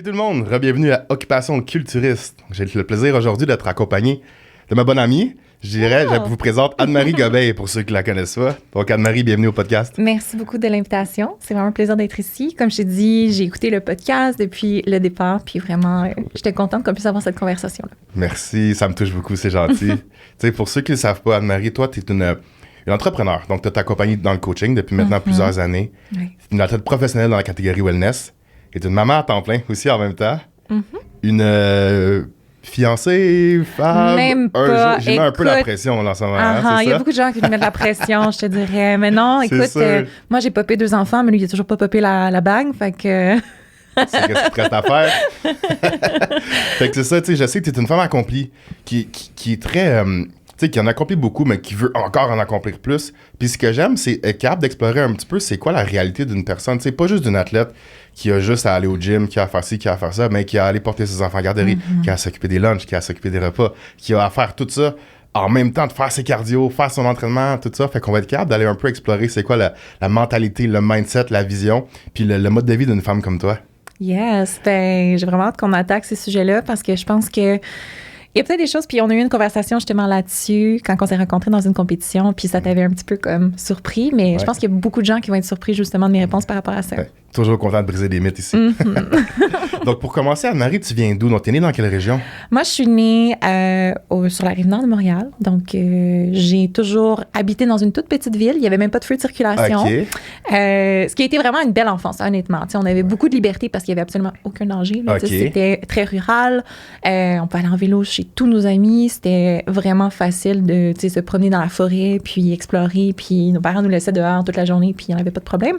Salut tout le monde, bienvenue à Occupation culturiste. J'ai le plaisir aujourd'hui d'être accompagné de ma bonne amie. Je vous présente Anne-Marie Gobeil pour ceux qui la connaissent pas. Donc Anne-Marie, bienvenue au podcast. Merci beaucoup de l'invitation. C'est vraiment un plaisir d'être ici. Comme je t'ai dit, j'ai écouté le podcast depuis le départ, puis vraiment, j'étais contente qu'on puisse avoir cette conversation-là. Merci, ça me touche beaucoup, c'est gentil. Tu sais, pour ceux qui ne le savent pas, Anne-Marie, toi, tu es une entrepreneur. Donc, tu as accompagné dans le coaching depuis maintenant plusieurs années. Oui. Tu es une athlète professionnelle dans la catégorie wellness. Tu es une maman à temps plein aussi en même temps. Une fiancée, femme. Même pas. J'ai mis un peu la pression en ce moment. Il y a beaucoup de gens qui me mettent la pression, je te dirais. Mais non, écoute, moi, j'ai popé 2 enfants, mais lui, il a toujours pas popé la bague. Fait que. C'est ce qu'il te reste à faire. Fait que c'est ça, tu sais, je sais que tu es une femme accomplie qui est très. Tu sais, qui en accomplit beaucoup, mais qui veut encore en accomplir plus. Puis ce que j'aime, c'est être capable d'explorer un petit peu c'est quoi la réalité d'une personne. Tu sais, pas juste d'une athlète qui a juste à aller au gym, qui a à faire ci, qui a à faire ça, mais qui a à aller porter ses enfants en garderie, qui a à s'occuper des lunchs, qui a à s'occuper des repas, qui a à faire tout ça en même temps de faire ses cardio, faire son entraînement, tout ça. Fait qu'on va être capable d'aller un peu explorer c'est quoi la mentalité, le mindset, la vision, puis le mode de vie d'une femme comme toi. Yes, ben j'ai vraiment hâte qu'on attaque ces sujets-là parce que je pense que il y a peut-être des choses, puis on a eu une conversation justement là-dessus quand on s'est rencontrés dans une compétition, puis ça t'avait un petit peu comme surpris, mais je pense qu'il y a beaucoup de gens qui vont être surpris justement de mes réponses par rapport à ça. Ouais. Toujours content de briser des mythes ici. Donc, pour commencer, Anne-Marie, tu viens d'où? Donc, t'es née dans quelle région? Moi, je suis née sur la Rive-Nord de Montréal. Donc, j'ai toujours habité dans une toute petite ville. Il n'y avait même pas de feu de circulation. Okay. Ce qui a été vraiment une belle enfance, honnêtement. T'sais, on avait beaucoup de liberté parce qu'il n'y avait absolument aucun danger. Là, c'était très rural. On peut aller en vélo chez tous nos amis. C'était vraiment facile de se promener dans la forêt, puis explorer. Puis nos parents nous laissaient dehors toute la journée, puis il n'y en avait pas de problème.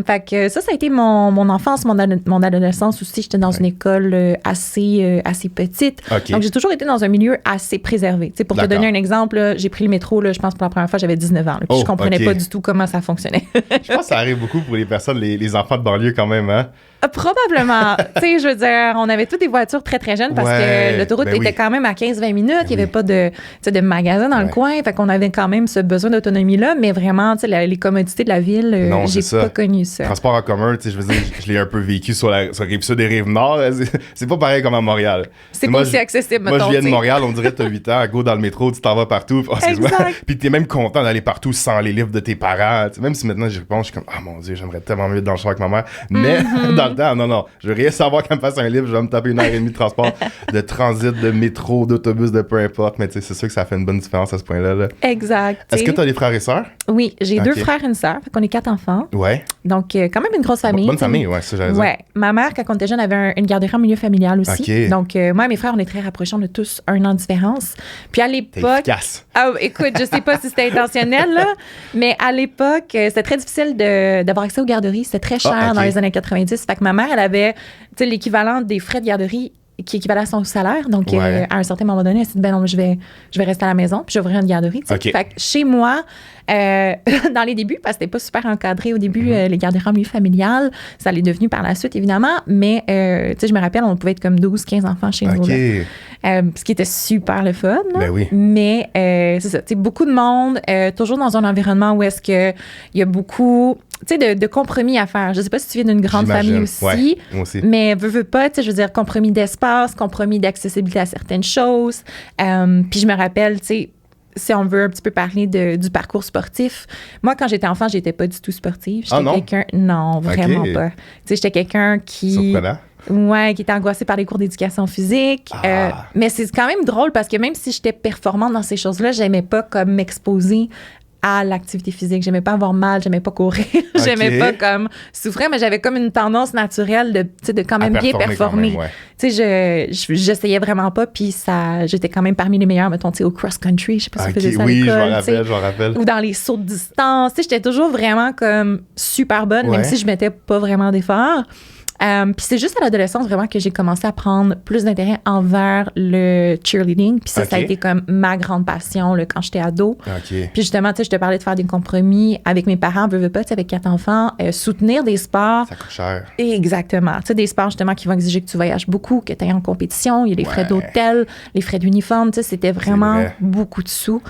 Fait que ça a été mon enfance, mon adolescence aussi. J'étais dans une école assez petite. Okay. Donc, j'ai toujours été dans un milieu assez préservé. T'sais, pour te donner un exemple, là, j'ai pris le métro, là, je pense, pour la première fois, j'avais 19 ans. Là, puis je comprenais pas du tout comment ça fonctionnait. Je pense que ça arrive beaucoup pour les personnes, les enfants de banlieue quand même, hein? Probablement. Tu sais, je veux dire, on avait toutes des voitures très, très jeunes parce que l'autoroute était quand même à 15-20 minutes. Il n'y avait pas de magasins dans le coin. Fait qu'on avait quand même ce besoin d'autonomie-là. Mais vraiment, tu sais, les commodités de la ville, j'ai pas connu ça. Transport en commun, tu sais, je veux dire, je l'ai un peu vécu sur Rive-Sud et Rive-Nord. C'est pas pareil comme à Montréal. C'est pas aussi accessible, Moi, je viens de Montréal, on dirait que t'as 8 ans, go dans le métro, tu t'en vas partout. Puis t'es même content d'aller partout sans les livres de tes parents. T'sais, même si maintenant j'y repense, je suis comme, ah mon Dieu, j'aimerais tellement mieux être dans le char avec ma mère. Mais dans le temps, non. Je veux rien savoir qu'elle me fasse un livre, je vais me taper 1h30 de transport, de transit, de métro, d'autobus, de peu importe. Mais tu sais, c'est sûr que ça fait une bonne différence à ce point-là. Là. Exact. Est-ce que tu as des frères et sœurs? Oui, j'ai 2 frères et une sœur. Fait qu'on est 4 enfants. Ouais. Donc, quand même une grosse famille. Bonne famille, ouais, ça j'allais dire. Ouais. Ma mère, quand on était jeune, avait une garderie en milieu familial aussi. Okay. Donc, moi et mes frères, on est très rapprochés. On a tous 1 an de différence. Puis à l'époque... T'es efficace. Ah, écoute, je sais pas si c'était intentionnel, là, mais à l'époque, c'était très difficile d'avoir accès aux garderies. C'était très cher dans les années 90. Fait que ma mère, elle avait l'équivalent des frais de garderie qui équivalait à son salaire. Donc, à un certain moment donné, elle s'est dit, ben non, je vais rester à la maison, puis je vais ouvrir une garderie. Okay. Fait que chez moi, dans les débuts, parce que c'était pas super encadré au début, les garderies en milieu familial, ça l'est devenu par la suite, évidemment, mais, tu sais, je me rappelle, on pouvait être comme 12-15 enfants chez nous. Là. Ce qui était super le fun. Ben oui. Mais, c'est ça, tu sais, beaucoup de monde, toujours dans un environnement où est-ce qu'il y a beaucoup... Tu sais, de compromis à faire. Je sais pas si tu viens d'une grande famille aussi, moi aussi. Mais veux pas, tu sais, je veux dire, compromis d'espace, compromis d'accessibilité à certaines choses. Puis je me rappelle, tu sais, si on veut un petit peu parler du parcours sportif, moi, quand j'étais enfant, j'étais pas du tout sportive. J'étais quelqu'un... Non, vraiment pas. Tu sais, j'étais quelqu'un qui... Surprenant. Ouais, qui était angoissé par les cours d'éducation physique. Mais c'est quand même drôle parce que même si j'étais performante dans ces choses-là, j'aimais pas comme m'exposer à l'activité physique. J'aimais pas avoir mal, j'aimais pas courir, j'aimais pas comme souffrir, mais j'avais comme une tendance naturelle de quand même bien performer. Tu sais, j'essayais vraiment pas, puis j'étais quand même parmi les meilleurs, mettons, tu sais, au cross-country, je sais pas si tu faisais ça à l'école. Oui, je m'en rappelle. Ou dans les sauts de distance, tu sais, j'étais toujours vraiment comme super bonne, même si je mettais pas vraiment d'efforts. Puis c'est juste à l'adolescence vraiment que j'ai commencé à prendre plus d'intérêt envers le cheerleading. Puis ça a été comme ma grande passion là, quand j'étais ado. Puis justement, tu sais, je te parlais de faire des compromis avec mes parents, veux pas, tu sais, avec 4 enfants, soutenir des sports. Ça coûte cher. Exactement. Tu sais, des sports justement qui vont exiger que tu voyages beaucoup, que tu ailles en compétition, il y a les frais d'hôtel, les frais d'uniforme, tu sais, c'était vraiment beaucoup de sous.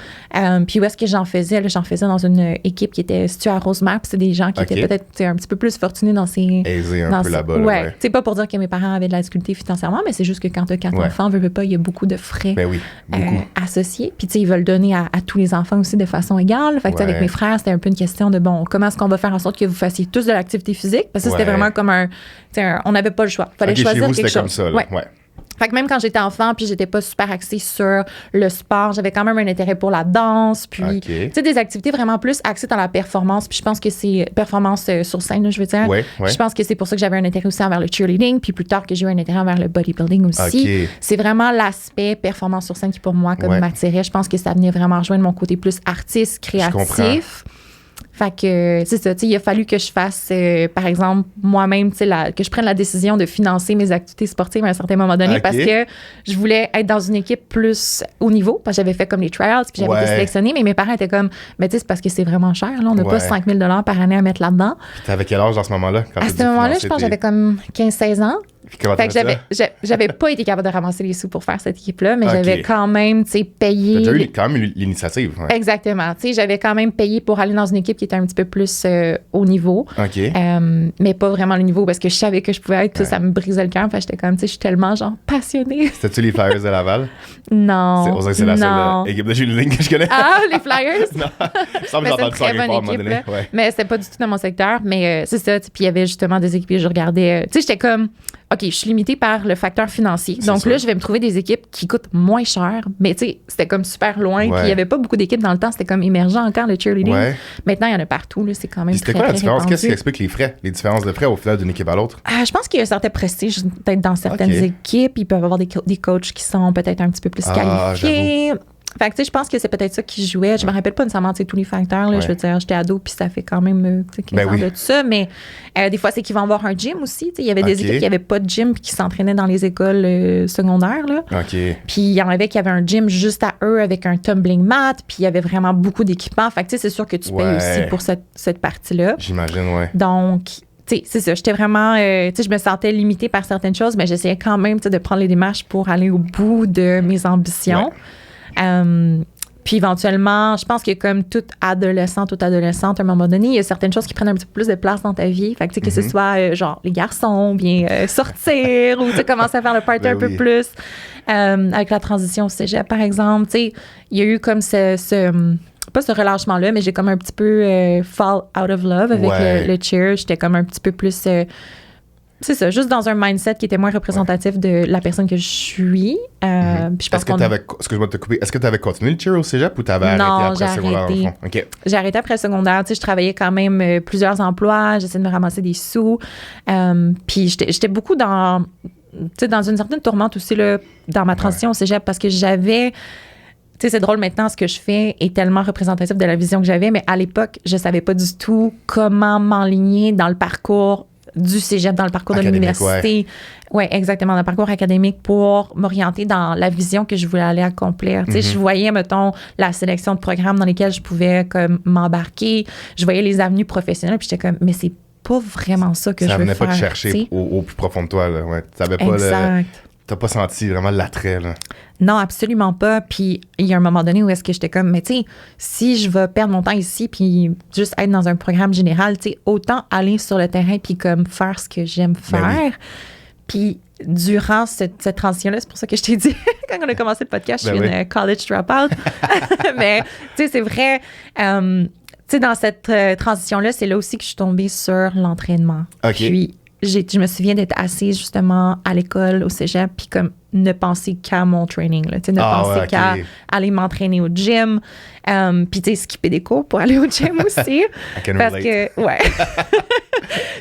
Puis où est-ce que j'en faisais? Là, j'en faisais dans une équipe qui était située à Rosemère, puis c'est des gens qui étaient peut-être un petit peu plus fortunés dans ces... Aisés un peu là-bas. pas. Là, ouais. C'est pas pour dire que mes parents avaient de la difficulté financièrement, mais c'est juste que quand tu as 4 enfants, veux pas, il y a beaucoup de frais ben oui, beaucoup. associés. Puis, tu sais, ils veulent donner à tous les enfants aussi de façon égale. Fait que, avec mes frères, c'était un peu une question de, bon, comment est-ce qu'on va faire en sorte que vous fassiez tous de l'activité physique? Parce que c'était vraiment comme on n'avait pas le choix. Il fallait choisir quelque chose. Comme ça, là. Ouais. Fait que même quand j'étais enfant, puis j'étais pas super axée sur le sport, j'avais quand même un intérêt pour la danse, puis tu sais, des activités vraiment plus axées dans la performance. Puis je pense que c'est performance sur scène, là, je veux dire. Je pense que c'est pour ça que j'avais un intérêt aussi envers le cheerleading, puis plus tard que j'ai eu un intérêt envers le bodybuilding aussi. C'est vraiment l'aspect performance sur scène qui pour moi comme m'attirait. Je pense que ça venait vraiment rejoindre mon côté plus artiste, créatif. Fait que, c'est ça, tu sais, il a fallu que je fasse, par exemple, moi-même, tu sais, que je prenne la décision de financer mes activités sportives à un certain moment donné parce que je voulais être dans une équipe plus haut niveau, parce que j'avais fait comme les trials, puis j'avais été sélectionnée, mais mes parents étaient comme, mais tu sais, c'est parce que c'est vraiment cher, là, on n'a pas 5 000 $ par année à mettre là-dedans. Puis t'avais quel âge dans ce moment-là? À ce moment-là, je pense que j'avais comme 15-16 ans. Fait que j'avais pas été capable de ramasser les sous pour faire cette équipe-là, mais j'avais quand même, tu sais, payé. T'as déjà eu quand même l'initiative. Ouais. Exactement. Tu sais, j'avais quand même payé pour aller dans une équipe qui était un petit peu plus haut niveau. Mais pas vraiment le niveau parce que je savais que je pouvais être, ça me brisait le cœur. Fait que j'étais comme, tu sais, je suis tellement, genre, passionnée. C'était-tu les Flyers de Laval? Non. C'est la seule équipe de cheerleading que je connais. Ah, les Flyers? Non. Il semble que j'ai entendu ça quelque part à un moment donné. Mais c'était pas du tout dans mon secteur. Mais c'est ça. Puis il y avait justement des équipes que je regardais. Tu sais, j'étais comme, OK, je suis limitée par le facteur financier. Donc là, je vais me trouver des équipes qui coûtent moins cher. Mais tu sais, c'était comme super loin. Puis il n'y avait pas beaucoup d'équipes dans le temps. C'était comme émergent encore, le cheerleading. Maintenant, il y en a partout. Là, c'est quand même très, très répandu. C'était quoi la différence? Qu'est-ce qui explique les frais? Les différences de frais au final d'une équipe à l'autre? Je pense qu'il y a un certain prestige peut-être dans certaines équipes. Ils peuvent avoir des coachs qui sont peut-être un petit peu plus qualifiés. Fait que, tu sais, je pense que c'est peut-être ça qui jouait. Je me rappelle pas nécessairement, tu sais, tous les facteurs, là. Je veux dire, j'étais ado, puis ça fait quand même, 15 ans de tout ça. Mais des fois, c'est qu'ils vont avoir un gym aussi. Tu sais, il y avait des équipes qui n'avaient pas de gym puis qui s'entraînaient dans les écoles secondaires, là. Puis il y en avait qui avaient un gym juste à eux avec un tumbling mat, puis il y avait vraiment beaucoup d'équipements. Fait que, tu sais, c'est sûr que tu payes aussi pour cette partie-là. J'imagine, Donc, tu sais, c'est ça. J'étais vraiment, tu sais, je me sentais limitée par certaines choses, mais j'essayais quand même, tu sais, de prendre les démarches pour aller au bout de mes ambitions. Puis éventuellement, je pense que comme toute adolescente, à un moment donné, il y a certaines choses qui prennent un petit peu plus de place dans ta vie. Fait que, tu sais, que ce soit genre les garçons, bien sortir ou tu sais, commencer à faire le party un peu plus. Avec la transition au cégep, par exemple, tu sais, il y a eu comme pas ce relâchement-là, mais j'ai comme un petit peu fall out of love avec le cheer. J'étais comme un petit peu plus... c'est ça, juste dans un mindset qui était moins représentatif de la personne que je suis. Puis je pense excuse-moi de te couper. Est-ce que tu avais continué le cheer au cégep ou tu avais arrêté après le secondaire? Non, j'ai arrêté après le secondaire. Tu sais, je travaillais quand même plusieurs emplois. J'essayais de me ramasser des sous. Puis j'étais beaucoup dans une certaine tourmente aussi là, dans ma transition au cégep parce que j'avais... Tu sais, c'est drôle maintenant, ce que je fais est tellement représentatif de la vision que j'avais, mais à l'époque, je savais pas du tout comment m'enligner dans le parcours du cégep, dans le parcours académique, de l'université. Oui, exactement, dans le parcours académique pour m'orienter dans la vision que je voulais aller accomplir. Tu sais, je voyais, mettons, la sélection de programmes dans lesquels je pouvais comme m'embarquer. Je voyais les avenues professionnelles, puis j'étais comme, mais c'est pas vraiment ça que je veux faire. Ça venait pas te chercher au plus profond de toi, là. Ouais, t'avais pas t'as pas senti vraiment l'attrait, là. Non, absolument pas. Puis il y a un moment donné où est-ce que j'étais comme, mais tu sais, si je vais perdre mon temps ici puis juste être dans un programme général, tu sais, autant aller sur le terrain puis comme faire ce que j'aime faire. Puis durant cette transition-là, c'est pour ça que je t'ai dit, quand on a commencé le podcast, je suis une college dropout. Mais tu sais, c'est vrai... tu sais, dans cette transition-là, c'est là aussi que je suis tombée sur l'entraînement. Puis je me souviens d'être assise justement à l'école, au cégep, puis comme ne penser qu'à mon training, là, ne penser qu'à aller m'entraîner au gym, puis tu sais, skipper des cours pour aller au gym aussi. Parce que,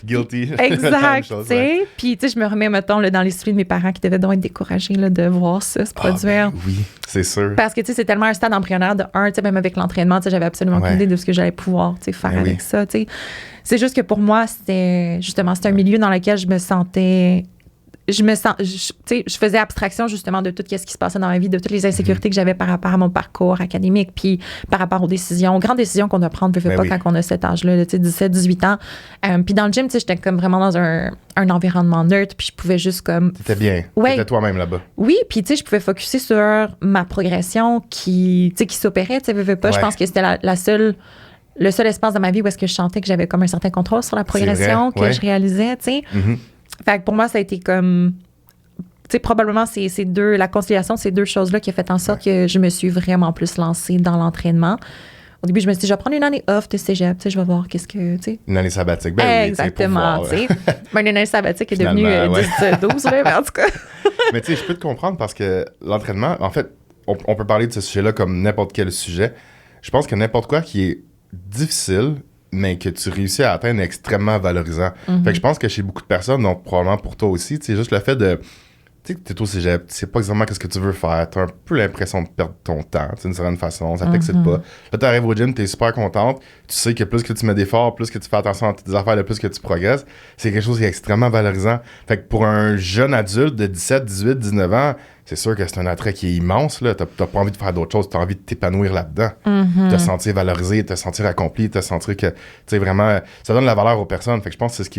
Guilty. Exact, tu sais. Puis tu sais, je me remets, mettons, là, dans l'esprit de mes parents qui devaient donc être découragés là, de voir ça se produire. Oui, c'est sûr. Parce que tu sais, c'est tellement un stade embryonnaire de tu sais, même avec l'entraînement, tu sais, j'avais absolument aucune idée de ce que j'allais pouvoir, tu sais, faire avec ça, tu sais. C'est juste que pour moi, c'était un milieu dans lequel je me sentais... Je faisais abstraction justement de tout ce qui se passait dans ma vie, de toutes les insécurités que j'avais par rapport à mon parcours académique, puis par rapport aux grandes décisions qu'on doit prendre, quand on a cet âge-là, 17-18 ans. Puis dans le gym, j'étais comme vraiment dans un environnement neutre, puis je pouvais juste comme... T'étais bien. T'étais toi-même là-bas. Oui, puis tu sais, je pouvais focusser sur ma progression qui s'opérait, tu sais, pas. Je pense que c'était le seul espace dans ma vie où est-ce que je sentais que j'avais comme un certain contrôle sur la progression que je réalisais, tu sais. Fait que pour moi, ça a été comme... Tu sais, probablement, la conciliation de ces deux choses-là qui a fait en sorte que je me suis vraiment plus lancée dans l'entraînement. Au début, je me suis dit, je vais prendre une année off de cégep, tu sais, je vais voir qu'est-ce que, tu sais. Une année sabbatique, ben oui, exactement, tu sais. Une année sabbatique est devenue 10-12, mais en tout cas. Mais tu sais, je peux te comprendre parce que l'entraînement, en fait, on peut parler de ce sujet-là comme n'importe quel sujet. Je pense que n'importe quoi qui est difficile, mais que tu réussis à atteindre est extrêmement valorisant. Fait que je pense que chez beaucoup de personnes, donc probablement pour toi aussi, tu sais, juste le fait de... Tu sais, t'es au cégep, tu sais pas exactement qu'est-ce que tu veux faire, t'as un peu l'impression de perdre ton temps, d'une certaine façon, ça t'excite pas. Là, t'arrives au gym, t'es super contente, tu sais que plus que tu mets d'efforts, plus que tu fais attention à tes affaires, plus que tu progresses, c'est quelque chose qui est extrêmement valorisant. Fait que pour un jeune adulte de 17, 18, 19 ans, c'est sûr que c'est un attrait qui est immense, là. T'as pas envie de faire d'autres choses, t'as envie de t'épanouir là-dedans. Te sentir valorisé, te sentir accompli, te sentir que, tu sais, vraiment, ça donne la valeur aux personnes. Fait que je pense que c'est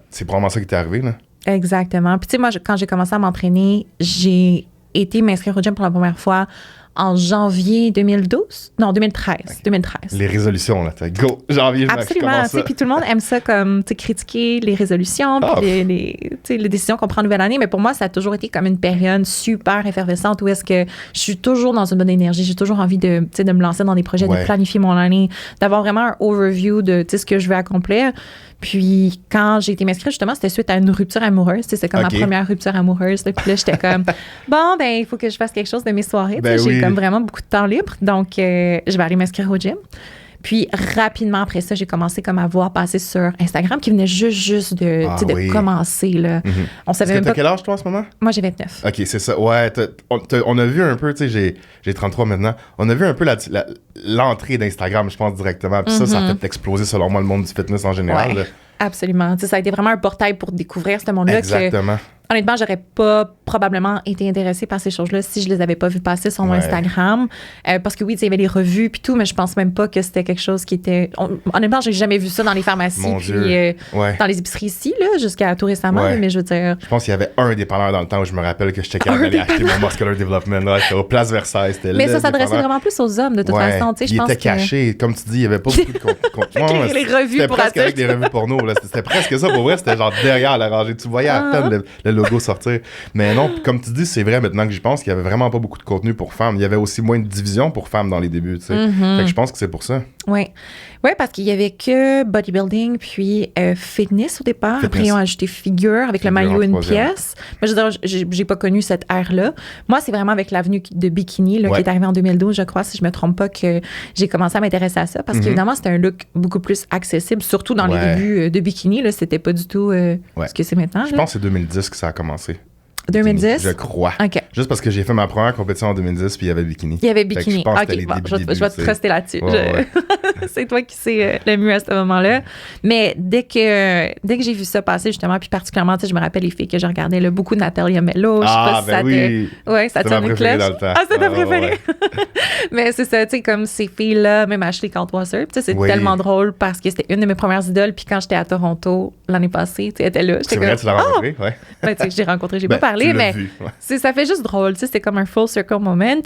c'est probablement ça qui t'est arrivé, là. Exactement. Puis tu sais, moi, quand j'ai commencé à m'entraîner, j'ai été m'inscrire au gym pour la première fois en janvier 2012. Non, 2013. Okay. 2013. Les résolutions, là. Go! Janvier, absolument. Puis tout le monde aime ça comme, tu sais, critiquer les résolutions, puis les décisions qu'on prend en nouvelle année. Mais pour moi, ça a toujours été comme une période super effervescente où est-ce que je suis toujours dans une bonne énergie. J'ai toujours envie de me lancer dans des projets, de planifier mon année, d'avoir vraiment un overview de ce que je veux accomplir. Puis, quand j'ai été m'inscrire, justement, c'était suite à une rupture amoureuse. C'est comme ma première rupture amoureuse. Là. Puis là, j'étais comme, bon, ben, il faut que je fasse quelque chose de mes soirées. J'ai comme vraiment beaucoup de temps libre. Donc, je vais aller m'inscrire au gym. Puis, rapidement après ça, j'ai commencé comme à voir passer sur Instagram, qui venait juste de commencer. Là. On savait même pas. T'as quel âge, toi, en ce moment? Moi, j'ai 29. OK, c'est ça. Ouais, on a vu un peu, tu sais, j'ai 33 maintenant. On a vu un peu l'entrée d'Instagram, je pense, directement. Puis ça a fait exploser, selon moi, le monde du fitness en général. Ouais, absolument. T'sais, ça a été vraiment un portail pour découvrir ce monde-là. Exactement. Honnêtement, j'aurais pas probablement été intéressée par ces choses-là si je les avais pas vues passer sur mon Instagram. Parce que oui, il y avait les revues puis tout, mais je pense même pas que c'était quelque chose qui était... Honnêtement, j'ai jamais vu ça dans les pharmacies puis dans les épiceries ici, là, jusqu'à tout récemment. Ouais. Mais je veux dire... Je pense qu'il y avait un dépanneur dans le temps où je me rappelle que j'étais capable d'aller acheter mon Muscular Development. Là, j'étais au Place Versailles. Mais ça s'adressait vraiment plus aux hommes, de toute façon. Il était caché. Comme tu dis, il y avait pas beaucoup de contenu. Les revues pour presque avec des revues porno. C'était presque ça. Pour vrai, c'était genre derrière la rangée. Tu voyais à peine le logo sortir. Mais non, comme tu dis, c'est vrai maintenant que j'y pense qu'il y avait vraiment pas beaucoup de contenu pour femmes. Il y avait aussi moins de division pour femmes dans les débuts, tu sais. Fait que je pense que c'est pour ça. Oui. Oui, parce qu'il y avait que bodybuilding puis fitness au départ. Fitness. Après, ils ont ajouté figure avec le maillot une pièce. Moi, je veux dire, j'ai pas connu cette ère-là. Moi, c'est vraiment avec l'avenue de bikini là, qui est arrivée en 2012, je crois, si je me trompe pas, que j'ai commencé à m'intéresser à ça. Parce qu'évidemment, c'était un look beaucoup plus accessible, surtout dans les débuts de bikini. Là, c'était pas du tout ce que c'est maintenant. Je pense que c'est 2010 que ça a commencé. 2010? Je crois. OK. Juste parce que j'ai fait ma première compétition en 2010 puis il y avait bikini. Il y avait bikini. OK, je vais te truster là-dessus. C'est toi qui sais le mieux à ce moment-là. Mais dès que j'ai vu ça passer, justement, puis particulièrement, tu sais, je me rappelle les filles que je regardais, là, beaucoup de Natalia Mello. Je sais pas si ça oui. Ouais, ça tient une cloche. Dans le temps. Ah, c'est ta préférée. Ouais. Mais c'est ça, tu sais, comme ces filles-là, même Ashley Cantwasser. Tu sais, c'est tellement drôle parce que c'était une de mes premières idoles. Puis quand j'étais à Toronto l'année passée, tu sais, elle était là. C'est vrai, tu l'as rencontrée? Ouais. Ben, tu sais, j'ai rencontré, j'ai pas parlé, mais ça fait juste drôle, tu sais, c'était comme un full circle moment.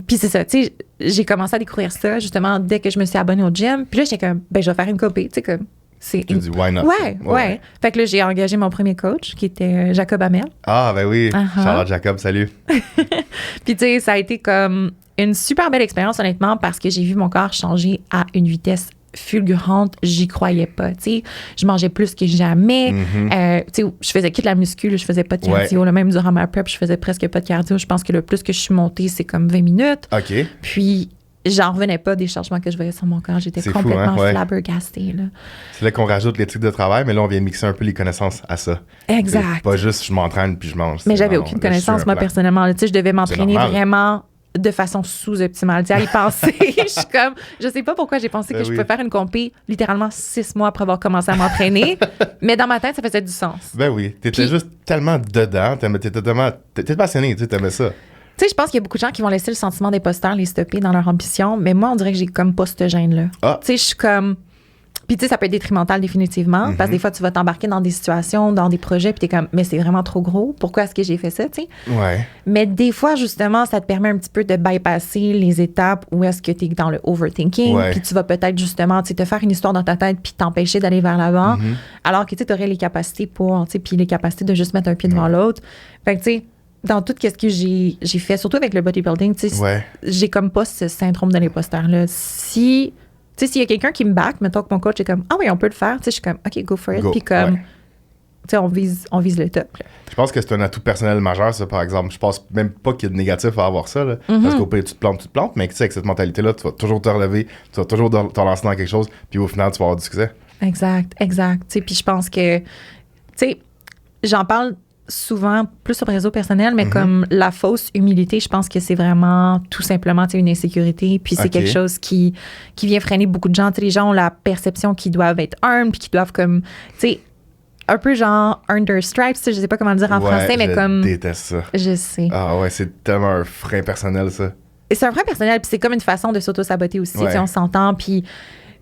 Puis c'est ça, tu sais, j'ai commencé à découvrir ça justement dès que je me suis abonnée au gym. Puis là, j'étais comme, ben je vais faire une copie, tu sais, comme. Tu dis, why not? Ouais. Fait que là, j'ai engagé mon premier coach qui était Jacob Hamel. Ah, ben oui. Charlotte Jacob, salut. Puis tu sais, ça a été comme une super belle expérience, honnêtement, parce que j'ai vu mon corps changer à une vitesse fulgurante, j'y croyais pas, tu sais, je mangeais plus que jamais, tu sais, je faisais que de la muscu, là, je faisais pas de cardio, là, même durant ma prep, je faisais presque pas de cardio, je pense que le plus que je suis montée, c'est comme 20 minutes, puis j'en revenais pas des changements que je voyais sur mon corps, j'étais complètement flabbergastée, là. C'est là qu'on rajoute l'éthique de travail, mais là, on vient mixer un peu les connaissances à ça. Exact. C'est pas juste je m'entraîne puis je mange. Mais j'avais aucune connaissance, moi, personnellement, tu sais, je devais m'entraîner vraiment de façon sous-optimale. À y penser, je suis comme, je sais pas pourquoi j'ai pensé que je pouvais faire une compé littéralement 6 mois après avoir commencé à m'entraîner, mais dans ma tête, ça faisait du sens. Ben oui, t'étais juste tellement dedans, t'étais passionné, tu t'aimais ça. Tu sais, je pense qu'il y a beaucoup de gens qui vont laisser le sentiment d'imposteur les stopper dans leur ambition, mais moi, on dirait que j'ai comme pas cette gêne-là. Tu sais, je suis comme... Puis, tu sais, ça peut être détrimental définitivement, parce que des fois, tu vas t'embarquer dans des situations, dans des projets, puis t'es comme, mais c'est vraiment trop gros. Pourquoi est-ce que j'ai fait ça, tu sais? Ouais. Mais des fois, justement, ça te permet un petit peu de bypasser les étapes où est-ce que tu es dans le overthinking, puis tu vas peut-être, justement, tu sais, te faire une histoire dans ta tête, puis t'empêcher d'aller vers l'avant, alors que, tu aurais les capacités pour, tu sais, puis les capacités de juste mettre un pied devant l'autre. Fait que, tu sais, dans tout ce que j'ai fait, surtout avec le bodybuilding, tu sais, j'ai comme pas ce syndrome de l'imposteur-là. Si... Tu sais, s'il y a quelqu'un qui me back, mettons que mon coach est comme, ah oui, on peut le faire, tu sais, je suis comme, OK, go for it. Puis comme, tu sais, on vise le top. Là. Je pense que c'est un atout personnel majeur, ça, par exemple. Je pense même pas qu'il y a de négatif à avoir ça, là. Parce qu'au pire, tu te plantes. Mais tu sais, avec cette mentalité-là, tu vas toujours te relever, tu vas toujours te lancer dans quelque chose, puis au final, tu vas avoir du succès. Exact. Tu sais, puis je pense que, tu sais, j'en parle souvent plus sur le réseau personnel, mais comme la fausse humilité, je pense que c'est vraiment tout simplement une insécurité. Puis c'est quelque chose qui vient freiner beaucoup de gens. Tu sais, les gens ont la perception qu'ils doivent être humbles, puis qu'ils doivent comme, tu sais, un peu genre under stripes, je sais pas comment le dire en français, mais comme... Je déteste ça. Je sais. Ah ouais, c'est tellement un frein personnel, ça. Et c'est un frein personnel, puis c'est comme une façon de s'auto-saboter aussi, tu sais, on s'entend, puis,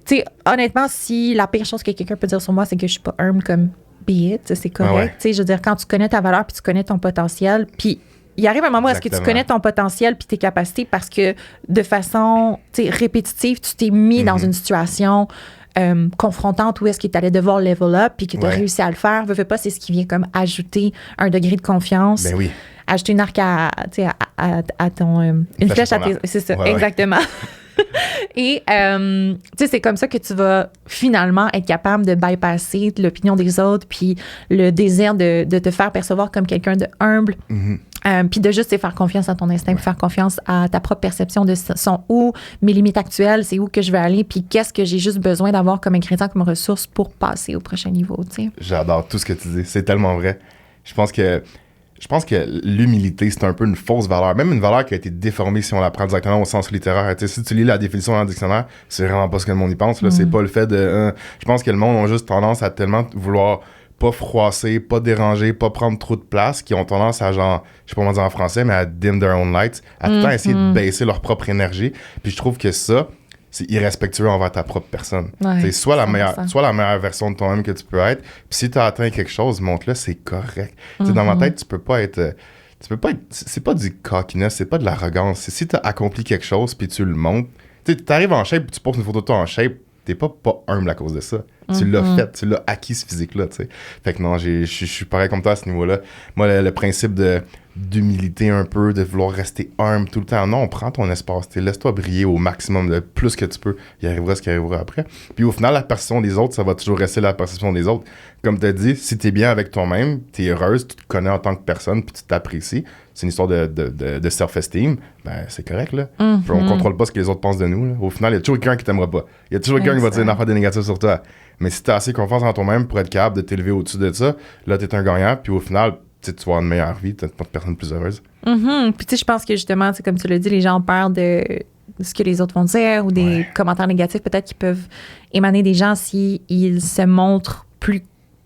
tu sais, honnêtement, si la pire chose que quelqu'un peut dire sur moi, c'est que je suis pas humble, comme... be it, c'est correct. Tu sais, je veux dire, quand tu connais ta valeur puis tu connais ton potentiel, puis il arrive un moment où est-ce que tu connais ton potentiel puis tes capacités parce que de façon répétitive, tu t'es mis dans une situation confrontante où est-ce que tu allais devoir level up puis que tu as réussi à le faire. Veux pas, c'est ce qui vient comme ajouter un degré de confiance. Ben oui. Ajouter une arc à ton... une flèche à tes... C'est ça, exactement. Et, tu sais, c'est comme ça que tu vas finalement être capable de bypasser l'opinion des autres, puis le désir de te faire percevoir comme quelqu'un de humble, puis de juste faire confiance à ton instinct, puis faire confiance à ta propre perception de sont où mes limites actuelles, c'est où que je veux aller, puis qu'est-ce que j'ai juste besoin d'avoir comme ingrédient, comme ressource pour passer au prochain niveau, tu sais. J'adore tout ce que tu dis, c'est tellement vrai. Je pense que l'humilité, c'est un peu une fausse valeur. Même une valeur qui a été déformée si on la prend directement au sens littéraire. T'sais, si tu lis la définition dans le dictionnaire, c'est vraiment pas ce que le monde y pense. Là. C'est pas le fait de... je pense que le monde a juste tendance à tellement vouloir pas froisser, pas déranger, pas prendre trop de place, qui ont tendance à genre, je sais pas comment dire en français, mais à dim their own lights, à tout le temps essayer de baisser leur propre énergie. Puis je trouve que ça, c'est irrespectueux envers ta propre personne. Ouais, soit la meilleure version de toi-même que tu peux être. Puis si tu as atteint quelque chose, montre-le, c'est correct. Dans ma tête, tu peux pas être... c'est pas du cockiness, c'est pas de l'arrogance. C'est si tu as accompli quelque chose puis tu le montres. Tu arrives en shape, tu postes une photo de toi en shape, t'es pas humble à cause de ça. Tu l'as fait, tu l'as acquis ce physique-là, tu sais. Fait que non, je suis pareil comme toi à ce niveau-là. Moi, le principe d'humilité un peu, de vouloir rester humble tout le temps. Non, prends ton espace, laisse-toi briller au maximum, le plus que tu peux. Il arrivera ce qui arrivera après. Puis au final, la perception des autres, ça va toujours rester la perception des autres. Comme tu as dit, si tu es bien avec toi-même, tu es heureuse, tu te connais en tant que personne, puis tu t'apprécies, c'est une histoire de self-esteem, ben c'est correct, là. Puis on contrôle pas ce que les autres pensent de nous, là. Au final, il y a toujours quelqu'un qui t'aimera pas. Il y a toujours quelqu'un qui va te dire une affaire de négatif sur toi. Mais si tu as assez confiance en toi-même pour être capable de t'élever au-dessus de ça, là, tu es un gagnant, puis au final, tu vas avoir une meilleure vie, tu es une personne plus heureuse. Puis tu sais, je pense que justement, comme tu l'as dit, les gens ont peur de ce que les autres vont dire ou des commentaires négatifs peut-être qui peuvent émaner des gens s'ils se montrent plus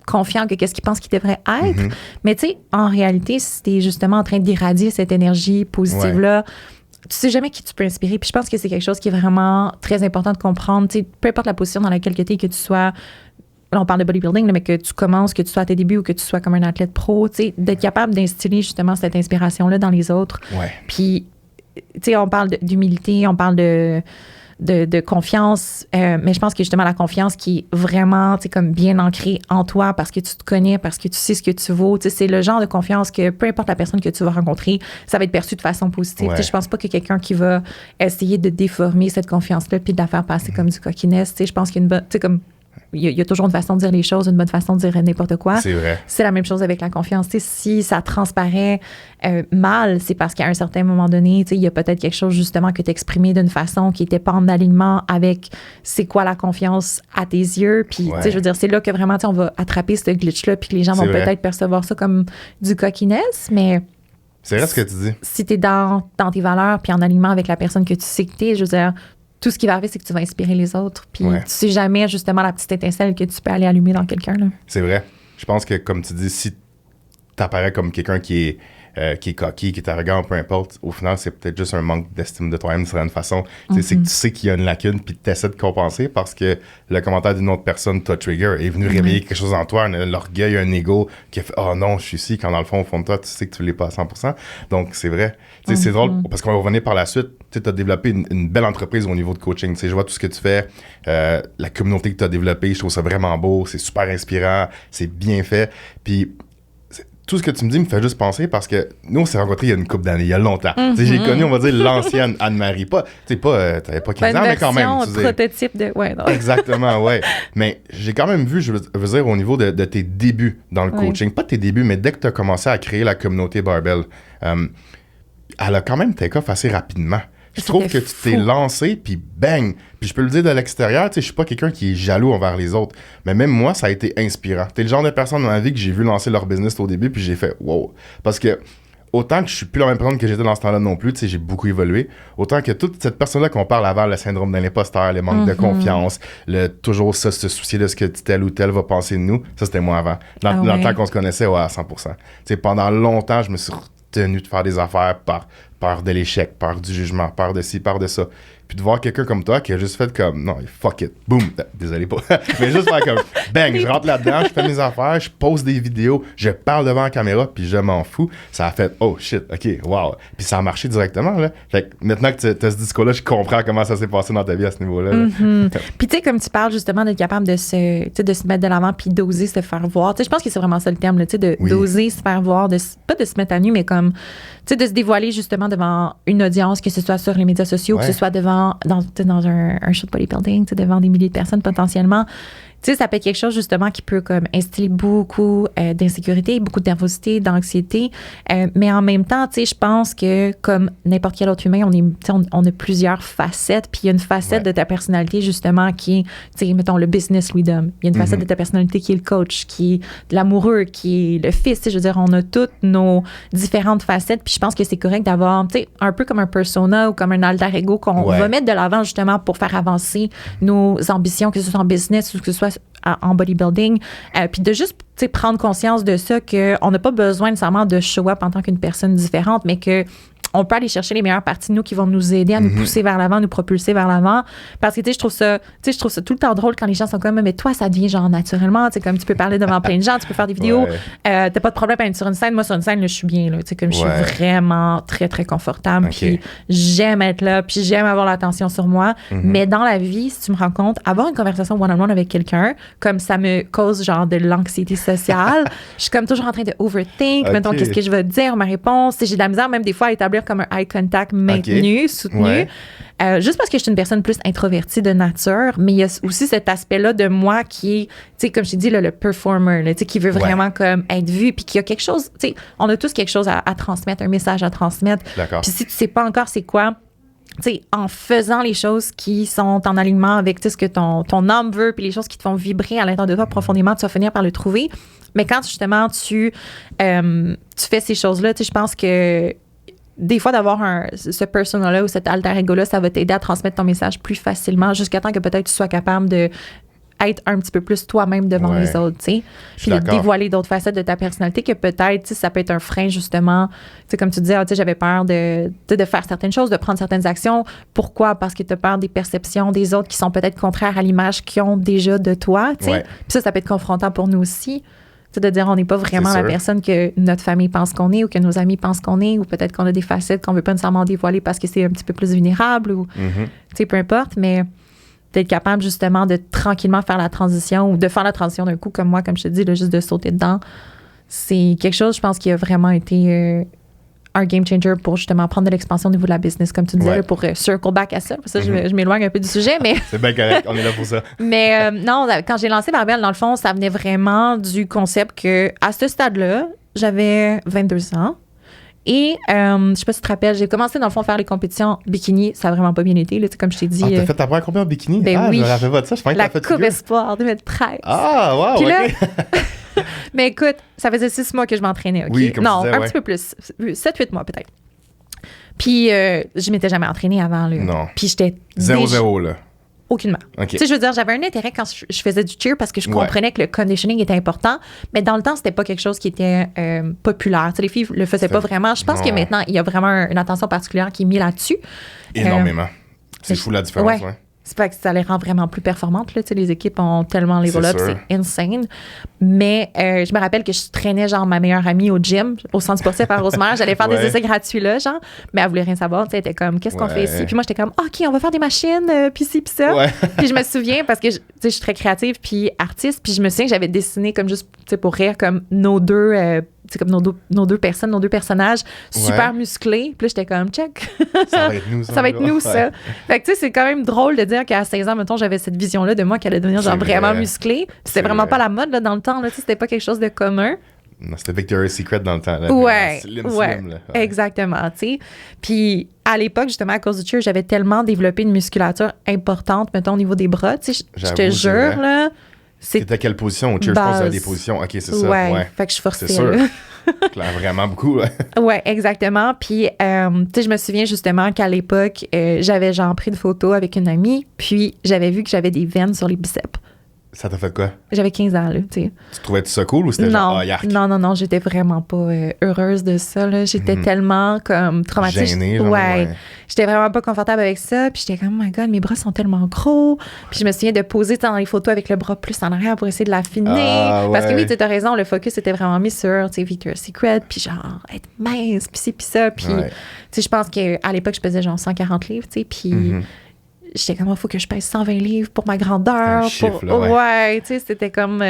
confiants que qu'est-ce qu'ils pensent qu'ils devraient être. Mais tu sais, en réalité, si tu es justement en train d'irradier cette énergie positive-là, tu sais jamais qui tu peux inspirer. Puis je pense que c'est quelque chose qui est vraiment très important de comprendre. Tu sais, peu importe la position dans laquelle tu es, que tu sois... Là, on parle de bodybuilding, là, mais que tu commences, que tu sois à tes débuts ou que tu sois comme un athlète pro, tu sais, d'être capable d'instiller justement cette inspiration-là dans les autres. Puis, tu sais, on parle d'humilité, on parle de confiance, mais je pense que justement la confiance qui est vraiment, tu sais, comme bien ancrée en toi parce que tu te connais, parce que tu sais ce que tu vaux, tu sais, c'est le genre de confiance que peu importe la personne que tu vas rencontrer, ça va être perçu de façon positive. Tu sais, je pense pas que quelqu'un qui va essayer de déformer cette confiance-là puis de la faire passer comme du cockiness, tu sais, je pense qu'il y a une bonne, tu sais, comme il y a toujours une façon de dire les choses, une bonne façon de dire n'importe quoi. C'est vrai. C'est la même chose avec la confiance. T'sais, si ça transparaît mal, c'est parce qu'à un certain moment donné, il y a peut-être quelque chose justement que tu exprimé d'une façon qui n'était pas en alignement avec c'est quoi la confiance à tes yeux. Puis, je veux dire, c'est là que vraiment on va attraper ce glitch-là puis que les gens vont peut-être percevoir ça comme du cockiness, mais... C'est vrai ce que tu dis. Si tu es dans tes valeurs puis en alignement avec la personne que tu sais que tu es, je veux dire... Tout ce qui va arriver, c'est que tu vas inspirer les autres. Puis tu sais jamais, justement, la petite étincelle que tu peux aller allumer dans quelqu'un. Là. C'est vrai. Je pense que, comme tu dis, si t'apparais comme quelqu'un qui est coquille, qui est arrogant, peu importe, au final, c'est peut-être juste un manque d'estime de toi-même d'une certaine façon. C'est que tu sais qu'il y a une lacune, puis tu essaies de compenser parce que le commentaire d'une autre personne t'a trigger, est venu réveiller quelque chose en toi, l'orgueil, un ego qui a fait « Oh non, je suis ici », quand dans le fond, au fond de toi, tu sais que tu l'es pas à 100%. Donc, c'est vrai. C'est drôle, parce qu'on va revenir par la suite. Tu as développé une belle entreprise au niveau de coaching. Je vois tout ce que tu fais, la communauté que tu as développée, je trouve ça vraiment beau, c'est super inspirant, c'est bien fait. Puis, tout ce que tu me dis me fait juste penser parce que nous, on s'est rencontrés il y a une couple d'années, il y a longtemps. J'ai connu, on va dire, l'ancienne Anne-Marie. T'avais pas 15 ans, mais quand même. Un prototype de... Ouais, non. Exactement, ouais. Mais j'ai quand même vu, je veux dire, au niveau de tes débuts dans le coaching, pas tes débuts, mais dès que tu as commencé à créer la communauté Barbell, elle a quand même take off assez rapidement. Je trouve que tu t'es lancé, puis bang! Puis je peux le dire de l'extérieur, tu sais, je suis pas quelqu'un qui est jaloux envers les autres. Mais même moi, ça a été inspirant. T'es le genre de personne dans ma vie que j'ai vu lancer leur business au début, puis j'ai fait « wow ». Parce que autant que je suis plus la même personne que j'étais dans ce temps-là non plus, tu sais, j'ai beaucoup évolué. Autant que toute cette personne-là qu'on parle avant, le syndrome de l'imposteur, le manque de confiance, toujours ça, se soucier de ce que tel ou tel va penser de nous, ça, c'était moi avant. Dans le temps qu'on se connaissait, à 100%. Tu sais, pendant longtemps, je me suis retenu de faire des affaires par peur de l'échec, peur du jugement, peur de ci, peur de ça. Puis de voir quelqu'un comme toi qui a juste fait comme, non, fuck it, boom, désolé pas, mais juste faire comme, bang, je rentre là-dedans, je fais mes affaires, je pose des vidéos, je parle devant la caméra, puis je m'en fous. Ça a fait, oh shit, ok, wow. Puis ça a marché directement, là. Fait que maintenant que tu as ce discours-là, je comprends comment ça s'est passé dans ta vie à ce niveau-là. Puis tu sais, comme tu parles justement d'être capable de se mettre de l'avant puis d'oser se faire voir. Tu sais, je pense que c'est vraiment ça le terme, tu sais, d'oser se faire voir, pas de se mettre à nu, mais comme, tu sais, de se dévoiler justement devant une audience, que ce soit sur les médias sociaux, que ce soit dans un show de bodybuilding, devant des milliers de personnes potentiellement. Tu sais, ça peut être quelque chose, justement, qui peut comme instiller beaucoup d'insécurité, beaucoup de nervosité, d'anxiété. Mais en même temps, tu sais, je pense que, comme n'importe quel autre humain, on a plusieurs facettes. Puis il y a une facette de ta personnalité, justement, qui est, tu sais, mettons, le business Louis-Dom. Il y a une facette de ta personnalité qui est le coach, qui est l'amoureux, qui est le fils. Tu sais, je veux dire, on a toutes nos différentes facettes. Puis je pense que c'est correct d'avoir, tu sais, un peu comme un persona ou comme un alter ego qu'on va mettre de l'avant, justement, pour faire avancer nos ambitions, que ce soit en business ou que ce soit en bodybuilding, puis de juste prendre conscience de ça, qu'on n'a pas besoin nécessairement de show up en tant qu'une personne différente, mais que on peut aller chercher les meilleures parties de nous qui vont nous aider à nous pousser vers l'avant, nous propulser vers l'avant. Parce que, tu sais, je trouve ça tout le temps drôle quand les gens sont comme, mais toi, ça devient genre naturellement, tu sais, comme tu peux parler devant plein de gens, tu peux faire des vidéos, t'as pas de problème à être sur une scène. Moi, sur une scène, là, je suis bien, là, tu sais, comme je suis vraiment très, très confortable, puis j'aime être là, puis j'aime avoir l'attention sur moi. Mais dans la vie, si tu me rends compte, avoir une conversation one-on-one avec quelqu'un, comme ça me cause genre de l'anxiété sociale, je suis comme toujours en train de overthink, mettons, qu'est-ce que je vais dire, ma réponse, j'ai de la misère même des fois à établir comme un eye contact maintenu, soutenu, juste parce que je suis une personne plus introvertie de nature, mais il y a aussi cet aspect-là de moi qui est, tu sais, comme je t'ai dit, là, le performer, là, tu sais, qui veut vraiment comme être vu, puis qui a quelque chose, tu sais, on a tous quelque chose à transmettre, un message à transmettre. Puis si tu sais pas encore c'est quoi, tu sais, en faisant les choses qui sont en alignement avec ce que ton âme veut, puis les choses qui te font vibrer à l'intérieur de toi profondément, tu vas finir par le trouver. Mais quand justement tu fais ces choses-là, tu sais, je pense que des fois, d'avoir ce persona-là ou cet alter ego-là, ça va t'aider à transmettre ton message plus facilement jusqu'à temps que peut-être tu sois capable de être un petit peu plus toi-même devant les autres, tu sais. Puis de dévoiler d'autres facettes de ta personnalité que peut-être, tu sais, ça peut être un frein, justement. Tu sais, comme tu disais, tu sais, j'avais peur de faire certaines choses, de prendre certaines actions. Pourquoi? Parce que tu as peur des perceptions des autres qui sont peut-être contraires à l'image qu'ils ont déjà de toi, tu sais. Puis ça peut être confrontant pour nous aussi. T'sais, de dire on n'est pas vraiment la personne que notre famille pense qu'on est ou que nos amis pensent qu'on est, ou peut-être qu'on a des facettes qu'on veut pas nécessairement dévoiler parce que c'est un petit peu plus vulnérable ou peu importe, mais d'être capable justement de tranquillement faire la transition ou de faire la transition d'un coup comme moi, comme je te dis, là, juste de sauter dedans, c'est quelque chose, je pense, qui a vraiment été un game changer pour justement prendre de l'expansion au niveau de la business, comme tu disais, là, pour circle back à ça. Pour ça, je m'éloigne un peu du sujet, mais... C'est bien correct, on est là pour ça. Mais non, quand j'ai lancé Barbell, dans le fond, ça venait vraiment du concept que à ce stade-là, j'avais 22 ans. Et je sais pas si tu te rappelles, j'ai commencé dans le fond à faire les compétitions bikini. Ça a vraiment pas bien été, là, comme je t'ai dit. Ah, t'as fait ta première compétition bikini? Ben oui. Je me rappelle pas de ça. Je pensais que la Coupe Espoir 2013. Ah, wow, puis là, OK. mais écoute, ça faisait 6 mois que je m'entraînais, OK? Oui, comme non, tu disais, un petit peu plus. 7-8 mois peut-être. Puis je m'étais jamais entraînée avant, là. Non. Puis j'étais... 0-0, là. Aucunement. Okay. Tu sais, je veux dire, j'avais un intérêt quand je faisais du cheer parce que je comprenais que le conditioning était important, mais dans le temps, c'était pas quelque chose qui était populaire. Tu sais, les filles le faisaient pas vraiment. Je pense que maintenant, il y a vraiment une attention particulière qui est mise là-dessus. Énormément. C'est fou la différence, ouais. C'est pas que ça les rend vraiment plus performantes. Là. Tu sais, les équipes ont tellement level up, c'est insane. Mais je me rappelle que je traînais genre ma meilleure amie au gym, au centre sportif à Rosemère. J'allais faire des essais gratuits là, genre. Mais elle voulait rien savoir. Tu sais, elle était comme, qu'est-ce qu'on fait ici? Puis moi, j'étais comme, OK, on va faire des machines, puis ci, puis ça. Ouais. Puis je me souviens, parce que tu sais, je suis très créative puis artiste, puis je me souviens que j'avais dessiné comme juste, tu sais, pour rire, comme nos deux... c'est comme nos deux personnages super musclés. Puis là, j'étais comme, check. Ça va être nous, ça. Ça va être nous, ça. Fait que, tu sais, c'est quand même drôle de dire qu'à 16 ans, mettons, j'avais cette vision-là de moi qui allait devenir genre vraiment musclée. Puis c'était vraiment pas la mode, là, dans le temps, là. Tu sais, c'était pas quelque chose de commun. Non, c'était Victoria's Secret dans le temps, là. Ouais. Slim, là. Exactement, tu sais. Puis à l'époque, justement, à cause du cheer, j'avais tellement développé une musculature importante, mettons, au niveau des bras. Tu sais, je te jure, là. C'était à quelle position au cheer? Je pense que c'était des positions. OK, c'est ça. Ouais. Fait que je forçais. C'est sûr. Vraiment beaucoup. Ouais, exactement. Puis, tu sais, je me souviens justement qu'à l'époque, j'avais genre pris une photo avec une amie, puis j'avais vu que j'avais des veines sur les biceps. Ça t'a fait quoi? J'avais 15 ans, là, tu sais. Tu trouvais-tu ça cool ou c'était genre, yark? Non, j'étais vraiment pas heureuse de ça, là. J'étais tellement, comme, traumatisée. Gênée, genre, ouais. J'étais vraiment pas confortable avec ça. Puis j'étais comme, oh my God, mes bras sont tellement gros. Puis je me souviens de poser dans les photos avec le bras plus en arrière pour essayer de l'affiner. Parce que oui, tu as raison, le focus était vraiment mis sur, tu sais, Victoria's Secret, puis genre, être mince, puis ci, puis ça. Puis, tu sais, je pense qu'à l'époque, je pesais genre 150 livres, tu sais, puis... J'étais comme, il faut que je pèse 120 livres pour ma grandeur. Chiffre, là, tu sais, c'était comme...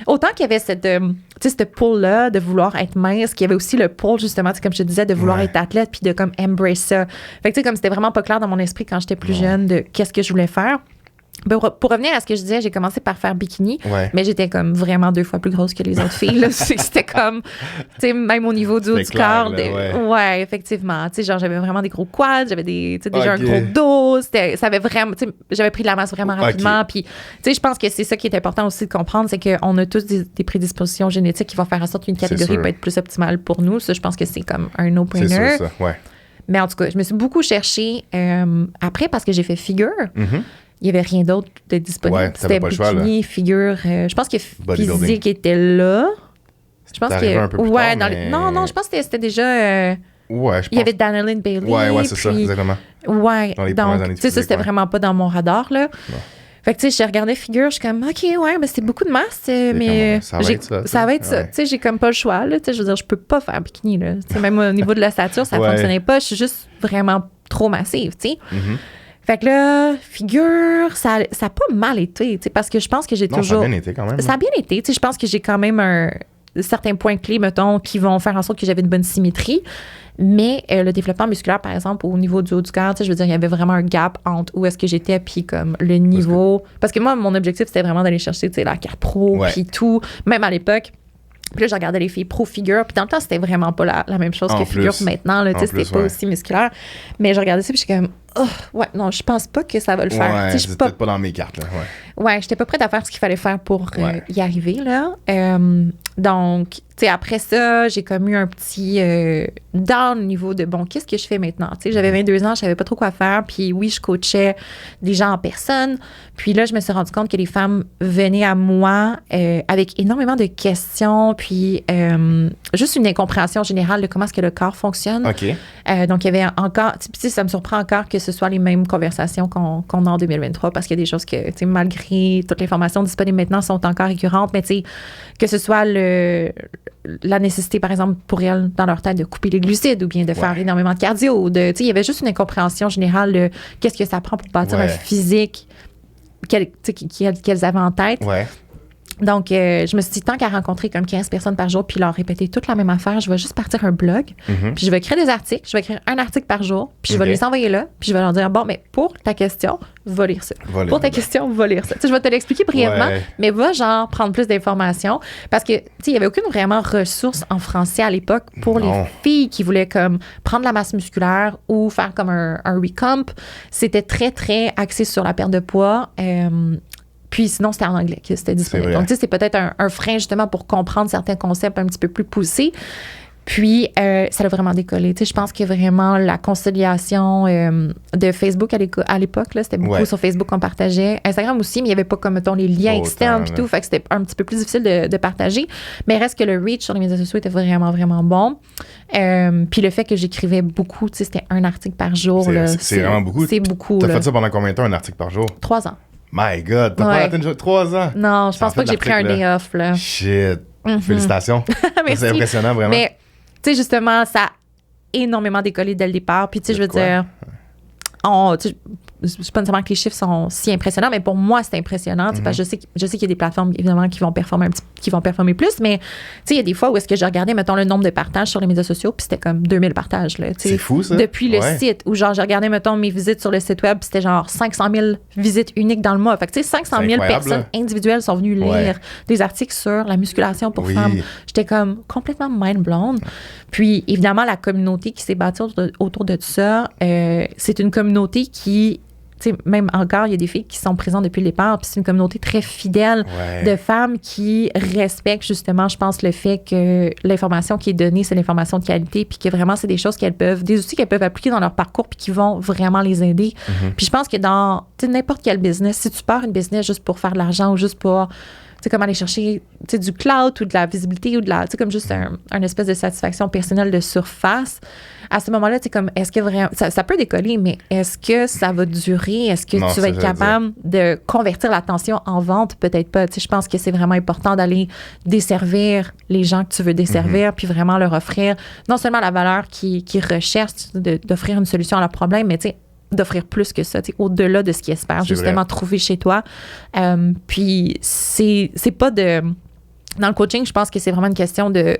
autant qu'il y avait cette pull-là de vouloir être mince, qu'il y avait aussi le pull, justement, comme je te disais, de vouloir être athlète puis de comme embrace ça. Fait que, tu sais, comme c'était vraiment pas clair dans mon esprit quand j'étais plus jeune de qu'est-ce que je voulais faire. Pour revenir à ce que je disais, j'ai commencé par faire bikini, mais j'étais comme vraiment 2 fois plus grosse que les autres filles. Là. C'était comme, tu sais, même au niveau du haut du corps. Ouais, effectivement. Tu sais, genre, j'avais vraiment des gros quads, j'avais déjà un gros dos. Ça avait vraiment, tu sais, j'avais pris de la masse vraiment rapidement. Puis, tu sais, je pense que c'est ça qui est important aussi de comprendre, c'est qu'on a tous des prédispositions génétiques qui vont faire en sorte qu'une catégorie peut être plus optimale pour nous. Ça, je pense que c'est comme un no-brainer. C'est sûr, ça, ouais. Mais en tout cas, je me suis beaucoup cherchée après parce que j'ai fait figure. Il n'y avait rien d'autre de disponible. Ouais, c'était bikini, figure. Je pense que physique était là. Je pense que un peu plus tard, mais... Non, je pense que c'était déjà... ouais, je pense. Il y avait Danelyn Bailey. Ouais, c'est ça, exactement. Ouais, dans les donc, tu sais, ça, c'était vraiment pas dans mon radar, là. Non. Fait que, tu sais, j'ai regardé figure, je suis comme, OK, ouais, mais c'est beaucoup de masse, mais ça va être ça. Ça va être ça. Tu sais, j'ai comme pas le choix, là. Tu sais, je veux dire, je peux pas faire bikini, là. Tu sais, même au niveau de la stature, ça fonctionnait pas. Je suis juste vraiment trop massive, tu sais. Fait que là, figure, ça a pas mal été, tu sais, parce que je pense que j'ai toujours... ça a bien été quand même. Ça a bien été, tu sais, je pense que j'ai quand même certains points clés, mettons, qui vont faire en sorte que j'avais une bonne symétrie. Mais le développement musculaire, par exemple, au niveau du haut du corps, tu sais, je veux dire, il y avait vraiment un gap entre où est-ce que j'étais puis comme le niveau... Parce que moi, mon objectif, c'était vraiment d'aller chercher, tu sais, la carte pro puis tout, même à l'époque. Puis là, je regardais les filles pro-figure. Puis dans le temps, c'était vraiment pas la même chose que figure maintenant. Là, c'était pas aussi musculaire. Mais je regardais ça, puis je suis comme, oh, ouais, non, je pense pas que ça va le faire. Ouais, c'est peut-être pas dans mes cartes, là. Ouais, j'étais pas prête à faire ce qu'il fallait faire pour y arriver, là. Donc, tu sais, après ça, j'ai comme eu un petit down au niveau de, bon, qu'est-ce que je fais maintenant? Tu sais, j'avais 22 ans, je savais pas trop quoi faire. Puis oui, je coachais des gens en personne. Puis là, je me suis rendu compte que les femmes venaient à moi avec énormément de questions, puis juste une incompréhension générale de comment est-ce que le corps fonctionne. OK. Donc, il y avait encore... Tu sais, ça me surprend encore que ce soit les mêmes conversations qu'on a en 2023, parce qu'il y a des choses que, tu sais, malgré toutes les formations disponibles maintenant sont encore récurrentes, mais tu sais, que ce soit la nécessité, par exemple, pour elles, dans leur tête, de couper les glucides ou bien de faire énormément de cardio. Tu sais, il y avait juste une incompréhension générale de qu'est-ce que ça prend pour bâtir un physique qu'elles avaient en tête. Ouais. Donc, je me suis dit, tant qu'à rencontrer comme 15 personnes par jour puis leur répéter toute la même affaire, je vais juste partir un blog, puis je vais créer des articles, je vais écrire un article par jour, puis je vais les envoyer là, puis je vais leur dire, bon, mais pour ta question, va lire ça. Pour ta question, va lire ça. Tu sais, je vais te l'expliquer brièvement, mais va genre prendre plus d'informations, parce que, tu sais, il n'y avait aucune vraiment ressource en français à l'époque pour les filles qui voulaient comme prendre la masse musculaire ou faire comme un recomp. C'était très, très axé sur la perte de poids. Puis sinon, c'était en anglais que c'était disponible. Donc, tu sais, c'est peut-être un frein justement pour comprendre certains concepts un petit peu plus poussés. Puis, ça a vraiment décollé. Tu sais, je pense que vraiment la conciliation de Facebook à l'époque, là, c'était beaucoup sur Facebook qu'on partageait. Instagram aussi, mais il n'y avait pas comme, mettons, les liens externes et tout. Fait que c'était un petit peu plus difficile de partager. Mais reste que le reach sur les médias sociaux était vraiment, vraiment bon. Puis le fait que j'écrivais beaucoup, tu sais, c'était un article par jour. C'est vraiment beaucoup. C'est beaucoup. T'as fait ça pendant combien de temps, un article par jour? 3 ans. My God, t'as pas atteint 3 ans? Non, je pense pas que j'ai pris un day off, là. Shit. Félicitations. C'est impressionnant, vraiment. Mais, tu sais, justement, ça a énormément décollé dès le départ. Puis, tu sais, je veux dire, je sais pas nécessairement que les chiffres sont si impressionnants, mais pour moi, c'est impressionnant. Parce que je sais qu'il y a des plateformes, évidemment, qui vont performer plus, mais tu sais, il y a des fois où est-ce que je regardais, mettons, le nombre de partages sur les médias sociaux, puis c'était comme 2000 partages. Là, c'est fou, ça. Depuis le site, où genre, je regardais, mettons, mes visites sur le site web, puis c'était genre 500 000 visites uniques dans le mois. Fait que, tu sais, 500 000 personnes individuelles sont venues lire des articles sur la musculation pour femmes. J'étais comme complètement mind blown. Puis, évidemment, la communauté qui s'est bâtie autour de tout ça, c'est une communauté qui, tu sais, même encore, il y a des filles qui sont présentes depuis le départ, puis c'est une communauté très fidèle de femmes qui respectent justement, je pense, le fait que l'information qui est donnée, c'est l'information de qualité, puis que vraiment, c'est des choses des outils qu'elles peuvent appliquer dans leur parcours, puis qui vont vraiment les aider. Puis je pense que dans n'importe quel business, si tu pars une business juste pour faire de l'argent ou juste pour, tu sais, comme aller chercher du clout ou de la visibilité ou de la, tu sais, comme juste un espèce de satisfaction personnelle de surface, à ce moment-là, tu sais, comme, est-ce que vraiment, ça peut décoller, mais est-ce que ça va durer? Est-ce que tu vas être capable de convertir l'attention en vente? Peut-être pas. Tu sais, je pense que c'est vraiment important d'aller desservir les gens que tu veux desservir, puis vraiment leur offrir non seulement la valeur qu'ils recherchent, d'offrir une solution à leur problème, mais tu sais, d'offrir plus que ça, au-delà de ce qu'ils espèrent, justement, trouver chez toi. Puis, c'est pas de... Dans le coaching, je pense que c'est vraiment une question de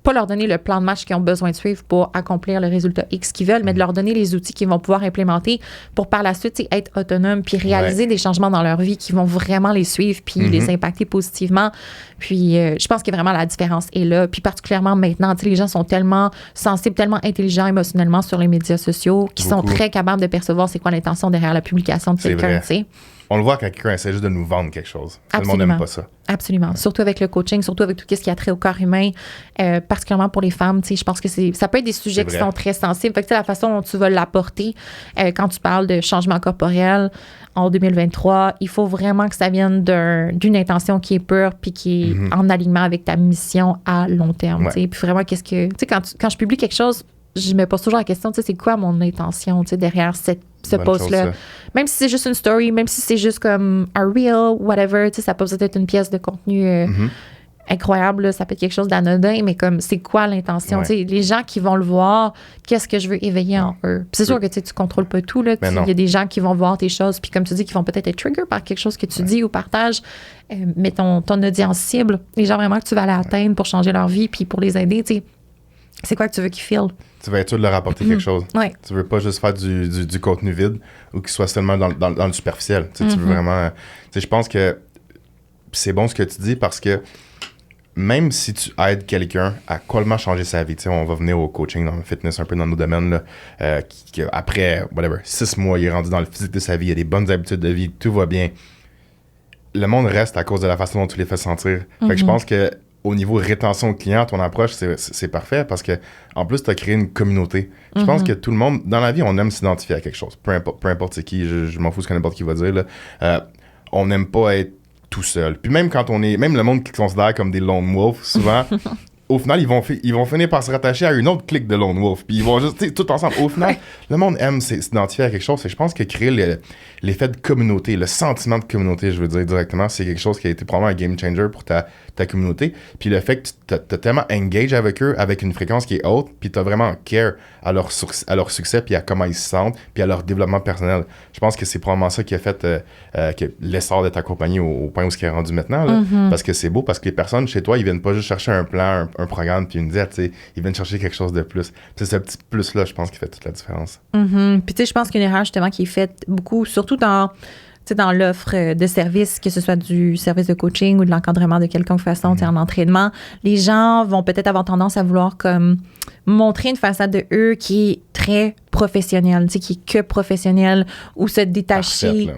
pas leur donner le plan de match qu'ils ont besoin de suivre pour accomplir le résultat X qu'ils veulent, mais de leur donner les outils qu'ils vont pouvoir implémenter pour par la suite être autonomes puis réaliser des changements dans leur vie qui vont vraiment les suivre puis les impacter positivement. Puis je pense que vraiment la différence est là. Puis particulièrement maintenant, les gens sont tellement sensibles, tellement intelligents émotionnellement sur les médias sociaux qu'ils sont très capables de percevoir c'est quoi l'intention derrière la publication de quelqu'un, tu sais. On le voit quand quelqu'un essaie juste de nous vendre quelque chose. Tout le monde n'aime pas ça. Absolument. Surtout avec le coaching, surtout avec tout ce qui a trait au corps humain, particulièrement pour les femmes. Je pense que ça peut être des sujets qui sont très sensibles. Fait que la façon dont tu vas l'apporter quand tu parles de changement corporel en 2023, il faut vraiment que ça vienne d'une intention qui est pure puis qui est en alignement avec ta mission à long terme. Puis vraiment, quand je publie quelque chose, je me pose toujours la question, c'est quoi mon intention derrière ce post-là. Même si c'est juste une story, même si c'est juste comme un reel, whatever, ça peut peut-être être une pièce de contenu incroyable, là, ça peut être quelque chose d'anodin, mais comme c'est quoi l'intention? Les gens qui vont le voir, qu'est-ce que je veux éveiller en eux? Puis c'est sûr que tu contrôles pas tout. Il y a des gens qui vont voir tes choses, puis comme tu dis, qui vont peut-être être trigger par quelque chose que tu dis ou partages, mais ton audience cible, les gens vraiment que tu vas aller atteindre pour changer leur vie, puis pour les aider, c'est quoi que tu veux qu'ils feel? Tu vas être sûr de leur apporter quelque chose. Tu veux pas juste faire du contenu vide ou qu'il soit seulement dans le superficiel. Tu veux vraiment... Je pense que c'est bon ce que tu dis parce que même si tu aides quelqu'un à complètement changer sa vie, on va venir au coaching, dans le fitness, un peu dans nos domaines, là, après, 6 mois, il est rendu dans le physique de sa vie, il a des bonnes habitudes de vie, tout va bien. Le monde reste à cause de la façon dont tu les fais sentir. Fait que je pense que au niveau rétention client, ton approche, c'est parfait parce que en plus, tu as créé une communauté. Je pense que tout le monde, dans la vie, on aime s'identifier à quelque chose. Peu importe c'est qui, je m'en fous ce que n'importe qui va dire. Là. On n'aime pas être tout seul. Puis même quand même le monde qui se considère comme des lone wolves, souvent, au final, ils vont finir par se rattacher à une autre clique de lone wolf. Puis ils vont juste, tout ensemble. Au final, le monde aime s'identifier à quelque chose. Et je pense que créer l'effet de communauté, le sentiment de communauté, je veux dire directement, c'est quelque chose qui a été probablement un game changer pour ta communauté. Puis le fait que tu t'as tellement engage avec eux avec une fréquence qui est haute, puis tu as vraiment care à leur succès, puis à comment ils se sentent, puis à leur développement personnel. Je pense que c'est probablement ça qui a fait que l'essor de ta compagnie au point où ce qui est rendu maintenant. Là, parce que c'est beau, parce que les personnes chez toi, ils viennent pas juste chercher un plan, un programme, puis une diète, tu sais, ils viennent chercher quelque chose de plus. C'est ce petit plus-là, je pense, qui fait toute la différence. Puis tu sais, je pense qu'une erreur justement qui est faite beaucoup, surtout dans dans l'offre de service, que ce soit du service de coaching ou de l'encadrement de quelconque façon, en entraînement, les gens vont peut-être avoir tendance à vouloir comme montrer une façade de eux qui est très professionnelle, qui est que professionnelle, ou se détacher,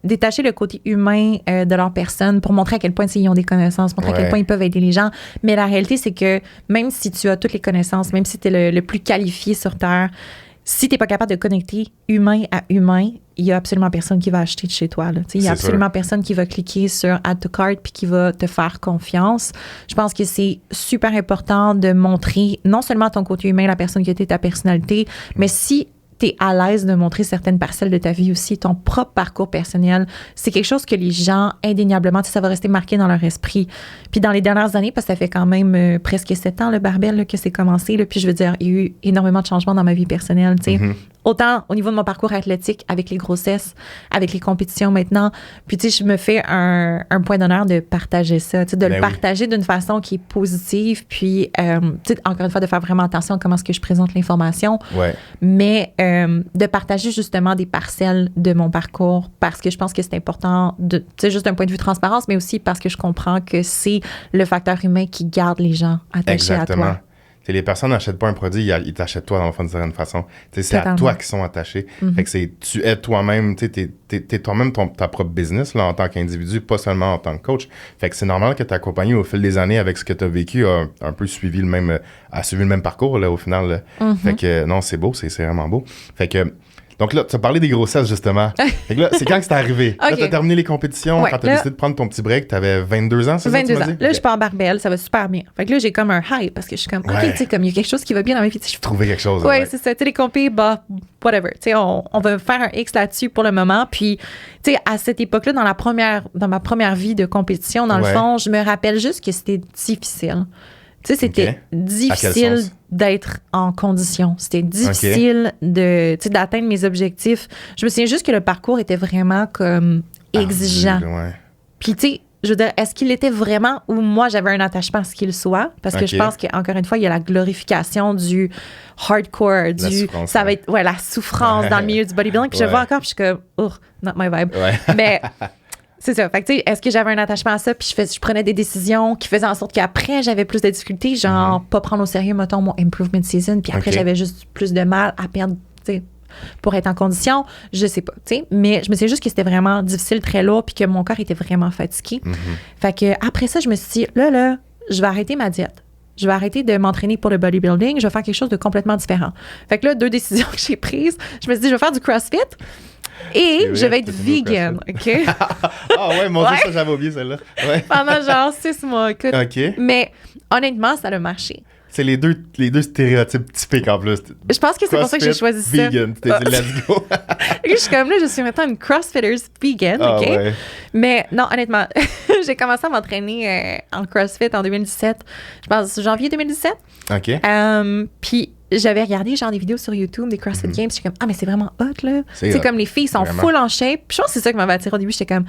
détacher le côté humain de leur personne pour montrer à quel point ils ont des connaissances, montrer à quel point ils peuvent aider les gens. Mais la réalité, c'est que même si tu as toutes les connaissances, même si tu es le plus qualifié sur Terre, si tu n'es pas capable de connecter humain à humain, il n'y a absolument personne qui va acheter de chez toi. Il n'y a absolument personne qui va cliquer sur Add to Cart puis qui va te faire confiance. Je pense que c'est super important de montrer non seulement ton côté humain, la personne qui était ta personnalité, mais si tu es à l'aise de montrer certaines parcelles de ta vie aussi, ton propre parcours personnel, c'est quelque chose que les gens, indéniablement, ça va rester marqué dans leur esprit. Puis dans les dernières années, parce que ça fait quand même presque 7 ans, le Barbell, que c'est commencé, puis je veux dire, il y a eu énormément de changements dans ma vie personnelle, Autant au niveau de mon parcours athlétique, avec les grossesses, avec les compétitions maintenant. Puis, je me fais un point d'honneur de partager ça, de le partager d'une façon qui est positive. Puis, encore une fois, de faire vraiment attention à comment est-ce que je présente l'information. Mais de partager justement des parcelles de mon parcours parce que je pense que c'est important, juste d'un point de vue transparence, mais aussi parce que je comprends que c'est le facteur humain qui garde les gens attachés à toi. Les personnes n'achètent pas un produit, ils t'achètent toi dans le fond d'une certaine façon. C'est à toi qu'ils sont attachés. Fait que tu es toi-même, t'es toi-même ta propre business là, en tant qu'individu, pas seulement en tant que coach. Fait que c'est normal que ta compagnie, au fil des années, avec ce que tu as vécu, a un peu suivi le même parcours là, au final. Là. Fait que non, c'est beau, c'est vraiment beau. Fait que donc là, tu as parlé des grossesses, justement. Fait que là, c'est quand que c'est arrivé? Là, tu as terminé les compétitions. Quand tu as décidé de prendre ton petit break, tu avais 22 ans, c'est ça? 22 ans. Là, je pars en Barbell, ça va super bien. Fait que là, j'ai comme un hype parce que je suis comme, OK, tu sais, comme il y a quelque chose qui va bien dans ma vie. Trouver quelque chose. Oui, c'est ça. Tu sais, les compés, whatever. Tu sais, on va faire un X là-dessus pour le moment. Puis, tu sais, à cette époque-là, dans ma première vie de compétition, dans le fond, je me rappelle juste que c'était difficile. Tu sais, c'était difficile d'être en condition. C'était difficile d'atteindre mes objectifs. Je me souviens juste que le parcours était vraiment comme exigeant. Puis, tu sais, je veux dire, est-ce qu'il était vraiment ou moi, j'avais un attachement à ce qu'il soit? Parce que je pense qu'encore une fois, il y a la glorification du hardcore, ça va être la souffrance dans le milieu du bodybuilding. Puis je vois encore, puis je suis comme, oh, not my vibe. Mais... c'est ça. Fait que, tu sais, est-ce que j'avais un attachement à ça, puis je prenais des décisions qui faisaient en sorte qu'après, j'avais plus de difficultés, genre pas prendre au sérieux, mettons, mon improvement season, puis après, j'avais juste plus de mal à perdre, tu sais, pour être en condition, je sais pas, tu sais. Mais je me disais juste que c'était vraiment difficile, très lourd, puis que mon corps était vraiment fatigué. Fait que après ça, je me suis dit, là, je vais arrêter ma diète. Je vais arrêter de m'entraîner pour le bodybuilding. Je vais faire quelque chose de complètement différent. Fait que là, 2 décisions que j'ai prises. Je me suis dit, je vais faire du CrossFit. Et je vais être vegan, OK? Ah ouais, mon Dieu, ça, j'avais oublié celle-là. Pendant genre 6 mois, écoute. Mais honnêtement, ça a marché. C'est les deux stéréotypes typiques en plus. Je pense que c'est pour ça que j'ai choisi ça. Vegan, tu t'es dit let's go. Je suis comme là, je suis maintenant une CrossFitters vegan, OK? Mais non, honnêtement, j'ai commencé à m'entraîner en CrossFit en 2017. Je pense janvier 2017. OK. Puis j'avais regardé genre des vidéos sur YouTube des CrossFit Games. J'étais comme, mais c'est vraiment hot, là. C'est comme les filles sont full en shape. Puis je pense que c'est ça qui m'avait attiré au début. J'étais comme,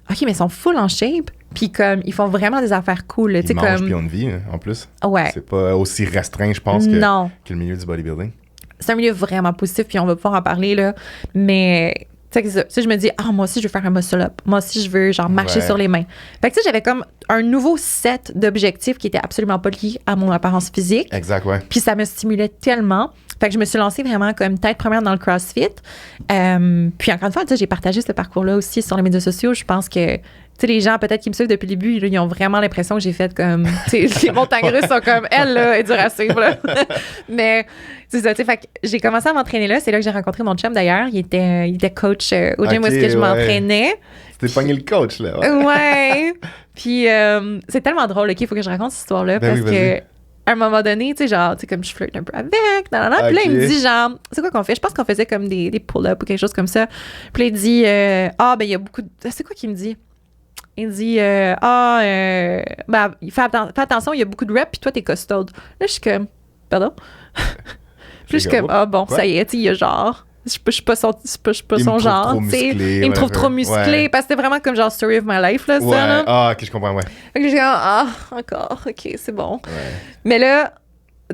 OK, mais ils sont full en shape. Puis comme, ils font vraiment des affaires cool. Ils mangent puis ont une vie, en plus. Ouais. C'est pas aussi restreint, je pense, que le milieu du bodybuilding. C'est un milieu vraiment positif, puis on va pouvoir en parler, là. Mais... tu sais, je me dis, moi aussi, je veux faire un muscle-up. Moi aussi, je veux, genre, marcher sur les mains. Fait que, tu sais, j'avais comme un nouveau set d'objectifs qui était absolument pas lié à mon apparence physique. Exact, ouais. Puis ça me stimulait tellement. Fait que je me suis lancée vraiment comme tête première dans le CrossFit. Puis encore une fois, tu sais, j'ai partagé ce parcours-là aussi sur les médias sociaux. Je pense que, tu sais, les gens, peut-être qui me suivent depuis le début, là, ils ont vraiment l'impression que j'ai fait comme, tu sais, les montagnes russes sont comme, elle, là, est dure à suivre, là. Mais, c'est ça, tu sais, fait que j'ai commencé à m'entraîner là. C'est là que j'ai rencontré mon chum, d'ailleurs. Il était coach au gym où est-ce que je m'entraînais. C'était pogné le coach, là. Ouais. Puis, c'est tellement drôle, OK, il faut que je raconte cette histoire-là, parce que à un moment donné, tu sais, genre, tu sais, comme je flirte un peu avec, puis là, il me dit, genre, c'est quoi qu'on fait? Je pense qu'on faisait comme des pull-ups ou quelque chose comme ça. Puis là, il dit, ben, il y a beaucoup de... C'est quoi qu'il me dit? Il dit, ben, fais attention, il y a beaucoup de reps, puis toi, t'es costaude. Là, je suis comme, pardon? Puis je suis comme, bon, ça y est, tu sais, il y a genre... Je suis pas son genre, tu sais. Il me trouve trop musclé, parce que c'était vraiment comme genre story of my life, là, ça, là. Ah, OK, je comprends, ouais. Fait que j'ai dit, encore, OK, c'est bon. Mais là,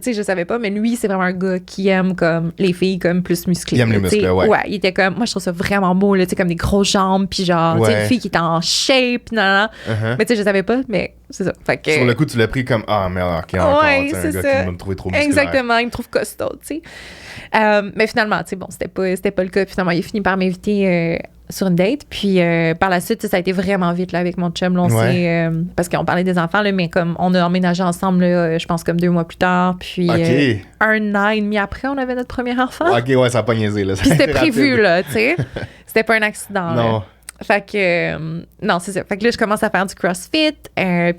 sais, je savais pas, mais lui, c'est vraiment un gars qui aime comme les filles comme plus musclées. Il aime les muscles, ouais. Ouais, il était comme, moi, je trouve ça vraiment beau, là, tu sais, comme des grosses jambes, puis genre, tu sais, une fille qui est en shape, non. Mais tu sais, je savais pas, mais c'est ça. Fait que, sur le coup, tu l'as pris comme, ah, merde, ok, encore, ouais, c'est un gars qui me trouvait trop musculaire. Exactement, il me trouve costaud, tu sais. Mais finalement, tu sais, bon, c'était pas le cas. Finalement, il a fini par m'inviter sur une date. Puis par la suite, ça a été vraiment vite là, avec mon chum. Là, parce qu'on parlait des enfants, là, mais comme on a emménagé ensemble, là, je pense comme 2 mois plus tard. Puis 1 an et demi après, on avait notre premier enfant. OK, ouais, ça a pas niaisé. Là. Puis c'était prévu, là, tu sais. C'était pas un accident. Non. Là. Fait que, non, c'est ça. Fait que là, je commence à faire du CrossFit.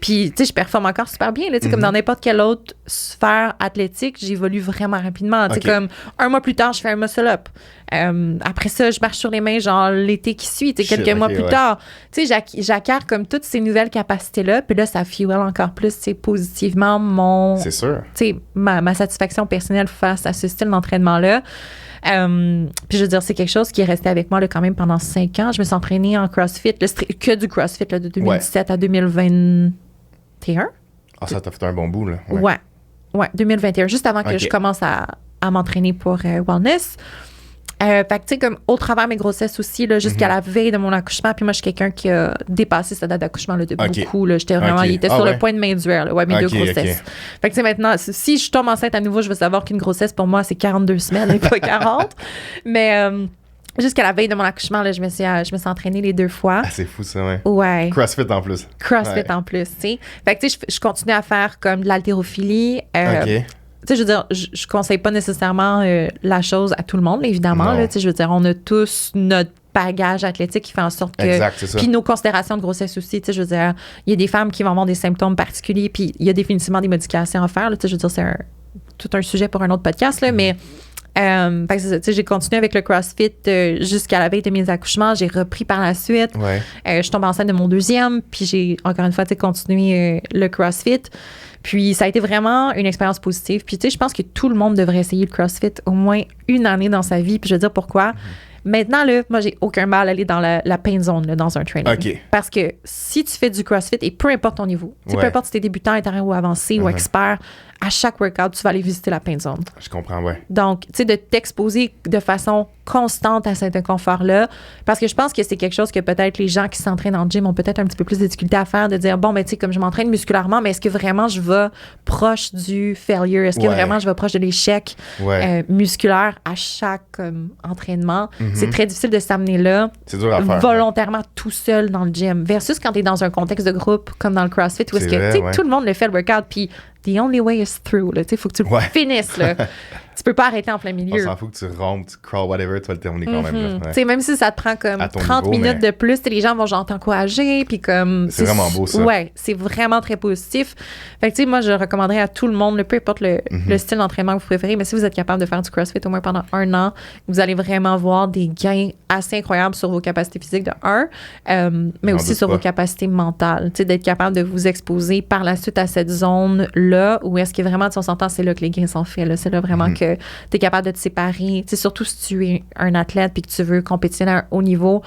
Puis, tu sais, je performe encore super bien. Tu sais, comme dans n'importe quelle autre sphère athlétique, j'évolue vraiment rapidement. Tu sais, comme 1 mois plus tard, je fais un muscle-up. Après ça, je marche sur les mains, genre l'été qui suit, tu sais, quelques mois plus tard. Tu sais, j'acquiers comme toutes ces nouvelles capacités-là. Puis là, ça fuel encore plus, tu sais, positivement mon... C'est sûr. Tu sais, ma satisfaction personnelle face à ce style d'entraînement-là. Puis je veux dire, c'est quelque chose qui est resté avec moi là, quand même pendant 5 ans. Je me suis entraînée en CrossFit, que du CrossFit là, de 2017 à 2021. Ah, ça t'a fait un bon bout, là. Ouais, 2021, juste avant que je commence à m'entraîner pour Wellness. Fait que, tu sais, comme au travers de mes grossesses aussi, là, jusqu'à la veille de mon accouchement, puis moi, je suis quelqu'un qui a dépassé sa date d'accouchement là, de beaucoup. Là, j'étais vraiment, il était sur le point de m'induire, là, mes 2 grossesses. Fait que, tu sais, maintenant, si je tombe enceinte à nouveau, je veux savoir qu'une grossesse, pour moi, c'est 42 semaines et pas 40. Mais jusqu'à la veille de mon accouchement, là, je me suis entraînée les 2 fois. Ah, c'est fou, ça, ouais. CrossFit en plus. CrossFit en plus, tu sais. Fait que, tu sais, je continue à faire comme de l'haltérophilie. Tu sais, je veux dire, je conseille pas nécessairement la chose à tout le monde, évidemment. Là, tu sais, je veux dire, on a tous notre bagage athlétique qui fait en sorte que... Exact, c'est ça. Puis nos considérations de grossesse aussi, tu sais, je veux dire, il y a des femmes qui vont avoir des symptômes particuliers, puis il y a définitivement des modifications à faire. Là, tu sais, je veux dire, c'est tout un sujet pour un autre podcast, là, mais... fait que c'est ça, tu sais, j'ai continué avec le CrossFit jusqu'à la veille de mes accouchements. J'ai repris par la suite. Je tombe enceinte de mon 2e, puis j'ai, encore une fois, tu sais, continué le CrossFit. Puis ça a été vraiment une expérience positive. Puis tu sais, je pense que tout le monde devrait essayer le CrossFit au moins 1 année dans sa vie. Puis je vais dire pourquoi. Maintenant, là, moi, j'ai aucun mal à aller dans la pain zone là, dans un training. Parce que si tu fais du CrossFit, et peu importe ton niveau, peu importe si t'es débutant, intermédiaire ou avancé ou expert, à chaque workout, tu vas aller visiter la pain zone. Je comprends, ouais. Donc, tu sais, de t'exposer de façon constante à cet inconfort-là, parce que je pense que c'est quelque chose que peut-être les gens qui s'entraînent en gym ont peut-être un petit peu plus de difficulté à faire, de dire, bon, ben, tu sais, comme je m'entraîne musculairement, mais est-ce que vraiment je vais proche du failure? Est-ce que vraiment je vais proche de l'échec musculaire à chaque entraînement? C'est très difficile de s'amener là. C'est dur à faire. Volontairement tout seul dans le gym. Versus quand tu es dans un contexte de groupe comme dans le CrossFit où est-ce que tout le monde le fait le workout, puis the only way is through. Il faut que tu le finisses. Là. Tu peux pas arrêter en plein milieu. On s'en fout que tu rompes, tu crawls, whatever, tu vas le terminer quand même. Ouais. Même si ça te prend comme 30 minutes de plus, les gens vont genre t'encourager. Puis comme, c'est vraiment beau, ça. Ouais, c'est vraiment très positif. Fait que, moi, je recommanderais à tout le monde, peu importe le style d'entraînement que vous préférez, mais si vous êtes capable de faire du CrossFit au moins pendant 1 an, vous allez vraiment voir des gains assez incroyables sur vos capacités physiques de 1, mais aussi sur vos capacités mentales. D'être capable de vous exposer par la suite à cette zone-là où est-ce que vraiment, on s'entend, c'est là que les gains sont faits. Là. C'est là vraiment que tu es capable de te séparer. Surtout si tu es un athlète puis que tu veux compétitionner à un haut niveau,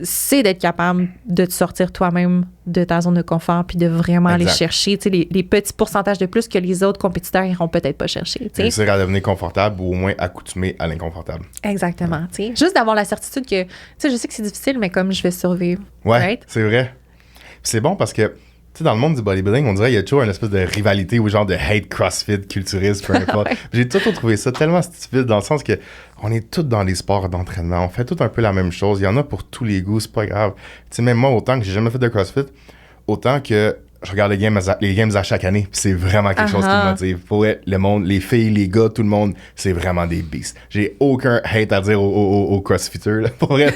c'est d'être capable de te sortir toi-même de ta zone de confort puis de vraiment aller chercher les petits pourcentages de plus que les autres compétiteurs n'iront peut-être pas chercher. Réussir à devenir confortable ou au moins accoutumé à l'inconfortable. Exactement. Juste d'avoir la certitude que, je sais que c'est difficile, mais comme je vais survivre. Ouais, c'est vrai. Puis c'est bon parce que tu sais, dans le monde du bodybuilding, on dirait qu'il y a toujours une espèce de rivalité ou genre de hate CrossFit, culturiste, peu importe. J'ai toujours trouvé ça tellement stupide dans le sens que on est tous dans les sports d'entraînement. On fait tout un peu la même chose. Il y en a pour tous les goûts, c'est pas grave. Tu sais, même moi, autant que j'ai jamais fait de CrossFit, autant que je regarde les games à chaque année, puis c'est vraiment quelque chose qui me motive. Pour le monde, les filles, les gars, tout le monde, c'est vraiment des beasts. J'ai aucun hate à dire aux crossfitters, là, pour vrai.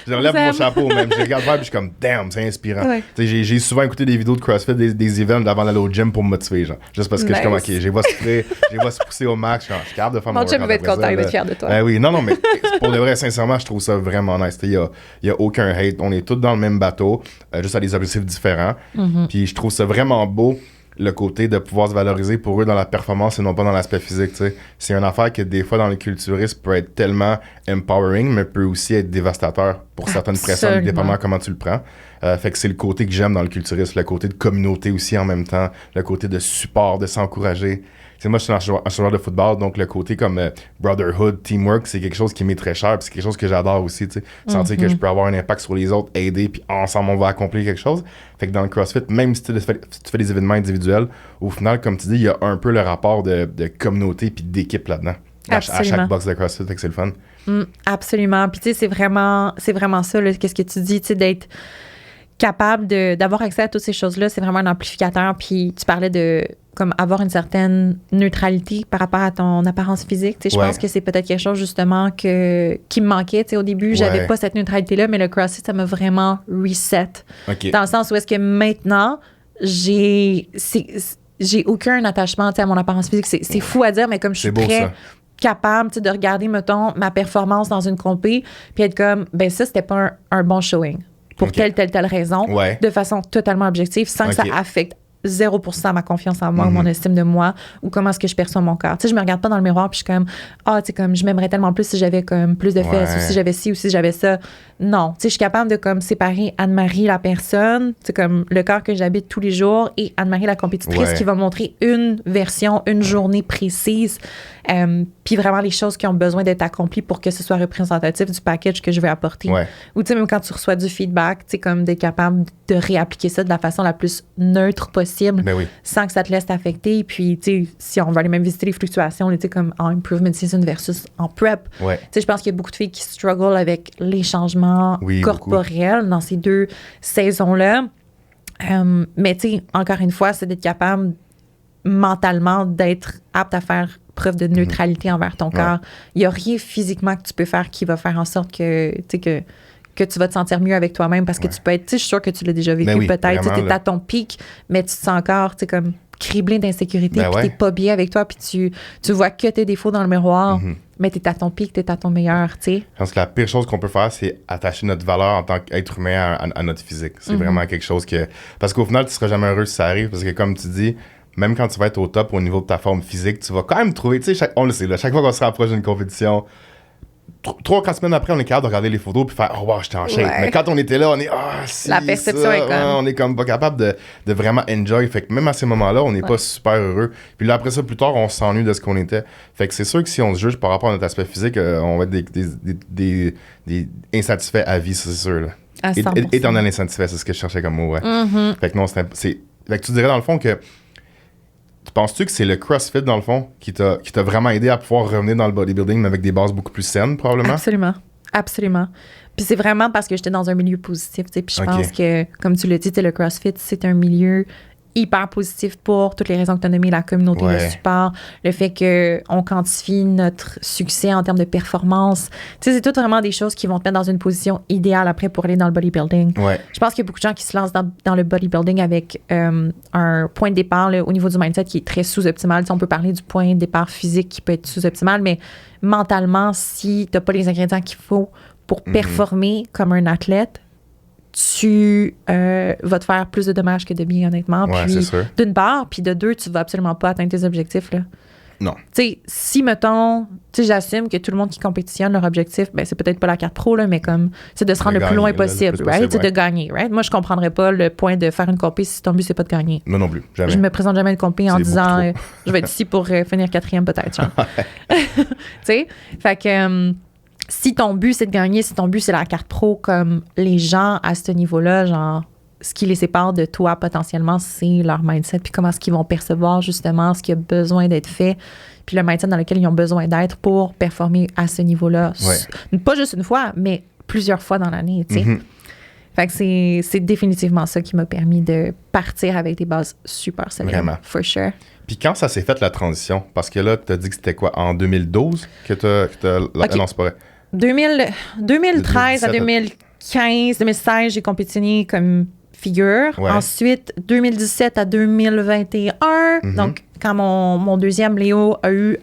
Je relève mon chapeau même. Je regarde faire, puis je suis comme, damn, c'est inspirant. Ouais. J'ai souvent écouté des vidéos de CrossFit, des events avant d'aller au gym pour me motiver, genre. Juste parce que je suis comme, OK, j'ai pas souffrir, j'ai pas se pousser au max, je suis capable de faire mon workout. Mon chum va être content, il va être fier de toi. Ben oui, non, mais pour de vrai, sincèrement, je trouve ça vraiment nice. Il y a aucun hate. On est tous dans le même bateau, juste à des objectifs différents. Puis je trouve ça vraiment beau, le côté de pouvoir se valoriser pour eux dans la performance et non pas dans l'aspect physique. T'sais. C'est une affaire que des fois dans le culturisme peut être tellement empowering, mais peut aussi être dévastateur pour certaines personnes, dépendamment comment tu le prends. Fait que c'est le côté que j'aime dans le culturisme, le côté de communauté aussi en même temps, le côté de support, de s'encourager. T'sais, moi, je suis un joueur de football, donc le côté comme brotherhood, teamwork, c'est quelque chose qui m'est très cher, puis c'est quelque chose que j'adore aussi, tu sais. Sentir que je peux avoir un impact sur les autres, aider, puis ensemble, on va accomplir quelque chose. Fait que dans le CrossFit, même si tu fais des événements individuels, au final, comme tu dis, il y a un peu le rapport de communauté puis d'équipe là-dedans. À chaque box de CrossFit, fait que c'est le fun. Absolument. Puis tu sais, c'est vraiment ça, là, qu'est-ce que tu dis, tu sais, d'être capable d'avoir accès à toutes ces choses-là, c'est vraiment un amplificateur. Puis tu parlais de comme avoir une certaine neutralité par rapport à ton apparence physique. Tu sais, je pense que c'est peut-être quelque chose justement qui me manquait. Tu sais, au début, j'avais pas cette neutralité-là, mais le CrossFit, ça m'a vraiment reset. Dans le sens où est-ce que maintenant, j'ai aucun attachement, tu sais, à mon apparence physique. C'est fou à dire, mais comme je suis très capable, tu sais, de regarder, mettons, ma performance dans une compé, puis être comme, ben ça, c'était pas un bon showing pour telle raison, de façon totalement objective, sans que ça affecte 0% ma confiance en moi, ou mon estime de moi, ou comment est-ce que je perçois mon corps. Tu sais, je me regarde pas dans le miroir puis je suis comme, tu sais, comme, je m'aimerais tellement plus si j'avais comme plus de fesses, ou si j'avais ci, ou si j'avais ça. Non. Tu sais, je suis capable de comme séparer Anne-Marie, la personne, tu sais, comme le corps que j'habite tous les jours, et Anne-Marie, la compétitrice, qui va montrer une version, une journée précise, puis vraiment les choses qui ont besoin d'être accomplies pour que ce soit représentatif du package que je vais apporter. Ou tu sais, même quand tu reçois du feedback, tu sais, comme d'être capable de réappliquer ça de la façon la plus neutre possible, sans que ça te laisse t'affecter. Puis, tu sais, si on va aller même visiter les fluctuations, tu sais, comme en improvement season versus en prep, tu sais, je pense qu'il y a beaucoup de filles qui struggle avec les changements corporels dans ces deux saisons-là. Mais, tu sais, encore une fois, c'est d'être capable mentalement d'être apte à faire preuve de neutralité envers ton corps. Il n'y a rien physiquement que tu peux faire qui va faire en sorte que, tu sais, que tu vas te sentir mieux avec toi-même, parce que tu peux être, tu sais, je suis sûre que tu l'as déjà vécu peut-être, tu es à ton pic, mais tu te sens encore, tu sais, comme criblé d'insécurité, puis t'es pas bien avec toi, puis tu vois que tes défauts dans le miroir, mais t'es à ton pic, t'es à ton meilleur, tu sais. Je pense que la pire chose qu'on peut faire, c'est attacher notre valeur en tant qu'être humain à notre physique. C'est vraiment quelque chose que... Parce qu'au final, tu seras jamais heureux si ça arrive, parce que comme tu dis, même quand tu vas être au top au niveau de ta forme physique, tu vas quand même trouver, tu sais, on le sait, là, chaque fois qu'on se rapproche d'une compétition, 3-4 semaines après, on est capable de regarder les photos puis faire « Oh wow, j'étais en shape ». Mais quand on était là, on est « Ah, si, la perception est comme... on est comme pas capable de vraiment enjoy. Fait que même à ces moments-là, on n'est pas super heureux. Puis là, après ça, plus tard, on s'ennuie de ce qu'on était. Fait que c'est sûr que si on se juge par rapport à notre aspect physique, on va être des insatisfaits à vie, ça, c'est sûr. Là. À 100%. Éternel insatisfait, c'est ce que je cherchais comme mot, Fait que non, fait que tu dirais dans le fond que penses-tu que c'est le CrossFit, dans le fond, qui t'a vraiment aidé à pouvoir revenir dans le bodybuilding, mais avec des bases beaucoup plus saines, probablement? Absolument. Absolument. Puis c'est vraiment parce que j'étais dans un milieu positif, tu sais. Puis je pense que, comme tu l'as dit, le CrossFit, c'est un milieu hyper positif pour toutes les raisons que tu as nommées, la communauté, le support, le fait qu'on quantifie notre succès en termes de performance. Tu sais, c'est tout vraiment des choses qui vont te mettre dans une position idéale après pour aller dans le bodybuilding. Je pense qu'il y a beaucoup de gens qui se lancent dans le bodybuilding avec un point de départ là, au niveau du mindset qui est très sous-optimal. Tu sais, on peut parler du point de départ physique qui peut être sous-optimal, mais mentalement, si tu n'as pas les ingrédients qu'il faut pour performer comme un athlète, tu vas te faire plus de dommages que de bien, honnêtement. Puis, d'une part, puis de deux, tu vas absolument pas atteindre tes objectifs, là. Non. Tu sais, si, mettons, tu sais, j'assume que tout le monde qui compétitionne, leur objectif, ben c'est peut-être pas la carte pro, là, mais comme, c'est de se rendre le plus loin possible, right? C'est de gagner, right? Moi, je comprendrais pas le point de faire une compé si ton but, c'est pas de gagner. Moi non plus, jamais. Je me présente jamais à une compé en disant, je vais être ici pour finir 4e, peut-être, genre. Tu sais? Fait que... si ton but, c'est de gagner, si ton but, c'est la carte pro, comme les gens à ce niveau-là, genre, ce qui les sépare de toi potentiellement, c'est leur mindset, puis comment est-ce qu'ils vont percevoir justement ce qui a besoin d'être fait, puis le mindset dans lequel ils ont besoin d'être pour performer à ce niveau-là. Pas juste une fois, mais plusieurs fois dans l'année, tu sais. Fait que c'est définitivement ça qui m'a permis de partir avec des bases super solides. Vraiment. For sure. Puis quand ça s'est fait la transition, parce que là, tu as dit que c'était quoi, en 2012 que tu as non, c'est pas vrai. 2013 à 2015, 2016, j'ai compétitionné comme figure. Ensuite, 2017 à 2021. Donc, quand mon deuxième Léo a eu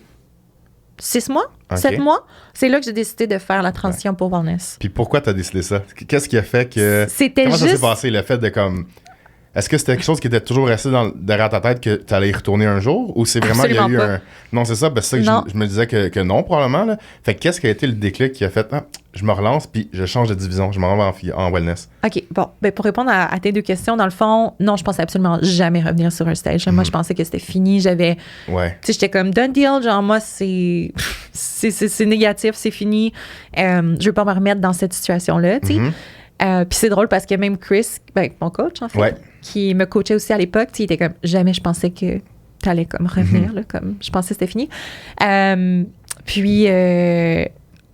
6 mois, 7 mois, c'est là que j'ai décidé de faire la transition pour wellness. Puis pourquoi tu as décidé ça? Qu'est-ce qui a fait que... Comment ça s'est passé, le fait de comme... Est-ce que c'était quelque chose qui était toujours resté derrière ta tête que tu allais y retourner un jour? Ou c'est vraiment qu'il y a eu un... Non, c'est ça. Ben, c'est ça que je me disais que non, probablement. Là. Fait que qu'est-ce qui a été le déclic qui a fait je me relance puis je change de division, je m'en vais en wellness? OK, bon. Ben, pour répondre à tes 2 questions, dans le fond, non, je pensais absolument jamais revenir sur un stage. Moi, je pensais que c'était fini. J'avais... Tu sais, j'étais comme done deal. Genre, moi, c'est négatif, c'est fini. Je veux pas me remettre dans cette situation-là, tu sais. Puis c'est drôle parce que même Chris, mon coach, en fait, qui me coachait aussi à l'époque, il était comme, jamais je pensais que t'allais comme revenir, là, comme je pensais que c'était fini. Puis,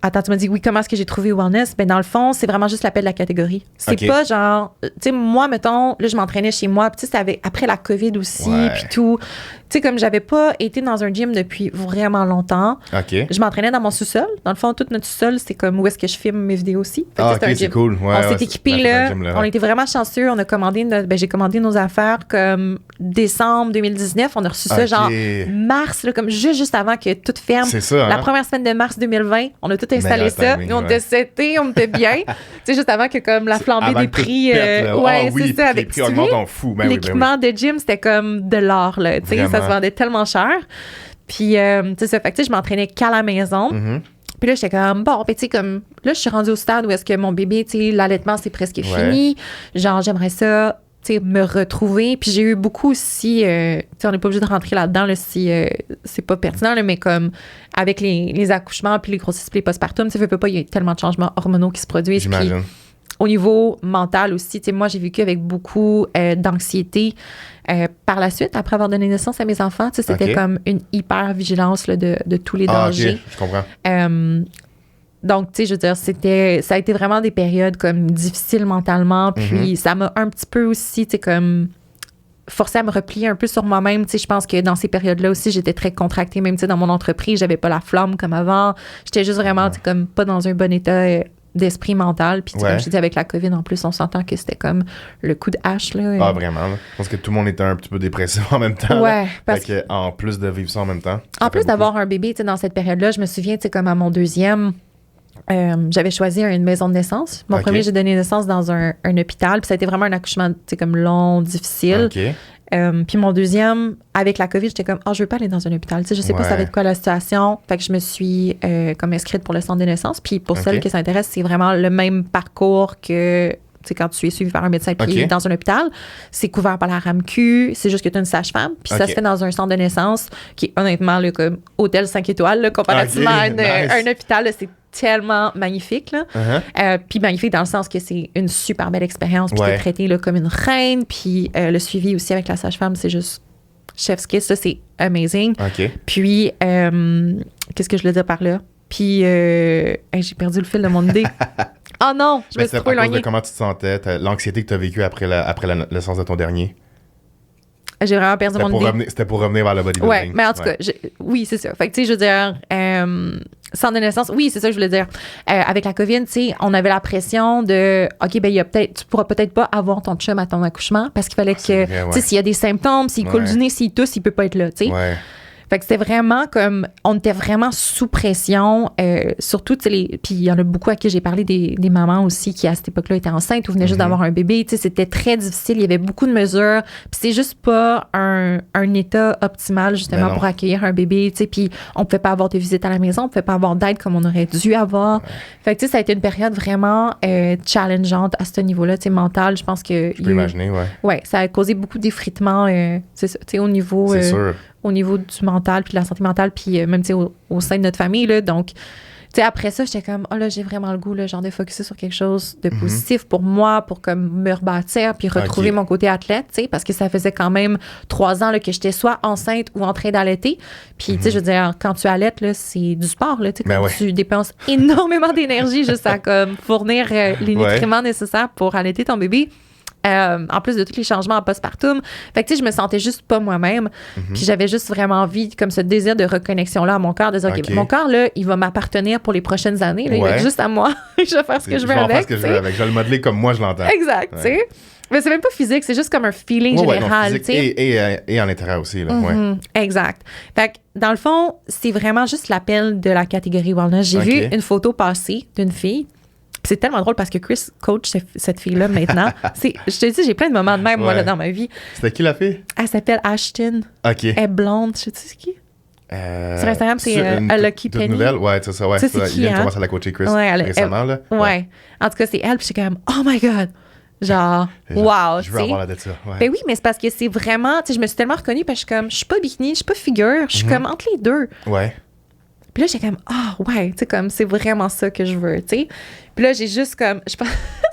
attends, tu m'as dit, oui, comment est-ce que j'ai trouvé wellness? Ben, dans le fond, c'est vraiment juste l'appel de la catégorie. C'est pas genre, tu sais, moi, mettons, là, je m'entraînais chez moi, puis tu sais, c'était après la COVID aussi, puis tout. Tu sais, comme j'avais pas été dans un gym depuis vraiment longtemps, je m'entraînais dans mon sous-sol. Dans le fond, tout notre sous-sol, c'est comme où est-ce que je filme mes vidéos aussi. C'est cool. On s'est équipés, là. On était vraiment chanceux. On a commandé, j'ai commandé nos affaires comme décembre 2019. On a reçu ça genre mars, là, comme juste avant que tout ferme. C'est ça, La première semaine de mars 2020, on a tout installé ça. Nous, on était setés, on était bien. Tu sais, juste avant que comme la flambée des prix. C'est ça. Avec les prix augmentent en fou. L'équipement de gym, c'était comme de l'or, là. Tu sais, ça se vendait tellement cher. Puis, tu sais, ça fait que je m'entraînais qu'à la maison. Puis là, j'étais comme, bon, ben, tu sais, comme, là, je suis rendue au stade où est-ce que mon bébé, tu sais, l'allaitement, c'est presque fini. Genre, j'aimerais ça, tu sais, me retrouver. Puis j'ai eu beaucoup aussi, tu sais, on n'est pas obligé de rentrer là-dedans, là, si c'est pas pertinent, là, mais comme, avec les accouchements, puis les grossesses, puis les postpartum, tu sais, il y a tellement de changements hormonaux qui se produisent. J'imagine. Au niveau mental aussi, tu sais, moi, j'ai vécu avec beaucoup d'anxiété par la suite, après avoir donné naissance à mes enfants. Tu sais, c'était comme une hyper vigilance là, de tous les dangers. Je comprends. Donc, tu sais, je veux dire, ça a été vraiment des périodes comme difficiles mentalement. Puis ça m'a un petit peu aussi, tu sais, comme forcé à me replier un peu sur moi-même. Tu sais, je pense que dans ces périodes-là aussi, j'étais très contractée. Même, tu sais, dans mon entreprise, j'avais pas la flamme comme avant. J'étais juste vraiment, tu sais, comme pas dans un bon état d'esprit mental. Puis, comme je te dis, avec la COVID, en plus, on s'entend que c'était comme le coup de hache, là. Vraiment, là. Je pense que tout le monde était un petit peu dépressif en même temps. Parce que, en plus de vivre ça en même temps. En plus d'avoir un bébé, tu sais, dans cette période-là, je me souviens, tu sais, comme à mon deuxième, j'avais choisi une maison de naissance. Mon premier, j'ai donné naissance dans un hôpital. Puis ça a été vraiment un accouchement, tu sais, comme long, difficile. Puis mon deuxième, avec la COVID, j'étais comme, je veux pas aller dans un hôpital. Tu sais, je sais pas ça va être quoi la situation. Fait que je me suis comme inscrite pour le centre de naissance. Puis pour celles qui s'intéressent, c'est vraiment le même parcours que, tu sais, quand tu es suivi par un médecin qui est dans un hôpital. C'est couvert par la RAMQ. C'est juste que tu as une sage-femme. Puis ça se fait dans un centre de naissance qui est honnêtement là, comme hôtel 5 étoiles, là, comparativement à un hôpital. Là, c'est tellement magnifique, là. Puis magnifique dans le sens que c'est une super belle expérience. Puis t'es traitée là, comme une reine. Puis le suivi aussi avec la sage-femme, c'est juste chef's kiss. Ça, c'est amazing. Puis, qu'est-ce que je voulais dire par là? Puis, j'ai perdu le fil de mon idée. Oh non, je me suis trop éloignée. Comment tu te sentais? L'anxiété que tu as vécue après la naissance de ton dernier? J'ai vraiment perdu mon idée. C'était pour revenir vers le bodybuilding. Ouais, mais en tout cas, oui, c'est ça. Fait que, tu sais, je veux dire, centre de naissance, oui, c'est ça que je voulais dire. Avec la COVID, tu sais, on avait la pression de, OK, ben, tu pourras peut-être pas avoir ton chum à ton accouchement parce qu'il fallait que, tu sais, s'il y a des symptômes, s'il coule du nez, s'il tousse, il peut pas être là, tu sais. Fait que c'était vraiment comme, on était vraiment sous pression, surtout, tu sais, puis il y en a beaucoup à qui j'ai parlé des mamans aussi qui, à cette époque-là, étaient enceintes ou venaient juste d'avoir un bébé, tu sais, c'était très difficile, il y avait beaucoup de mesures, puis c'est juste pas un état optimal, justement, pour accueillir un bébé, tu sais, puis on pouvait pas avoir de visite à la maison, on pouvait pas avoir d'aide comme on aurait dû avoir. Fait que, tu sais, ça a été une période vraiment challengeante à ce niveau-là, tu sais, mental, je pense que... Je peux imaginer, Ouais, ça a causé beaucoup d'effritement, c'est ça, tu sais, au niveau... C'est sûr. Au niveau du mental, puis de la santé mentale, puis même, tu sais, au sein de notre famille, là. Donc, tu sais, après ça, j'étais comme, là, j'ai vraiment le goût, là, genre, de focusser sur quelque chose de positif pour moi, pour comme me rebâtir, puis retrouver mon côté athlète, tu sais, parce que ça faisait quand même 3 ans, là, que j'étais soit enceinte ou en train d'allaiter. Puis, tu sais, je veux dire, quand tu allaites, là, c'est du sport, là, tu sais, tu dépenses énormément d'énergie juste à, comme, fournir les nutriments nécessaires pour allaiter ton bébé. En plus de tous les changements en postpartum. Fait que, tu sais, je me sentais juste pas moi-même. Puis j'avais juste vraiment envie, comme ce désir de reconnexion-là à mon corps, de dire, OK, mon corps, là, il va m'appartenir pour les prochaines années. Là, il va être juste à moi. Je vais faire ce que je veux avec. Je vais le modeler comme moi, je l'entends. Exact, tu sais. Mais c'est même pas physique, c'est juste comme un feeling général. Non, physique et en intérieur aussi. Là, Exact. Fait que, dans le fond, c'est vraiment juste l'appel de la catégorie wellness. J'ai vu une photo passer d'une fille. c'est tellement drôle parce que Chris coach cette fille-là maintenant. Je te dis, j'ai plein de moments de même, moi, là, dans ma vie. C'était qui la fille? Elle s'appelle Ashton. OK. Elle est blonde. Je sais c'est qui? Sur Instagram, c'est A Lucky Penny. Nouvelle? Ouais, c'est ça, ouais. C'est qui, il vient de commencer à la coacher Chris récemment, là. Ouais. En tout cas, c'est elle, puis j'étais comme, oh my God! Genre, wow! Je veux avoir l'air de ça. Ouais. Ben oui, mais c'est parce que c'est vraiment, tu sais, je me suis tellement reconnue parce que je suis comme, je suis pas bikini, je suis pas figure, je suis comme entre les deux. Ouais. Puis là, j'étais comme, ouais, tu sais, comme, c'est vraiment ça que je veux, tu sais. Puis là, j'ai juste comme, je pense,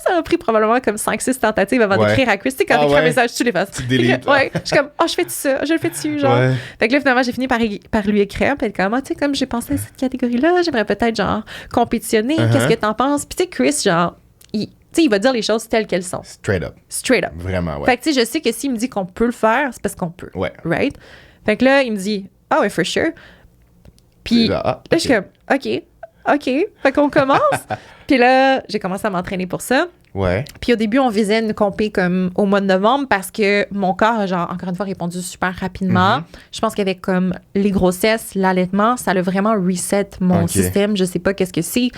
ça m'a pris probablement comme 5-6 tentatives avant d'écrire à Chris. Tu sais, quand t'écris un message, tu l'effaces. Tu délites. Ouais. Je suis comme, je fais ça, je le fais dessus, genre. Ouais. Fait que là, finalement, j'ai fini par lui écrire. Puis elle comme, tu sais, comme j'ai pensé à cette catégorie-là, j'aimerais peut-être, genre, compétitionner. Qu'est-ce que t'en penses? Puis tu sais, Chris, genre, il va dire les choses telles qu'elles sont. Straight up. Vraiment, ouais. Fait que tu sais, je sais que s'il me dit qu'on peut le faire, c'est parce qu'on peut. Ouais. Right? Fait que là, il me dit, ouais, for sure. Puis là, je suis comme, OK. Fait qu'on commence. Puis là, j'ai commencé à m'entraîner pour ça. Ouais. Puis au début, on visait une compé comme au mois de novembre parce que mon corps a, genre, encore une fois, répondu super rapidement. Je pense qu'avec comme les grossesses, l'allaitement, ça a vraiment reset mon système. Je sais pas qu'est-ce que c'est.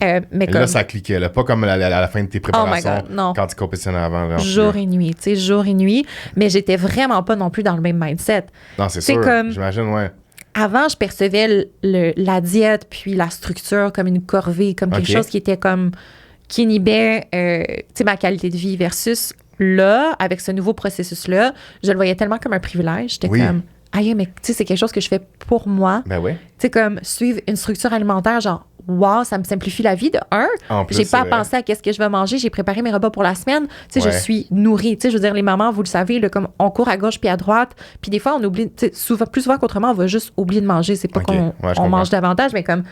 Mais comme... Là, ça cliquait. Là. Pas comme à la fin de tes préparations. Oh my God, non. Quand tu compétitionnais avant. Jour et nuit, tu sais, jour et nuit. Mais j'étais vraiment pas non plus dans le même mindset. Non, c'est sûr. Comme... J'imagine, ouais. Avant, je percevais la diète puis la structure comme une corvée, comme quelque chose qui était comme... qui inhibait ma qualité de vie versus là, avec ce nouveau processus-là, je le voyais tellement comme un privilège. J'étais comme, mais tu sais, c'est quelque chose que je fais pour moi. Ben oui. Tu sais, comme suivre une structure alimentaire, genre, wow, ça me simplifie la vie de un. J'ai pas à penser à qu'est-ce que je vais manger. J'ai préparé mes repas pour la semaine. Tu sais, je suis nourrie. Tu sais, je veux dire, les mamans, vous le savez, là, comme on court à gauche puis à droite. Puis des fois, on oublie, plus souvent qu'autrement, on va juste oublier de manger. C'est pas qu'on mange davantage, mais comme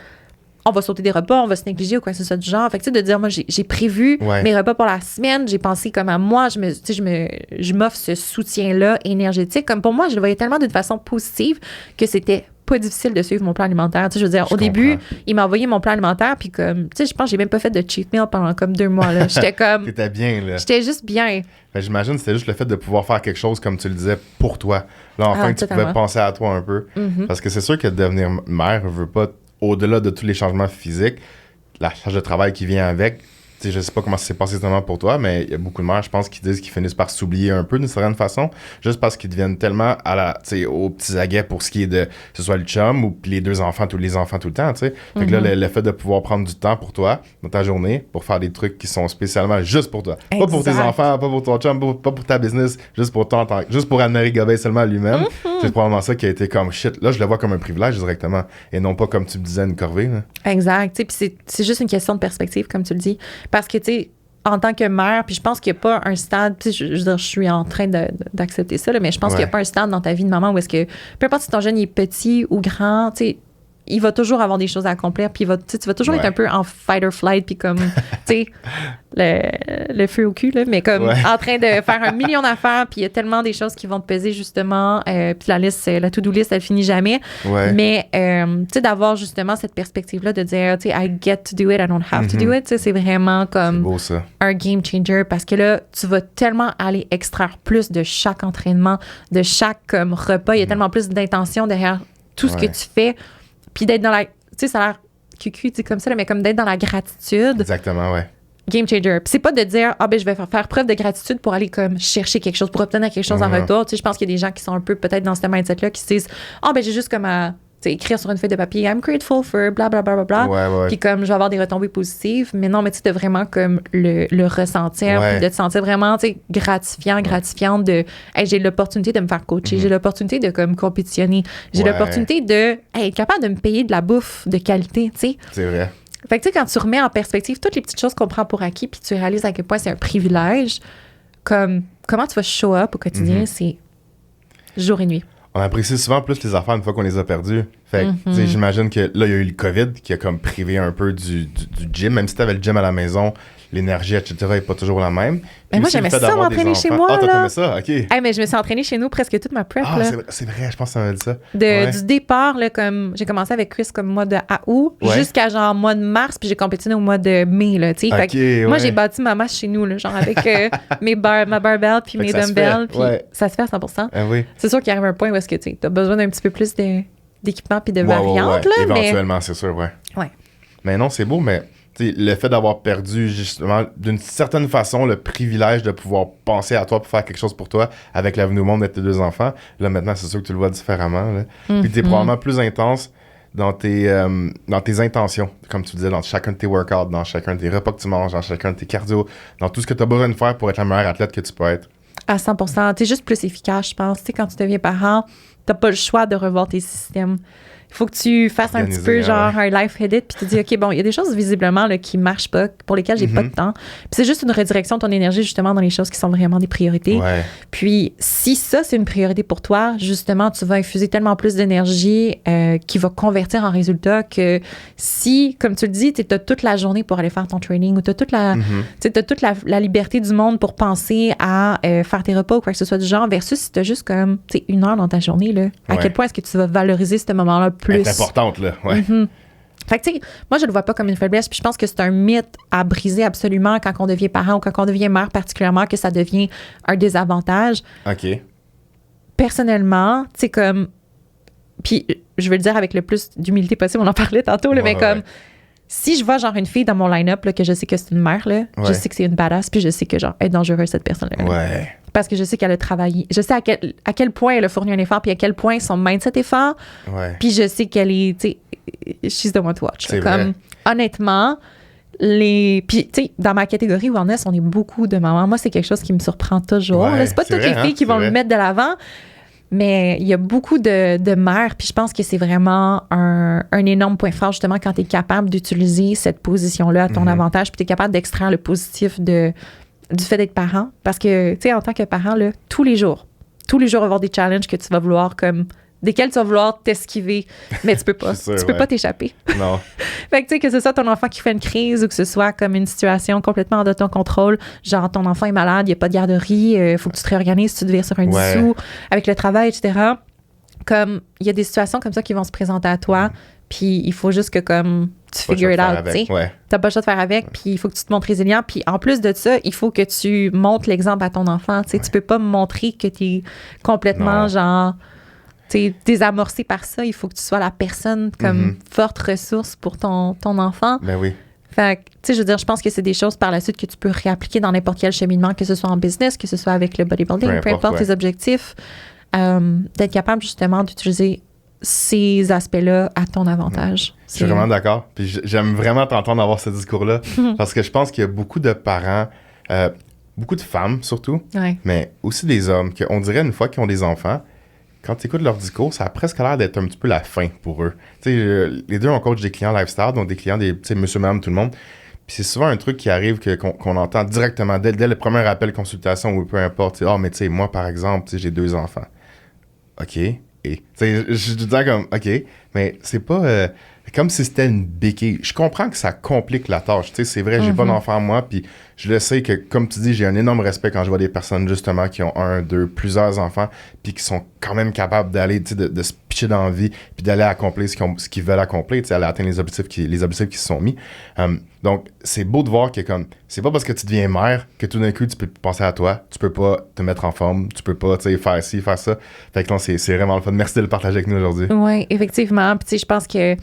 on va sauter des repas, on va se négliger ou quoi que ce soit du genre. Fait que, tu sais, de dire, moi, j'ai prévu mes repas pour la semaine, j'ai pensé comme à moi, je m'offre ce soutien-là énergétique. Comme pour moi, je le voyais tellement d'une façon positive que c'était pas difficile de suivre mon plan alimentaire. Tu sais, je veux dire, au début, il m'a envoyé mon plan alimentaire, puis comme, tu sais, je pense que j'ai même pas fait de cheat meal pendant comme 2 mois, là. J'étais comme... T'étais bien, là. J'étais juste bien. Ben, j'imagine que c'était juste le fait de pouvoir faire quelque chose, comme tu le disais, pour toi. Là, enfin, tu pouvais penser à toi un peu. Parce que c'est sûr que devenir mère veut pas, au-delà de tous les changements physiques, la charge de travail qui vient avec. Tu sais, je sais pas comment ça s'est passé tellement pour toi, mais il y a beaucoup de mères, je pense, qui disent qu'ils finissent par s'oublier un peu d'une certaine façon, juste parce qu'ils deviennent tellement aux petits aguets pour ce qui est de, que ce soit le chum ou les 2 enfants, tous les enfants tout le temps, tu sais. Fait que là, le fait de pouvoir prendre du temps pour toi, dans ta journée, pour faire des trucs qui sont spécialement juste pour toi. Exact. Pas pour tes enfants, pas pour ton chum, pas pour ta business, juste pour toi, juste pour Anne-Marie Gobet seulement lui-même. C'est probablement ça qui a été comme shit. Là, je le vois comme un privilège directement, et non pas comme tu me disais une corvée. Là. Exact. Puis c'est juste une question de perspective, comme tu le dis. Parce que, tu sais, en tant que mère, puis je pense qu'il n'y a pas un stade, je veux dire, je suis en train d'accepter ça, là, mais je pense qu'il n'y a pas un stade dans ta vie de maman où est-ce que, peu importe si ton jeune est petit ou grand, tu sais, il va toujours avoir des choses à accomplir, puis tu vas toujours être un peu en fight or flight, puis comme, tu sais, le feu au cul, là, mais comme en train de faire 1 million d'affaires, puis il y a tellement des choses qui vont te peser, justement, puis la to-do list, elle finit jamais. Mais, tu sais, d'avoir justement cette perspective-là de dire, tu sais, I get to do it, I don't have to do it, tu sais, c'est vraiment comme beau, ça. Un game changer, parce que là, tu vas tellement aller extraire plus de chaque entraînement, de chaque comme repas, il y a tellement plus d'intention derrière tout ce que tu fais. Puis d'être dans la... Tu sais, ça a l'air cucu, tu sais, comme ça, là, mais comme d'être dans la gratitude. Exactement, ouais. Game changer. Puis c'est pas de dire, je vais faire preuve de gratitude pour aller comme chercher quelque chose, pour obtenir quelque chose en retour. Tu sais, je pense qu'il y a des gens qui sont un peu peut-être dans ce mindset-là, qui se disent, j'ai juste comme à... écrire sur une feuille de papier I'm grateful for bla bla bla bla bla puis comme je vais avoir des retombées positives, mais non, mais tu sais, de vraiment comme le ressentir, puis de te sentir vraiment, tu sais, gratifiante de j'ai l'opportunité de me faire coacher, j'ai l'opportunité de comme compétitionner, j'ai l'opportunité de être capable de me payer de la bouffe de qualité, tu sais. C'est vrai. Fait que tu sais, quand tu remets en perspective toutes les petites choses qu'on prend pour acquis, puis tu réalises à quel point c'est un privilège, comme comment tu vas show up au quotidien, c'est jour et nuit. On apprécie souvent plus les affaires une fois qu'on les a perdues. Fait que, tu sais, j'imagine que là, il y a eu le COVID qui a comme privé un peu du gym. Même si t'avais le gym à la maison, l'énergie, etc., n'est pas toujours la même. Mais moi, j'aimais ça m'entraîner chez moi. Ah, t'aimais ça? OK. Mais je me suis entraînée chez nous presque toute ma prep. Ah, c'est vrai, je pense que ça m'a dit ça. Du départ, là, comme j'ai commencé avec Chris comme mois de août jusqu'à genre mois de mars, puis j'ai compétitionné au mois de mai, là, tu sais. Fait que moi, j'ai bâti ma masse chez nous, là, genre avec ma barbell puis mes dumbbells, puis ça se fait à 100%. Oui. C'est sûr qu'il arrive un point où est-ce que tu as besoin d'un petit peu plus d'équipement puis de variantes, là. Éventuellement, c'est sûr, ouais. Mais non, c'est beau, mais le fait d'avoir perdu, justement, d'une certaine façon, le privilège de pouvoir penser à toi pour faire quelque chose pour toi avec l'avenir au monde de tes 2 enfants, là, maintenant, c'est sûr que tu le vois différemment. Là. Puis t'es probablement plus intense dans tes intentions, comme tu disais, dans chacun de tes workouts, dans chacun de tes repas que tu manges, dans chacun de tes cardio, dans tout ce que tu as besoin de faire pour être la meilleure athlète que tu peux être. À 100%. T'es juste plus efficace, je pense. Tu sais, quand tu deviens parent, t'as pas le choix de revoir tes systèmes. Il faut que tu fasses un petit peu genre un life edit puis tu te dis OK, bon, il y a des choses visiblement là, qui marchent pas, pour lesquelles j'ai pas de temps. Puis c'est juste une redirection de ton énergie justement dans les choses qui sont vraiment des priorités. Ouais. Puis si ça c'est une priorité pour toi, justement, tu vas infuser tellement plus d'énergie qui va convertir en résultat que si, comme tu le dis, tu as toute la journée pour aller faire ton training ou tu as toute la liberté du monde pour penser à faire tes repas ou quoi que ce soit du genre versus si tu as juste comme 1 heure dans ta journée là, à quel point est-ce que tu vas valoriser ce moment-là plus. C'est importante, là, ouais. Fait que, tu sais, moi, je le vois pas comme une faiblesse, puis je pense que c'est un mythe à briser absolument quand on devient parent ou quand on devient mère particulièrement, que ça devient un désavantage. OK. Personnellement, tu sais, comme... Puis, je veux le dire avec le plus d'humilité possible, on en parlait tantôt, là, mais comme... Si je vois, genre, une fille dans mon line-up, là, que je sais que c'est une mère, là, je sais que c'est une badass, puis je sais que, genre, elle est dangereuse, cette personne-là. Ouais. Parce que je sais qu'elle a travaillé. Je sais à quel point elle a fourni un effort, puis à quel point son mindset est fort. Ouais. Puis je sais qu'elle est, tu sais, she's the one to watch. C'est comme, vrai. honnêtement, puis, tu sais, dans ma catégorie wellness, on est beaucoup de mamans. Moi, c'est quelque chose qui me surprend toujours. Ouais, Là, c'est pas toutes vrai, les filles qui vont le mettre de l'avant, mais il y a beaucoup de mères, puis je pense que c'est vraiment un énorme point fort, justement, quand tu es capable d'utiliser cette position-là à ton avantage, puis tu es capable d'extraire le positif du fait d'être parent. Parce que, tu sais, en tant que parent, là, tous les jours, il va y avoir des challenges que tu vas vouloir comme... desquels tu vas vouloir t'esquiver, mais tu peux pas. sûr, tu peux pas t'échapper. Non. Fait que, tu sais, que ce soit ton enfant qui fait une crise ou que ce soit comme une situation complètement hors de ton contrôle, genre ton enfant est malade, il n'y a pas de garderie, faut que tu te réorganises, tu te vires sur un dissous, avec le travail, etc. Comme, il y a des situations comme ça qui vont se présenter à toi, puis il faut juste que, comme, tu figure it out, tu sais. T'as pas le choix de faire avec, puis il faut que tu te montres résilient. Puis en plus de ça, il faut que tu montres l'exemple à ton enfant, tu sais. Tu peux pas montrer que t'es complètement, genre... t'es désamorcé par ça, il faut que tu sois la personne comme forte ressource pour ton enfant. Ben oui. Fait que, tu sais, je veux dire, je pense que c'est des choses par la suite que tu peux réappliquer dans n'importe quel cheminement, que ce soit en business, que ce soit avec le bodybuilding, peu importe tes objectifs, d'être capable justement d'utiliser ces aspects-là à ton avantage. Je suis vraiment d'accord. Puis j'aime vraiment t'entendre avoir ce discours-là parce que je pense qu'il y a beaucoup de parents, beaucoup de femmes surtout, mais aussi des hommes, qu'on dirait une fois qu'ils ont des enfants, quand tu écoutes leur discours, ça a presque l'air d'être un petit peu la fin pour eux. Tu sais, les deux, on coach des clients lifestyle, donc des clients, tu sais, monsieur, madame, tout le monde. Puis c'est souvent un truc qui arrive qu'on entend directement dès le premier appel consultation ou peu importe. Ah, mais tu sais, moi, par exemple, j'ai 2 enfants. OK. Et tu sais, je te dis comme, OK, mais c'est pas comme si c'était une béquille. Je comprends que ça complique la tâche. Tu sais, c'est vrai, j'ai pas d'enfant moi, puis je le sais que, comme tu dis, j'ai un énorme respect quand je vois des personnes, justement, qui ont 1, 2, plusieurs enfants, puis qui sont quand même capables d'aller, tu sais, de se pitcher dans la vie, puis d'aller accomplir ce qu'ils veulent accomplir, tu sais, aller atteindre les objectifs qui se sont mis. Donc, c'est beau de voir que, comme, c'est pas parce que tu deviens mère que tout d'un coup, tu peux penser à toi, tu peux pas te mettre en forme, tu peux pas, tu sais, faire ci, faire ça. Fait que non, c'est vraiment le fun. Merci de le partager avec nous aujourd'hui. Oui, effectivement. Puis, tu sais, je pense que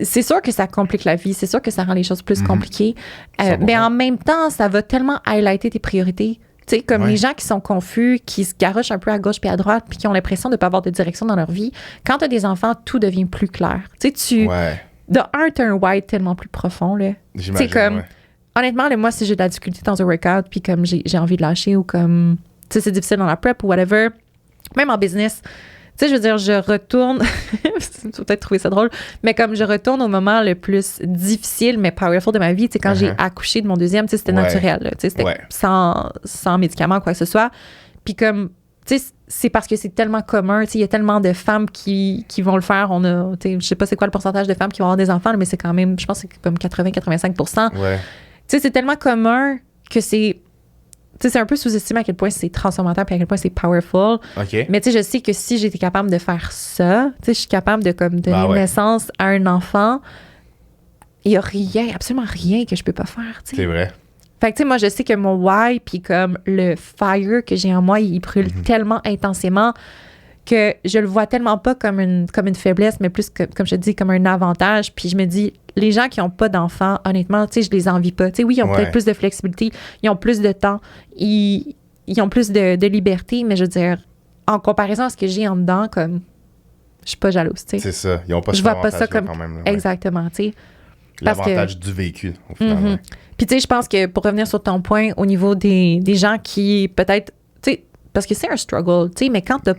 c'est sûr que ça complique la vie, c'est sûr que ça rend les choses plus compliquées, mais en même temps, ça va tellement highlighter tes priorités. Tu sais, comme les gens qui sont confus, qui se garochent un peu à gauche puis à droite, puis qui ont l'impression de ne pas avoir de direction dans leur vie, quand tu as des enfants, tout devient plus clair. Tu sais, de un, tu as un why tellement plus profond. Là. J'imagine, comme, honnêtement, là, moi, si j'ai de la difficulté dans un workout, puis comme j'ai envie de lâcher ou comme, tu sais, c'est difficile dans la prep ou whatever, même en business, tu sais, je veux dire, je retourne, tu vas peut-être trouver ça drôle, mais comme je retourne au moment le plus difficile, mais powerful de ma vie, tu sais, quand j'ai accouché de mon deuxième, tu sais, c'était naturel, là, tu sais, c'était sans médicaments, quoi que ce soit. Puis comme, tu sais, c'est parce que c'est tellement commun, tu sais, il y a tellement de femmes qui vont le faire. On a, tu sais, je sais pas c'est quoi le pourcentage de femmes qui vont avoir des enfants, mais c'est quand même, je pense que c'est comme 80-85%. Tu sais, c'est tellement commun que c'est... Tu sais, c'est un peu sous-estimé à quel point c'est transformateur puis à quel point c'est powerful. Mais tu sais, je sais que si j'étais capable de faire ça, tu sais, je suis capable de comme donner naissance à un enfant, il y a rien, absolument rien que je peux pas faire, tu sais. C'est vrai. Fait que tu sais, moi, je sais que mon why puis comme le fire que j'ai en moi, il brûle tellement intensément que je le vois tellement pas comme une faiblesse, mais plus, comme je te dis, comme un avantage. Puis je me dis, les gens qui n'ont pas d'enfants, honnêtement, tu sais, je les envie pas. Tu sais, oui, ils ont peut-être plus de flexibilité, ils ont plus de temps, ils ont plus de liberté, mais je veux dire, en comparaison à ce que j'ai en dedans, comme, je suis pas jalouse, tu sais. C'est ça, ils ont pas je vois pas ça comme quand même. Exactement, tu sais. L'avantage du vécu, au final. Puis tu sais, je pense que pour revenir sur ton point, au niveau des gens qui peut-être, tu sais, parce que c'est un struggle, tu sais, mais quand t'es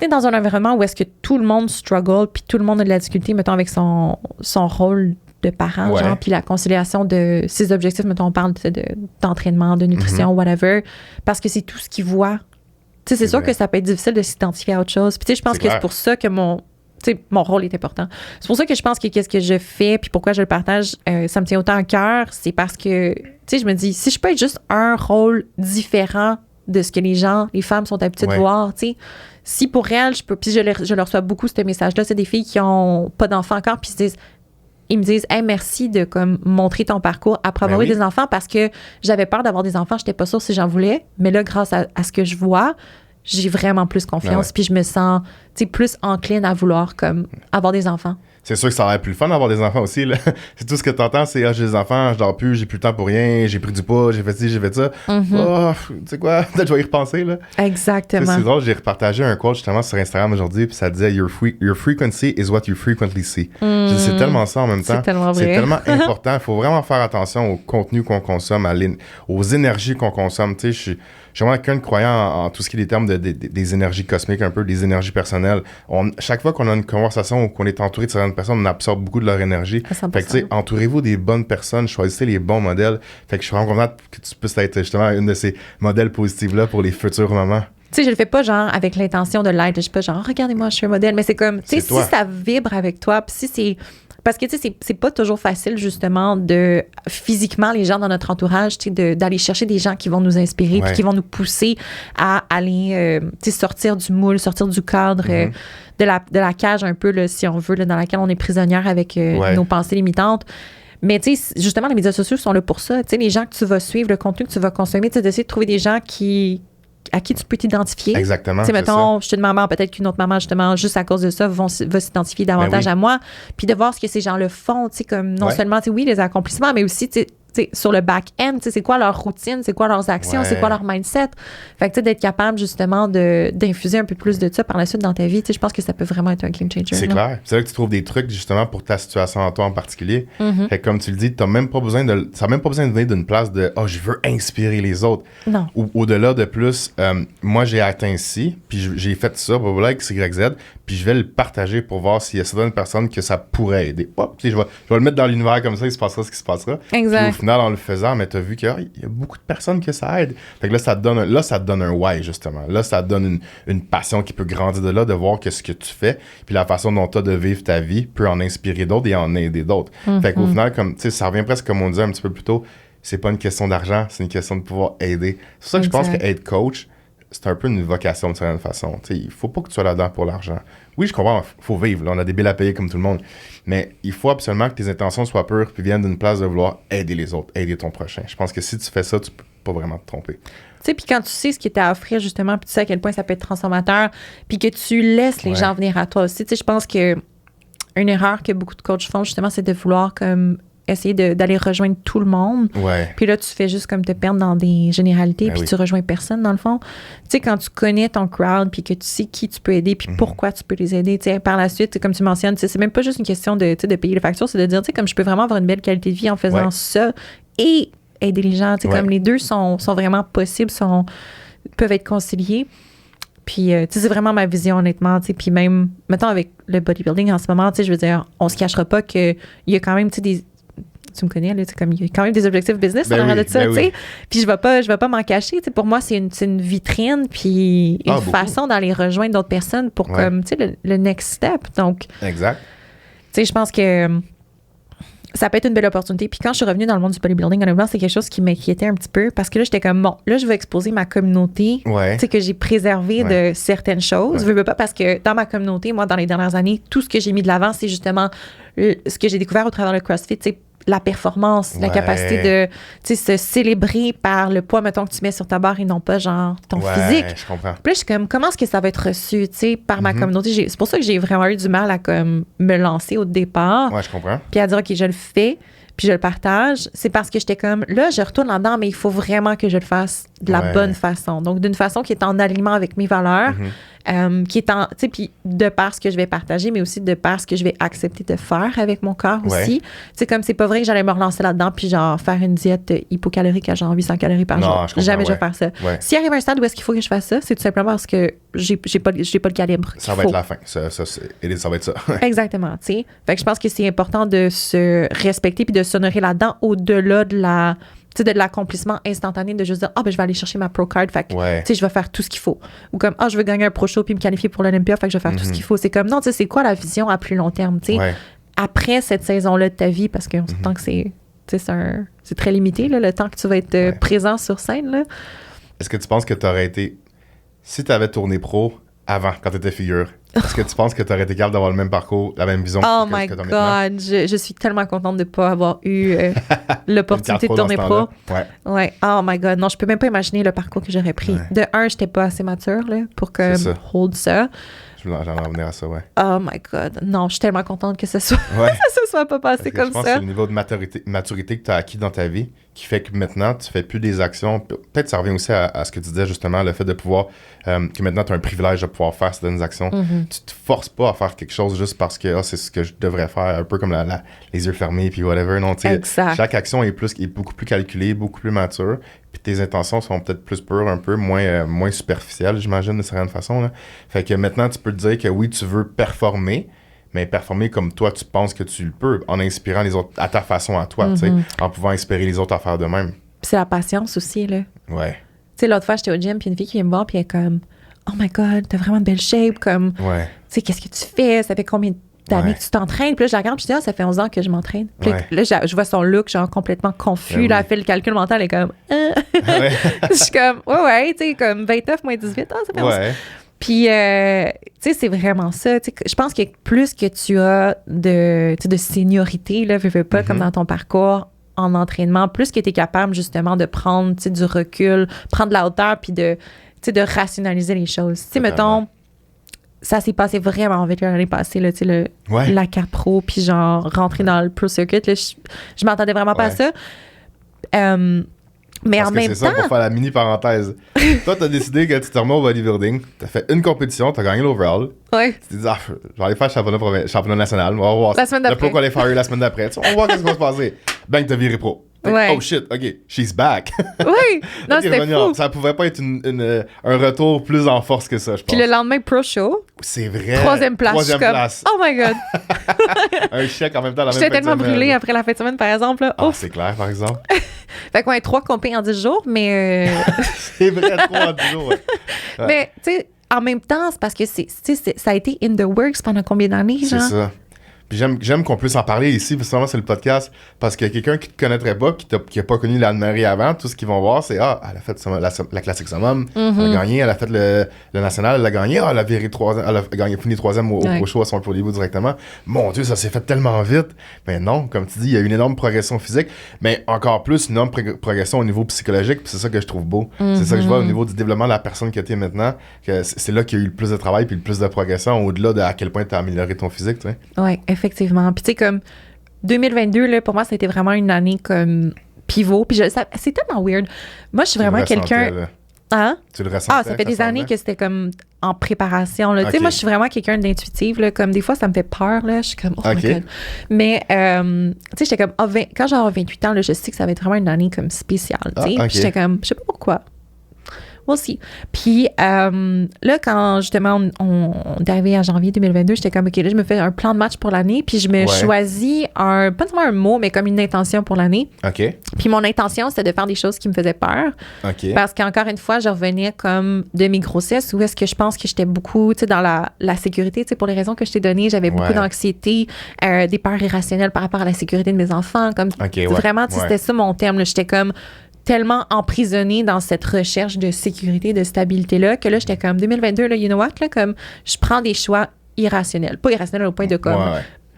dans un environnement où est-ce que tout le monde struggle, puis tout le monde a de la difficulté, mettons, avec son rôle de parent, genre, puis la conciliation de ses objectifs, mettons, on parle d'entraînement, de nutrition, whatever, parce que c'est tout ce qu'ils voient. Tu sais, c'est sûr que ça peut être difficile de s'identifier à autre chose. Puis tu sais, je pense que c'est pour ça que mon rôle est important. C'est pour ça que je pense que qu'est-ce que je fais, puis pourquoi je le partage, ça me tient autant à cœur, c'est parce que, tu sais, je me dis, si je peux être juste un rôle différent de ce que les femmes sont habituées de voir, tu sais, si pour elles, je peux, puis je leur reçois beaucoup ce message-là, c'est des filles qui ont pas d'enfants encore, puis ils me disent, hey, merci de comme montrer ton parcours après avoir eu des enfants, parce que j'avais peur d'avoir des enfants, j'étais pas sûre si j'en voulais, mais là, grâce à ce que je vois, j'ai vraiment plus confiance, puis je me sens, tu sais, plus encline à vouloir comme avoir des enfants. C'est sûr que ça aurait plus le fun d'avoir des enfants aussi, là. C'est tout ce que t'entends, c'est j'ai des enfants, je dors plus, j'ai plus le temps pour rien, j'ai pris du poids, j'ai fait ci, j'ai fait ça. Oh, tu sais quoi, peut-être je vais y repenser, là. Exactement. C'est drôle, j'ai repartagé un quote justement sur Instagram aujourd'hui, puis ça disait Your frequency is what you frequently see. C'est tellement ça en même temps. C'est tellement vrai. C'est tellement important. Il faut vraiment faire attention au contenu qu'on consomme, aux énergies qu'on consomme. Tu sais, je suis vraiment quelqu'un de croyant en tout ce qui est des termes des énergies cosmiques, un peu, des énergies personnelles. Chaque fois qu'on a une conversation ou qu'on est entouré de certaines personnes, on absorbe beaucoup de leur énergie. Fait que, tu sais, entourez-vous des bonnes personnes, choisissez les bons modèles. Fait que je suis vraiment content que tu puisses être justement une de ces modèles positifs-là pour les futurs mamans. Tu sais, je le fais pas genre avec l'intention de l'être. Je suis pas genre, regardez-moi, je suis un modèle. Mais c'est comme, tu sais, si ça vibre avec toi, puis si c'est. Parce que, tu sais, c'est pas toujours facile, justement, de physiquement, les gens dans notre entourage, tu sais, d'aller chercher des gens qui vont nous inspirer puis qui vont nous pousser à aller, tu sais, sortir du moule, sortir du cadre, de la cage un peu, là, si on veut, là, dans laquelle on est prisonnière avec nos pensées limitantes. Mais, tu sais, justement, les médias sociaux sont là pour ça. Tu sais, les gens que tu vas suivre, le contenu que tu vas consommer, tu sais, d'essayer de trouver des gens à qui tu peux t'identifier. Exactement. Tu sais, mettons, je suis une maman, peut-être qu'une autre maman, justement, juste à cause de ça, va s'identifier davantage à moi. Puis de voir ce que ces gens le font, tu sais, comme non seulement, tu sais, oui, les accomplissements, mais aussi, tu sais, sur le back-end, tu sais, c'est quoi leur routine, c'est quoi leurs actions, c'est quoi leur mindset. Fait que, tu sais, d'être capable, justement, d'infuser un peu plus de ça par la suite dans ta vie, tu sais, je pense que ça peut vraiment être un game changer. C'est clair. C'est là que tu trouves des trucs, justement, pour ta situation en toi en particulier. Fait que, comme tu le dis, ça n'a même pas besoin de venir d'une place de « Oh, je veux inspirer les autres ». Non. Ou au-delà de plus, moi, j'ai atteint ci, puis j'ai fait ça, blablabla, X, Y, Z, puis je vais le partager pour voir s'il y a certaines personnes que ça pourrait aider. Hop, je vais le mettre dans l'univers comme ça, il se passera ce qui se passera. Exact. Puis au final, en le faisant, mais t'as vu qu'il y a beaucoup de personnes que ça aide. Fait que là, ça te donne un why, justement. Là, ça te donne une passion qui peut grandir de là, de voir que ce que tu fais, puis la façon dont t'as de vivre ta vie peut en inspirer d'autres et en aider d'autres. Fait qu'au final, comme, tu sais, ça revient presque comme on disait un petit peu plus tôt, c'est pas une question d'argent, c'est une question de pouvoir aider. C'est pour ça que je pense qu'être coach, c'est un peu une vocation de certaine façon. T'sais, il faut pas que tu sois là-dedans pour l'argent. Oui, je comprends, il faut vivre. Là, on a des billes à payer comme tout le monde. Mais il faut absolument que tes intentions soient pures puis viennent d'une place de vouloir aider les autres, aider ton prochain. Je pense que si tu fais ça, tu peux pas vraiment te tromper. Tu sais, puis quand tu sais ce qui est à offrir, justement, puis tu sais à quel point ça peut être transformateur, puis que tu laisses les gens venir à toi aussi. Tu sais, je pense que une erreur que beaucoup de coachs font, justement, c'est de vouloir comme essayer d'aller rejoindre tout le monde. Puis là, tu fais juste comme te perdre dans des généralités, puis tu rejoins personne, dans le fond. Tu sais, quand tu connais ton crowd, puis que tu sais qui tu peux aider, puis pourquoi tu peux les aider, tu sais, par la suite, comme tu mentionnes, c'est même pas juste une question de payer les factures, c'est de dire, tu sais, comme je peux vraiment avoir une belle qualité de vie en faisant ça et aider les gens. Tu sais, comme les deux sont vraiment possibles, peuvent être conciliés. Puis, tu sais, c'est vraiment ma vision, honnêtement. Tu sais, puis même, mettons, avec le bodybuilding en ce moment, tu sais, je veux dire, on se cachera pas qu'il y a quand même, tu sais, tu me connais, là, comme il y a quand même des objectifs business en arrière de ça, tu sais. Puis je vais pas m'en cacher, tu sais. Pour moi, c'est une vitrine, puis une façon d'aller rejoindre d'autres personnes pour comme, tu sais, le next step. Donc, exact. Tu sais, je pense que ça peut être une belle opportunité. Puis quand je suis revenue dans le monde du bodybuilding, honnêtement, c'est quelque chose qui m'inquiétait un petit peu parce que là, j'étais comme, bon, là, je vais exposer ma communauté, tu sais, que j'ai préservé de certaines choses. Je veux pas parce que dans ma communauté, moi, dans les dernières années, tout ce que j'ai mis de l'avant, c'est justement ce que j'ai découvert au travers le CrossFit, tu sais. la performance, la capacité de, tu sais, se célébrer par le poids, mettons, que tu mets sur ta barre et non pas, genre, ton physique. Je comprends. Puis là, je suis comme, comment est-ce que ça va être reçu, tu sais, par ma communauté? C'est pour ça que j'ai vraiment eu du mal à, comme, me lancer au départ. Ouais, je comprends. Puis à dire, OK, je le fais, puis je le partage. C'est parce que j'étais comme, là, je retourne là-dedans, mais il faut vraiment que je le fasse de la bonne façon. Donc, d'une façon qui est en alignement avec mes valeurs, qui est en, tu sais, puis de par ce que je vais partager, mais aussi de par ce que je vais accepter de faire avec mon corps aussi. Tu sais, comme c'est pas vrai que j'allais me relancer là-dedans puis genre faire une diète hypocalorique à genre 800 calories par jour. Jamais je vais faire ça. S'il arrive un stade où est-ce qu'il faut que je fasse ça, c'est tout simplement parce que j'ai pas le calibre. Ça va être la fin. Ça va être ça. Exactement, tu sais. Fait que je pense que c'est important de se respecter puis de s'honorer là-dedans au-delà de la... Tu sais, de l'accomplissement instantané de juste dire, ben, je vais aller chercher ma pro card, fait que, tu sais, je vais faire tout ce qu'il faut. Ou comme, je veux gagner un pro show puis me qualifier pour l'Olympia, fait que je vais faire tout ce qu'il faut. C'est comme, non, tu sais, c'est quoi la vision à plus long terme, tu sais, après cette saison-là de ta vie, parce qu'on s'entend que c'est très limité, là, le temps que tu vas être présent sur scène, là. Est-ce que tu penses que tu aurais été, si tu avais tourné pro avant, quand tu étais figure, est-ce que tu penses que tu aurais été capable d'avoir le même parcours, la même vision que my God, je suis tellement contente de ne pas avoir eu l'opportunité de tourner pro. Ouais. Oh my God, non, je peux même pas imaginer le parcours que j'aurais pris. De un, j'étais pas assez mature là, pour hold ça. J'en ai revenir à ça, Oh my God. Non, je suis tellement contente que ça soit, ça soit pas passé comme ça. Je pense que c'est le niveau de maturité que tu as acquis dans ta vie qui fait que maintenant, tu fais plus des actions. Peut-être ça revient aussi à ce que tu disais justement, le fait de pouvoir, que maintenant tu as un privilège de pouvoir faire certaines actions. Tu te forces pas à faire quelque chose juste parce que c'est ce que je devrais faire, un peu comme les yeux fermés puis whatever. Non, chaque action est beaucoup plus calculée, beaucoup plus mature. Puis tes intentions sont peut-être plus pures, un peu moins superficielles, j'imagine, de certaine façon. Là. Fait que maintenant, tu peux te dire que oui, tu veux performer, mais performer comme toi, tu penses que tu le peux, en inspirant les autres à ta façon, à toi, tu sais, en pouvant inspirer les autres à faire de même. Puis c'est la patience aussi, là. Ouais. Tu sais, l'autre fois, j'étais au gym, puis une fille qui vient me voir, puis elle est comme, oh my God, t'as vraiment de belle shape, comme, tu sais, qu'est-ce que tu fais? Ça fait combien d'années que tu t'entraînes? Puis là, je la regarde, puis je dis, ça fait 11 ans que je m'entraîne. Puis là, je vois son look, genre complètement confus, là, elle fait le calcul mental, elle est comme, Je suis comme, tu sais, comme 29 moins 18, ça fait 11 ans. Puis, tu sais, c'est vraiment ça. Je pense que plus que tu as de seniorité, là, veux pas, comme dans ton parcours en entraînement, plus que tu es capable, justement, de prendre, du recul, prendre de la hauteur, puis de rationaliser les choses. Tu sais, mettons, ça s'est passé vraiment vite l'année passée, là, tu sais, la carte pro, puis genre, rentrer dans le pro circuit, là, je m'attendais vraiment pas à ça. Mais parce en même temps... c'est ça, pour faire la mini-parenthèse. Toi, t'as décidé que tu te remets au bodybuilding, t'as fait une compétition, t'as gagné l'overall. Tu t'es dit, je vais aller faire championnat national, on va voir la semaine d'après. Le pro qualifier la semaine d'après. On va voir ce qui va se passer. Bang, t'as viré pro. Oh shit, OK, she's back. Oui, non, c'était fou. Ça pouvait pas être un retour plus en force que ça, je pense. Puis le lendemain, pro show. C'est vrai. Troisième place. Oh my God. Un chèque en même temps. J'étais tellement brûlée après la fin de semaine, par exemple. Là. C'est clair, par exemple. Fait qu'on a 3 compés en 10 jours, mais... C'est vrai, 3 en 10 jours, Mais, tu sais, en même temps, c'est parce que ça a été in the works pendant combien d'années, genre? C'est ça. Puis j'aime qu'on puisse en parler ici, parce que c'est le podcast, parce que quelqu'un qui te connaîtrait pas, qui a pas connu l'Anne-Marie avant, tout ce qu'ils vont voir, c'est elle a fait la classique summum, elle a gagné, elle a fait le national, elle a gagné, elle a viré 3 ans, elle a gagné, fini 3e au show à son pro niveau directement. Mon Dieu, ça s'est fait tellement vite. Mais non, comme tu dis, il y a une énorme progression physique, mais encore plus une énorme progression au niveau psychologique, puis c'est ça que je trouve beau. C'est ça que je vois au niveau du développement de la personne que tu es maintenant, que c'est là qu'il y a eu le plus de travail puis le plus de progression, au-delà de à quel point tu as amélioré ton physique, tu sais. Ouais, effectivement. Puis tu sais, comme 2022, là, pour moi, ça a été vraiment une année comme pivot. Puis c'est tellement weird. Moi, je suis vraiment quelqu'un... Hein? Tu le ressentais? Ça fait des années que c'était comme en préparation. Là. Okay. Tu sais, moi, je suis vraiment quelqu'un d'intuitive. Là, comme des fois, ça me fait peur. Là. Je suis comme, oh my God. Mais, tu sais, j'étais comme, quand j'aurai 28 ans, là, je sais que ça va être vraiment une année comme spéciale. Tu sais. Puis j'étais comme, je sais pas pourquoi. Moi aussi. Puis là, quand justement on est arrivé à janvier 2022, j'étais comme, OK, là, je me fais un plan de match pour l'année, puis je me choisis pas seulement un mot, mais comme une intention pour l'année. OK. Puis mon intention, c'était de faire des choses qui me faisaient peur. OK. Parce qu'encore une fois, je revenais comme de mes grossesses où est-ce que je pense que j'étais beaucoup, tu sais, dans la sécurité, tu sais, pour les raisons que je t'ai données, j'avais beaucoup d'anxiété, des peurs irrationnelles par rapport à la sécurité de mes enfants. Comme, vraiment, tu sais, c'était ça mon terme. Là, j'étais comme tellement emprisonnée dans cette recherche de sécurité, de stabilité-là, que là, j'étais comme 2022, là, you know what, là, comme je prends des choix irrationnels. Pas irrationnels au point de comme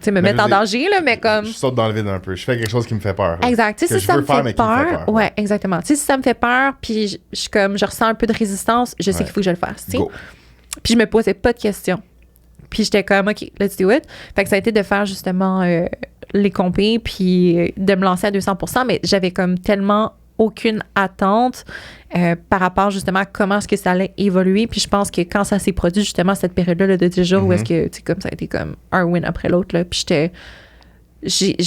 sais, me mettre en danger, là, mais comme... Je saute dans le vide un peu. Je fais quelque chose qui me fait peur. Là. Exact. Tu sais, si ça me fait peur... Ouais, exactement. Tu sais, si ça me fait peur, puis je ressens un peu de résistance, je sais qu'il faut que je le fasse, tu sais. Puis je me posais pas de questions. Puis j'étais comme, OK, let's do it. Fait que ça a été de faire justement les compés, puis de me lancer à 200%, mais j'avais comme tellement aucune attente par rapport justement à comment est-ce que ça allait évoluer. Puis je pense que quand ça s'est produit justement cette période-là là, de 10 jours où est-ce que, tu sais, comme ça a été comme un win après l'autre, là, puis tu sais,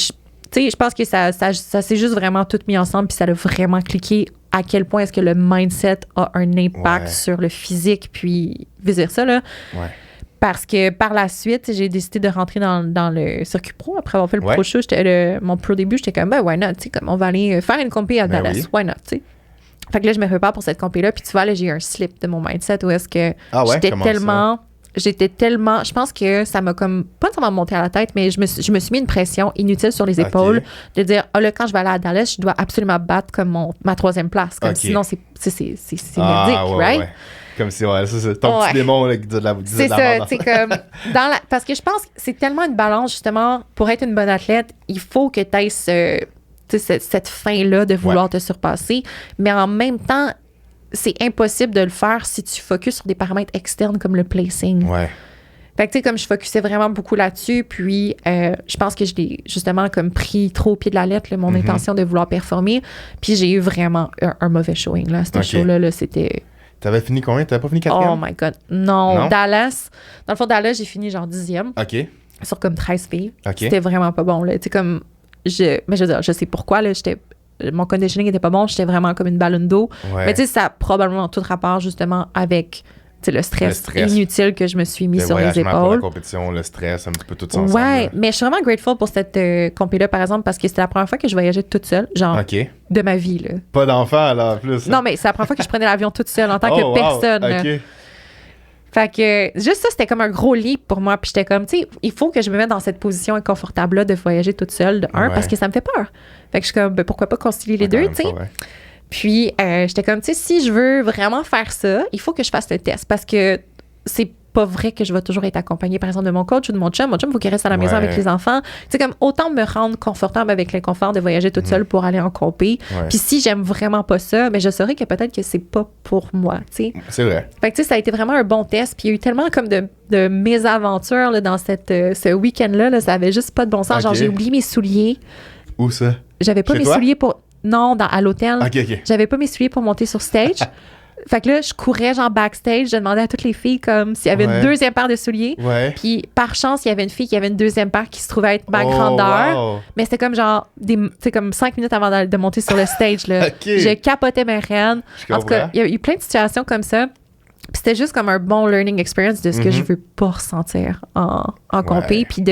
je pense que ça s'est juste vraiment tout mis ensemble, puis ça a vraiment cliqué à quel point est-ce que le mindset a un impact sur le physique, puis vice-versa, là. Ouais. Parce que par la suite, j'ai décidé de rentrer dans le circuit pro. Après avoir fait le pro show, mon pro début, j'étais comme, ben, why not? Tu sais, comme on va aller faire une compé à Dallas. Why not? Tu sais. Fait que là, je me prépare pour cette compé-là. Puis tu vois, là, j'ai eu un slip de mon mindset où est-ce que j'étais tellement. Je pense que ça m'a comme pas tellement monté à la tête, mais je me suis mis une pression inutile sur les épaules de dire, oh là, quand je vais aller à Dallas, je dois absolument battre comme ma 3e place. Comme sinon, c'est merdique, right? Comme si, c'est ton petit démon là, qui dit de la c'est ça, c'est comme... parce que je pense que c'est tellement une balance, justement, pour être une bonne athlète, il faut que tu aies cette fin-là de vouloir te surpasser, mais en même temps, c'est impossible de le faire si tu focuses sur des paramètres externes comme le placing. Ouais. Fait que, tu sais, comme je focusais vraiment beaucoup là-dessus, puis je pense que je l'ai justement comme pris trop au pied de la lettre, là, mon intention de vouloir performer, puis j'ai eu vraiment un mauvais showing, là. Ce show-là, c'était... T'avais fini combien? T'avais pas fini 4e? Oh my God. Non, Dallas. Dans le fond, Dallas, j'ai fini genre 10e. OK. Sur comme 13 filles. OK. C'était vraiment pas bon, là. Tu sais, comme... Mais je veux dire, je sais pourquoi, là. Mon conditioning était pas bon. J'étais vraiment comme une ballonne d'eau. Ouais. Mais tu sais, ça a probablement tout rapport, justement, avec... le stress inutile que je me suis mis sur les épaules. Pour la compétition, le stress, un petit peu tout ça ensemble. Ouais, mais je suis vraiment grateful pour cette compé-là, par exemple, parce que c'était la première fois que je voyageais toute seule, genre, de ma vie, là. Pas d'enfant, là, en plus. Non, mais c'est la première fois que je prenais l'avion toute seule en tant que personne. OK. Fait que, juste ça, c'était comme un gros leap pour moi. Puis j'étais comme, tu sais, il faut que je me mette dans cette position inconfortable-là de voyager toute seule, de un, parce que ça me fait peur. Fait que je suis comme, pourquoi pas concilier les deux, tu sais. Puis, j'étais comme, tu sais, si je veux vraiment faire ça, il faut que je fasse le test parce que c'est pas vrai que je vais toujours être accompagnée, par exemple, de mon coach ou de mon chum. Mon chum, il faut qu'il reste à la maison avec les enfants. Tu sais, comme, autant me rendre confortable avec l'inconfort de voyager toute seule pour aller en compé. Puis si j'aime vraiment pas ça, mais je saurais que peut-être que c'est pas pour moi, tu sais. C'est vrai. Fait que, tu sais, ça a été vraiment un bon test. Puis il y a eu tellement comme de mésaventures là, dans ce week-end-là. Là, ça avait juste pas de bon sens. Genre, j'ai oublié mes souliers. Où ça? J'avais pas mes souliers pour... Non, à l'hôtel. OK. J'avais pas mes souliers pour monter sur stage. Fait que là, je courais genre backstage. Je demandais à toutes les filles comme s'il y avait une 2e paire de souliers. Puis par chance, il y avait une fille qui avait une 2e paire qui se trouvait être ma grandeur. Wow. Mais c'était comme genre, comme 5 minutes avant de monter sur le stage. Là. Je capotais mes reines. En tout cas, il y a eu plein de situations comme ça. Puis c'était juste comme un bon learning experience de ce que je veux pas ressentir en compé. Puis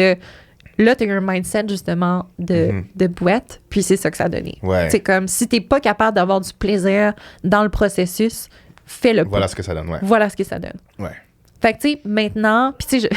là, tu as eu un mindset, justement, de boîte, puis c'est ça que ça a donné. C'est comme, si t'es pas capable d'avoir du plaisir dans le processus, fais-le pas. Voilà ce que ça donne, Voilà ce que ça donne. Fait que, tu sais, maintenant, puis tu sais,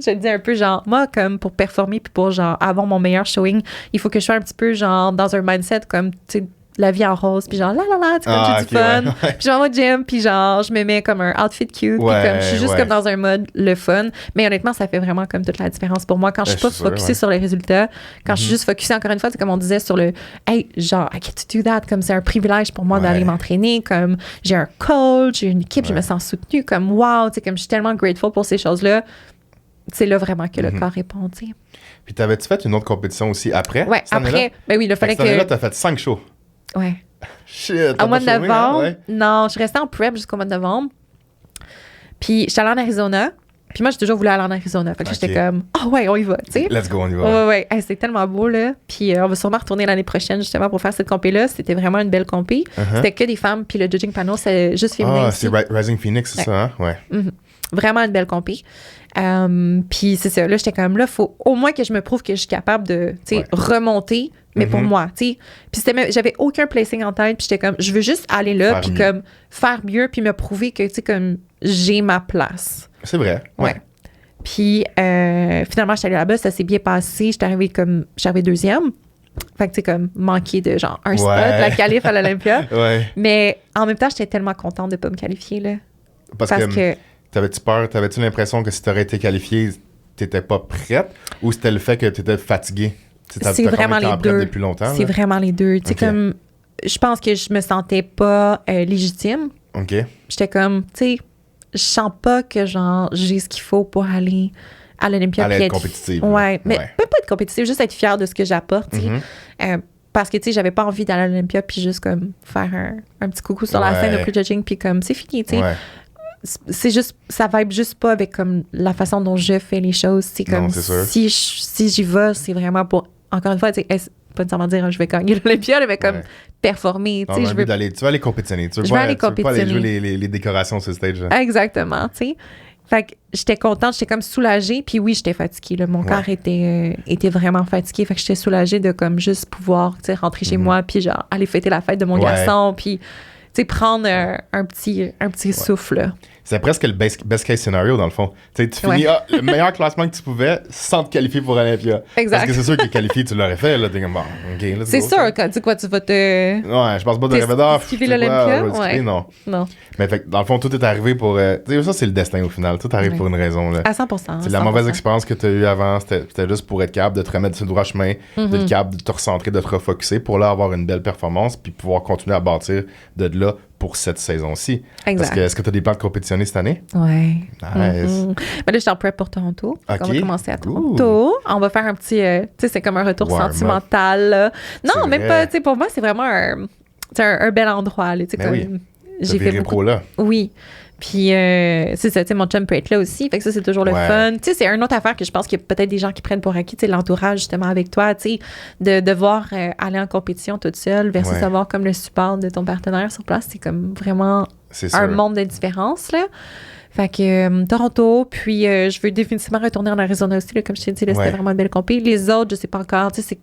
je le dis un peu, genre, moi, comme pour performer, puis pour, genre, avoir mon meilleur showing, il faut que je sois un petit peu, genre, dans un mindset comme, tu sais, la vie en rose, puis genre, tu sais, comme j'ai du fun. Puis je vais au gym, puis genre, je me mets comme un outfit cute, puis comme, je suis juste comme dans un mode le fun. Mais honnêtement, ça fait vraiment comme toute la différence pour moi. Quand je suis pas focusée sur les résultats, quand je suis juste focusée, encore une fois, c'est comme on disait sur le, hey, genre, I get to do that, comme c'est un privilège pour moi d'aller m'entraîner, comme j'ai un coach, j'ai une équipe, je me sens soutenue, comme wow, tu sais, comme je suis tellement grateful pour ces choses-là. C'est là vraiment que le corps répond, tu sais. Puis t'avais-tu fait une autre compétition aussi après? Ouais, après, ben oui, il fallait que... Cette année-là, t'as fait 5 shows. Ouais. Shit, au mois de novembre, non, je suis restée en prep jusqu'au mois de novembre. Puis, j'étais allée en Arizona. Puis moi, j'ai toujours voulu aller en Arizona. Fait que j'étais comme, ouais, on y va, tu sais. Let's go, on y va. Ouais. Hey, c'est tellement beau, là. Puis, on va sûrement retourner l'année prochaine, justement, pour faire cette compé-là. C'était vraiment une belle compé. C'était que des femmes. Puis le judging panel, c'est juste féminin. Ah, c'est Rising Phoenix, c'est ça, hein? Ouais. Vraiment une belle compé. Puis c'est ça, là, j'étais comme, là, faut au moins que je me prouve que je suis capable de, tu sais, remonter, mais pour moi, tu sais. Puis j'avais aucun placing en tête, puis j'étais comme, je veux juste aller là, puis comme faire mieux, puis me prouver que, tu sais, comme, j'ai ma place. C'est vrai. Ouais. Puis finalement, j'étais allée là-bas, ça s'est bien passé, j'étais arrivée 2e. Fait que, tu sais, comme, manquer de, genre, un spot, la qualif à l'Olympia. Mais en même temps, j'étais tellement contente de pas me qualifier, là. Parce que t'avais-tu peur, t'avais-tu l'impression que si t'aurais été qualifié, t'étais pas prête ou c'était le fait que t'étais fatiguée? C'est vraiment les deux. Depuis longtemps, c'est vraiment les deux. Tu sais, comme, je pense que je me sentais pas légitime. OK. J'étais comme, tu sais, je sens pas que genre j'ai ce qu'il faut pour aller à l'Olympia. Aller être compétitive. Ouais, mais pas être compétitive, juste être fière de ce que j'apporte, tu sais. Parce que, tu sais, j'avais pas envie d'aller à l'Olympia puis juste comme faire un petit coucou sur la scène de prejudging puis comme c'est fini, tu sais. C'est juste, ça vibe juste pas avec comme la façon dont je fais les choses. C'est comme si j'y vais, c'est vraiment pour, encore une fois, tu sais, pas nécessairement dire je vais gagner l'Olympia, mais comme performer. Tu vas aller compétitionner. Tu veux pas aller jouer les décorations sur le stage. Là. Exactement, tu sais. Fait que j'étais contente, j'étais comme soulagée. Puis oui, j'étais fatiguée. Là. Mon corps était vraiment fatigué. Fait que j'étais soulagée de comme juste pouvoir rentrer chez moi puis genre aller fêter la fête de mon garçon. Puis prendre un petit souffle. Là. C'est presque le best case scenario, dans le fond. Tu finis le meilleur classement que tu pouvais sans te qualifier pour Olympia. Exact. Parce que c'est sûr que qualifié, tu l'aurais fait. Là, t'es comme, bon, OK. Là, c'est sûr, quand tu vas te... Ouais, je pense pas de rêver d'or. Esquiver l'Olympia? Non. Mais fait, dans le fond, tout est arrivé pour... ça, c'est le destin, au final. Tout arrive pour une raison. Là. À 100%. C'est la mauvaise expérience que tu as eue avant. C'était juste pour être capable de te remettre sur le droit chemin, d'être capable de te recentrer, de te refocuser pour là avoir une belle performance puis pouvoir continuer à bâtir de là pour cette saison-ci. Exact. Parce que, est-ce que tu as des plans de compétitionner cette année? Oui. Nice. Mais là, je suis en prep pour Toronto. Okay. On va commencer à Toronto. On va faire un petit... tu sais, c'est comme un retour sentimental. Là. Non, même pas. Tu sais, pour moi, c'est vraiment un bel endroit. Là, ben comme, oui. J'ai fait beaucoup... là. Oui. Puis, c'est ça, tu sais, mon chum peut être là aussi. Fait que ça, c'est toujours le fun. Tu sais, c'est une autre affaire que je pense qu'il y a peut-être des gens qui prennent pour acquis, tu sais, l'entourage, justement, avec toi, tu sais, de devoir aller en compétition toute seule versus avoir comme le support de ton partenaire sur place. C'est comme vraiment un monde de différence, là. Fait que Toronto, puis je veux définitivement retourner en Arizona aussi, là, comme je t'ai dit, là, c'était vraiment une belle compé. Les autres, je sais pas encore. Tu sais,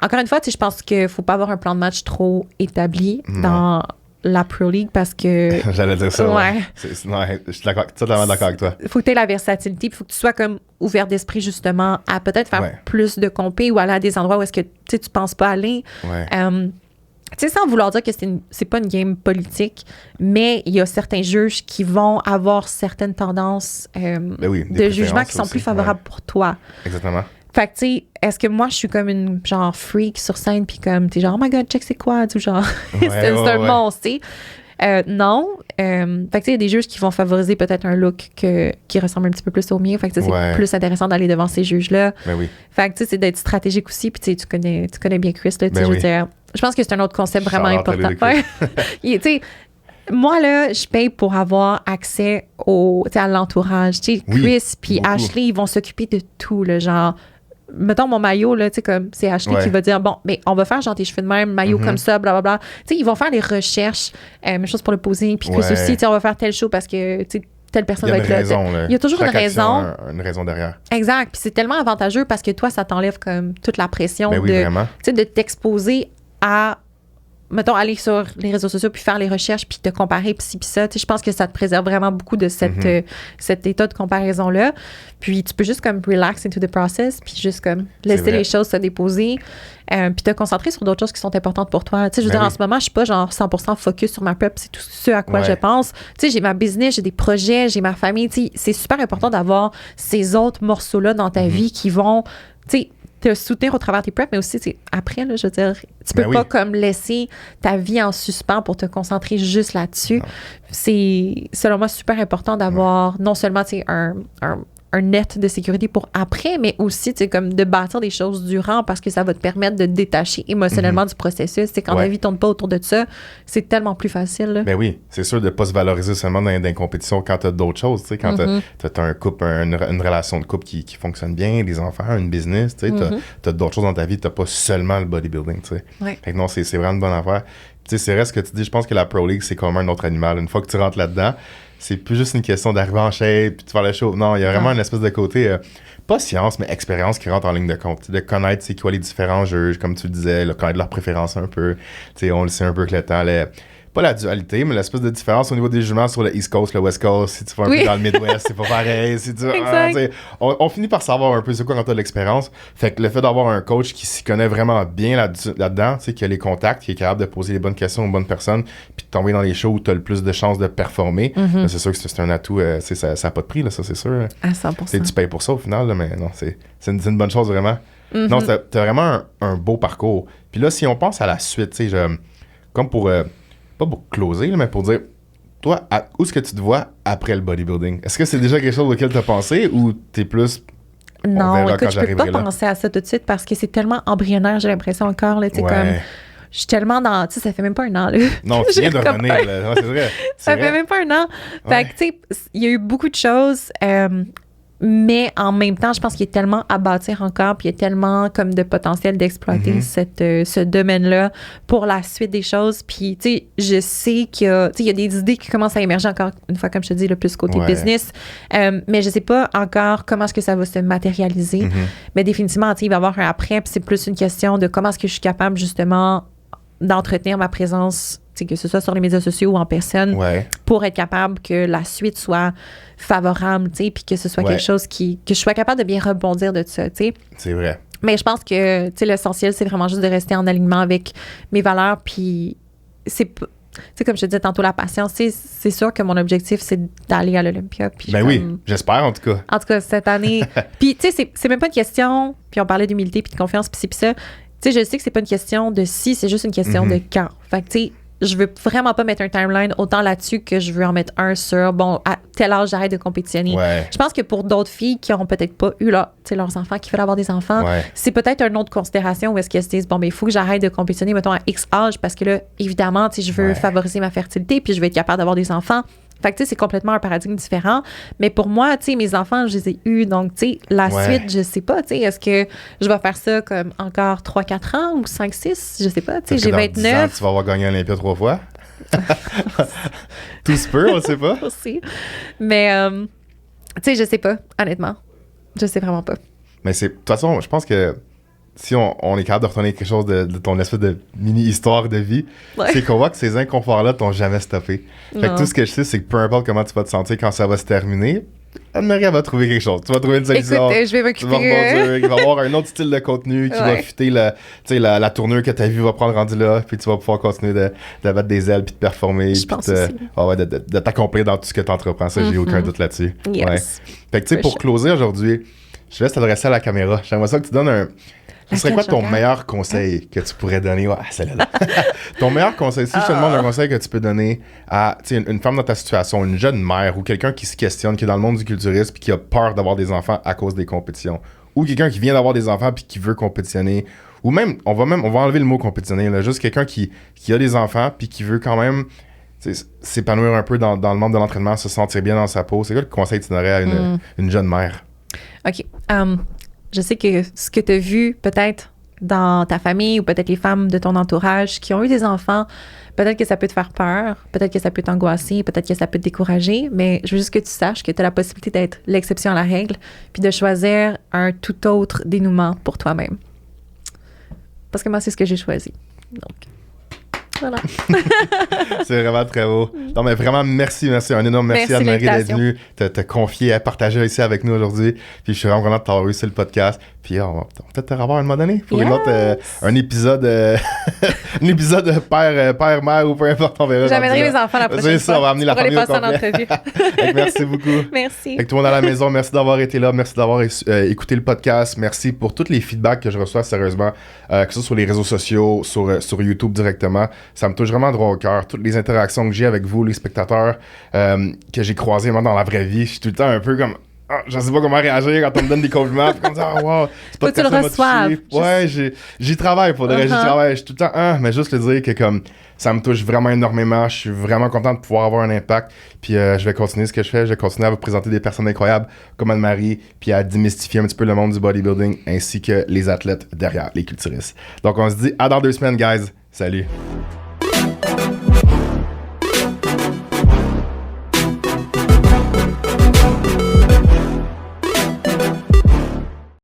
encore une fois, tu sais, je pense qu'il faut pas avoir un plan de match trop établi dans la Pro League parce que... J'allais dire ça. Ouais. Je suis totalement d'accord avec toi. Faut que tu aies la versatilité, il faut que tu sois comme ouvert d'esprit justement à peut-être faire plus de compé ou aller à des endroits où est-ce que tu penses pas aller. Tu sais, sans vouloir dire que c'est pas une game politique, mais il y a certains juges qui vont avoir certaines tendances de jugement qui sont plus favorables pour toi. Exactement. Fait que, tu sais, est-ce que moi, je suis comme une, genre, freak sur scène, puis comme, t'es genre, oh my god, check, c'est quoi, tu genre, c'est un monstre, tu sais. Non. Fait que, tu sais, il y a des juges qui vont favoriser peut-être un look qui ressemble un petit peu plus au mien. Fait que, c'est plus intéressant d'aller devant ces juges-là. Ben oui. Fait que, tu sais, c'est d'être stratégique aussi, puis, tu sais, tu connais bien Chris, là, tu sais, je veux dire, je pense que c'est un autre concept vraiment important. Tu sais, moi, là, je paye pour avoir accès à l'entourage. Tu sais, Chris puis Ashley, ils vont s'occuper de tout, le genre... Mettons mon maillot, là, tu sais, comme c'est Ashley qui va dire, bon, mais on va faire genre tes cheveux de même, maillot comme ça, blablabla. Tu sais, ils vont faire les recherches, même chose pour le posing, puis Chris aussi, tu sais, on va faire telle show parce que, tu sais, telle personne va être là. Il y a toujours une raison. Une raison derrière. Exact. Puis c'est tellement avantageux parce que toi, ça t'enlève comme toute la pression de t'exposer à, mettons, aller sur les réseaux sociaux puis faire les recherches puis te comparer puis ci puis ça. Tu sais, je pense que ça te préserve vraiment beaucoup de cet état de comparaison-là. Puis tu peux juste comme relax into the process puis juste comme laisser les choses se déposer puis te concentrer sur d'autres choses qui sont importantes pour toi. Tu sais, je veux dire, en ce moment, je suis pas genre 100% focus sur ma prep, c'est tout ce à quoi je pense. Tu sais, j'ai ma business, j'ai des projets, j'ai ma famille. Tu sais, c'est super important d'avoir ces autres morceaux-là dans ta vie qui vont, tu sais, te soutenir au travers de tes preps, mais aussi, après, là, je veux dire, tu peux pas comme laisser ta vie en suspens pour te concentrer juste là-dessus. C'est, selon moi, super important d'avoir non seulement, tu sais, un net de sécurité pour après, mais aussi, tu sais, comme de bâtir des choses durant parce que ça va te permettre de te détacher émotionnellement du processus. C'est quand la vie tourne pas autour de ça, c'est tellement plus facile. Là. Ben oui, c'est sûr de pas se valoriser seulement dans une compétition quand t'as d'autres choses, tu sais, quand t'as un couple, une relation de couple qui fonctionne bien, des enfants, une business, tu sais, t'as d'autres choses dans ta vie, t'as pas seulement le bodybuilding, tu sais. Fait que non, c'est vraiment une bonne affaire. Tu sais, c'est vrai ce que tu dis, je pense que la Pro League, c'est comme un autre animal. Une fois que tu rentres là-dedans, c'est plus juste une question d'arriver en shape puis de faire le show. Non, il y a vraiment une espèce de côté, pas science, mais expérience qui rentre en ligne de compte. De connaître c'est quoi les différents juges, comme tu le disais, connaître leurs préférences un peu. Tu sais, on le sait un peu que le temps, pas la dualité, mais l'espèce de différence au niveau des jugements sur le East Coast, le West Coast. Si tu vas un peu dans le Midwest, c'est pas pareil. Si tu, on finit par savoir un peu c'est quoi quand t'as de l'expérience. Fait que le fait d'avoir un coach qui s'y connaît vraiment bien là-dedans, tu sais, qui a les contacts, qui est capable de poser les bonnes questions aux bonnes personnes, puis de t'envoyer dans les shows où t'as le plus de chances de performer, c'est sûr que c'est un atout. Ça n'a pas de prix, là, ça, c'est sûr. À 100%. Tu payes pour ça au final, là, mais non, c'est une bonne chose vraiment. Non, t'as vraiment un beau parcours. Puis là, si on pense à la suite, tu sais, comme pour, pas pour closer, là, mais pour dire, toi, où est-ce que tu te vois après le bodybuilding? Est-ce que c'est déjà quelque chose auquel tu as pensé ou t'es plus... Non, écoute, je peux pas penser à ça tout de suite parce que c'est tellement embryonnaire, j'ai l'impression encore, là, tu sais, comme... Je suis tellement dans... Tu sais, ça fait même pas un an, là. Non, tu viens de revenir, là. Ouais, c'est vrai. Ça fait même pas un an. Fait que, tu sais, il y a eu beaucoup de choses... mais en même temps, je pense qu'il y a tellement à bâtir encore, puis il y a tellement comme de potentiel d'exploiter ce domaine-là pour la suite des choses. Puis, tu sais, je sais qu'il y a, il y a des idées qui commencent à émerger encore, une fois, comme je te dis, le plus côté business. Mais je sais pas encore comment est-ce que ça va se matérialiser. Mais définitivement, tu sais, il va y avoir un après, puis c'est plus une question de comment est-ce que je suis capable, justement, d'entretenir ma présence, que ce soit sur les médias sociaux ou en personne, pour être capable que la suite soit favorable, puis que ce soit quelque chose que je sois capable de bien rebondir de ça, tu sais. C'est vrai. Mais je pense que, l'essentiel, c'est vraiment juste de rester en alignement avec mes valeurs, puis c'est... Tu sais, comme je te disais tantôt, la patience, c'est sûr que mon objectif, c'est d'aller à l'Olympia. Oui, j'espère en tout cas. En tout cas, cette année. Puis, tu sais, c'est même pas une question, puis on parlait d'humilité puis de confiance, puis ça. Tu sais, je sais que c'est pas une question de si, c'est juste une question de quand. Fait que, tu sais, je veux vraiment pas mettre un timeline autant là-dessus que je veux en mettre un sur, bon, à tel âge, j'arrête de compétitionner. Je pense que pour d'autres filles qui n'auront peut-être pas eu leurs enfants, qui veulent avoir des enfants, c'est peut-être une autre considération où est-ce qu'elles se disent, bon, mais il faut que j'arrête de compétitionner, mettons, à X âge, parce que là, évidemment, tu sais, je veux favoriser ma fertilité, puis je veux être capable d'avoir des enfants. Fait que, tu sais, c'est complètement un paradigme différent. Mais pour moi, tu sais, mes enfants, je les ai eus. Donc, tu sais, la suite, je sais pas, tu sais, est-ce que je vais faire ça comme encore 3-4 ans ou 5-6? Je sais pas, tu sais, j'ai 29. 10 ans, tu vas avoir gagné l'Olympia 3 fois? Tout se peut, on sait pas. Aussi. Mais, tu sais, je sais pas, honnêtement. Je sais vraiment pas. Mais de toute façon, je pense que si on est capable de retourner quelque chose de ton espèce de mini-histoire de vie, c'est qu'on voit que ces inconforts-là t'ont jamais stoppé. Fait que tout ce que je sais, c'est que peu importe comment tu vas te sentir quand ça va se terminer, Anne-Marie, elle va trouver quelque chose. Tu vas trouver une solution. Écoute, je vais m'occuper. Il va y avoir un autre style de contenu qui va fitter la tournure que ta vie va prendre rendu là, puis tu vas pouvoir continuer de battre des ailes, puis de performer, puis de t'accomplir dans tout ce que tu entreprends. Ça, j'ai aucun doute là-dessus. Yes. Fait que, tu sais, pour closer aujourd'hui, je te laisse t'adresser à la caméra. J'aimerais ça que tu donnes ce serait quoi ton meilleur conseil que tu pourrais donner? Celle-là. Ton meilleur conseil, si je te demande un conseil que tu peux donner à une femme dans ta situation, une jeune mère ou quelqu'un qui se questionne, qui est dans le monde du culturisme puis qui a peur d'avoir des enfants à cause des compétitions, ou quelqu'un qui vient d'avoir des enfants puis qui veut compétitionner, ou même, on va enlever le mot compétitionner, là, juste quelqu'un qui a des enfants puis qui veut quand même s'épanouir un peu dans le monde de l'entraînement, se sentir bien dans sa peau. C'est quoi le conseil que tu donnerais à une jeune mère? OK. Je sais que ce que tu as vu peut-être dans ta famille ou peut-être les femmes de ton entourage qui ont eu des enfants, peut-être que ça peut te faire peur, peut-être que ça peut t'angoisser, peut-être que ça peut te décourager, mais je veux juste que tu saches que tu as la possibilité d'être l'exception à la règle puis de choisir un tout autre dénouement pour toi-même. Parce que moi, c'est ce que j'ai choisi. Donc, voilà. C'est vraiment très beau. Non, mais vraiment, merci. Un énorme merci Anne-Marie d'être venue te confier, à partager ici avec nous aujourd'hui. Puis je suis vraiment content de t'avoir réussi le podcast. Puis on va peut-être te revoir à un moment donné pour une autre, un épisode un épisode père-mère ou peu importe, on verra. J'amènerai mes enfants la prochaine fois. C'est ça, on va amener la famille au complet. Merci beaucoup. Merci. Avec tout le monde à la maison, merci d'avoir été là, merci d'avoir écouté le podcast, merci pour tous les feedbacks que je reçois sérieusement, que ce soit sur les réseaux sociaux, sur YouTube directement. Ça me touche vraiment droit au cœur. Toutes les interactions que j'ai avec vous, les spectateurs que j'ai croisés moi dans la vraie vie, je suis tout le temps un peu comme je sais pas comment réagir quand on me donne des compliments. Puis comme ça, wow, c'est pas que tu le reçois. Ouais, j'y travaille pour de vrai, j'y travaille. Je suis tout le temps, mais juste le dire que comme ça me touche vraiment énormément. Je suis vraiment content de pouvoir avoir un impact. Puis je vais continuer ce que je fais. Je vais continuer à vous présenter des personnes incroyables comme Anne-Marie, puis à démystifier un petit peu le monde du bodybuilding ainsi que les athlètes derrière, les culturistes. Donc on se dit à dans 2 semaines, guys. Salut.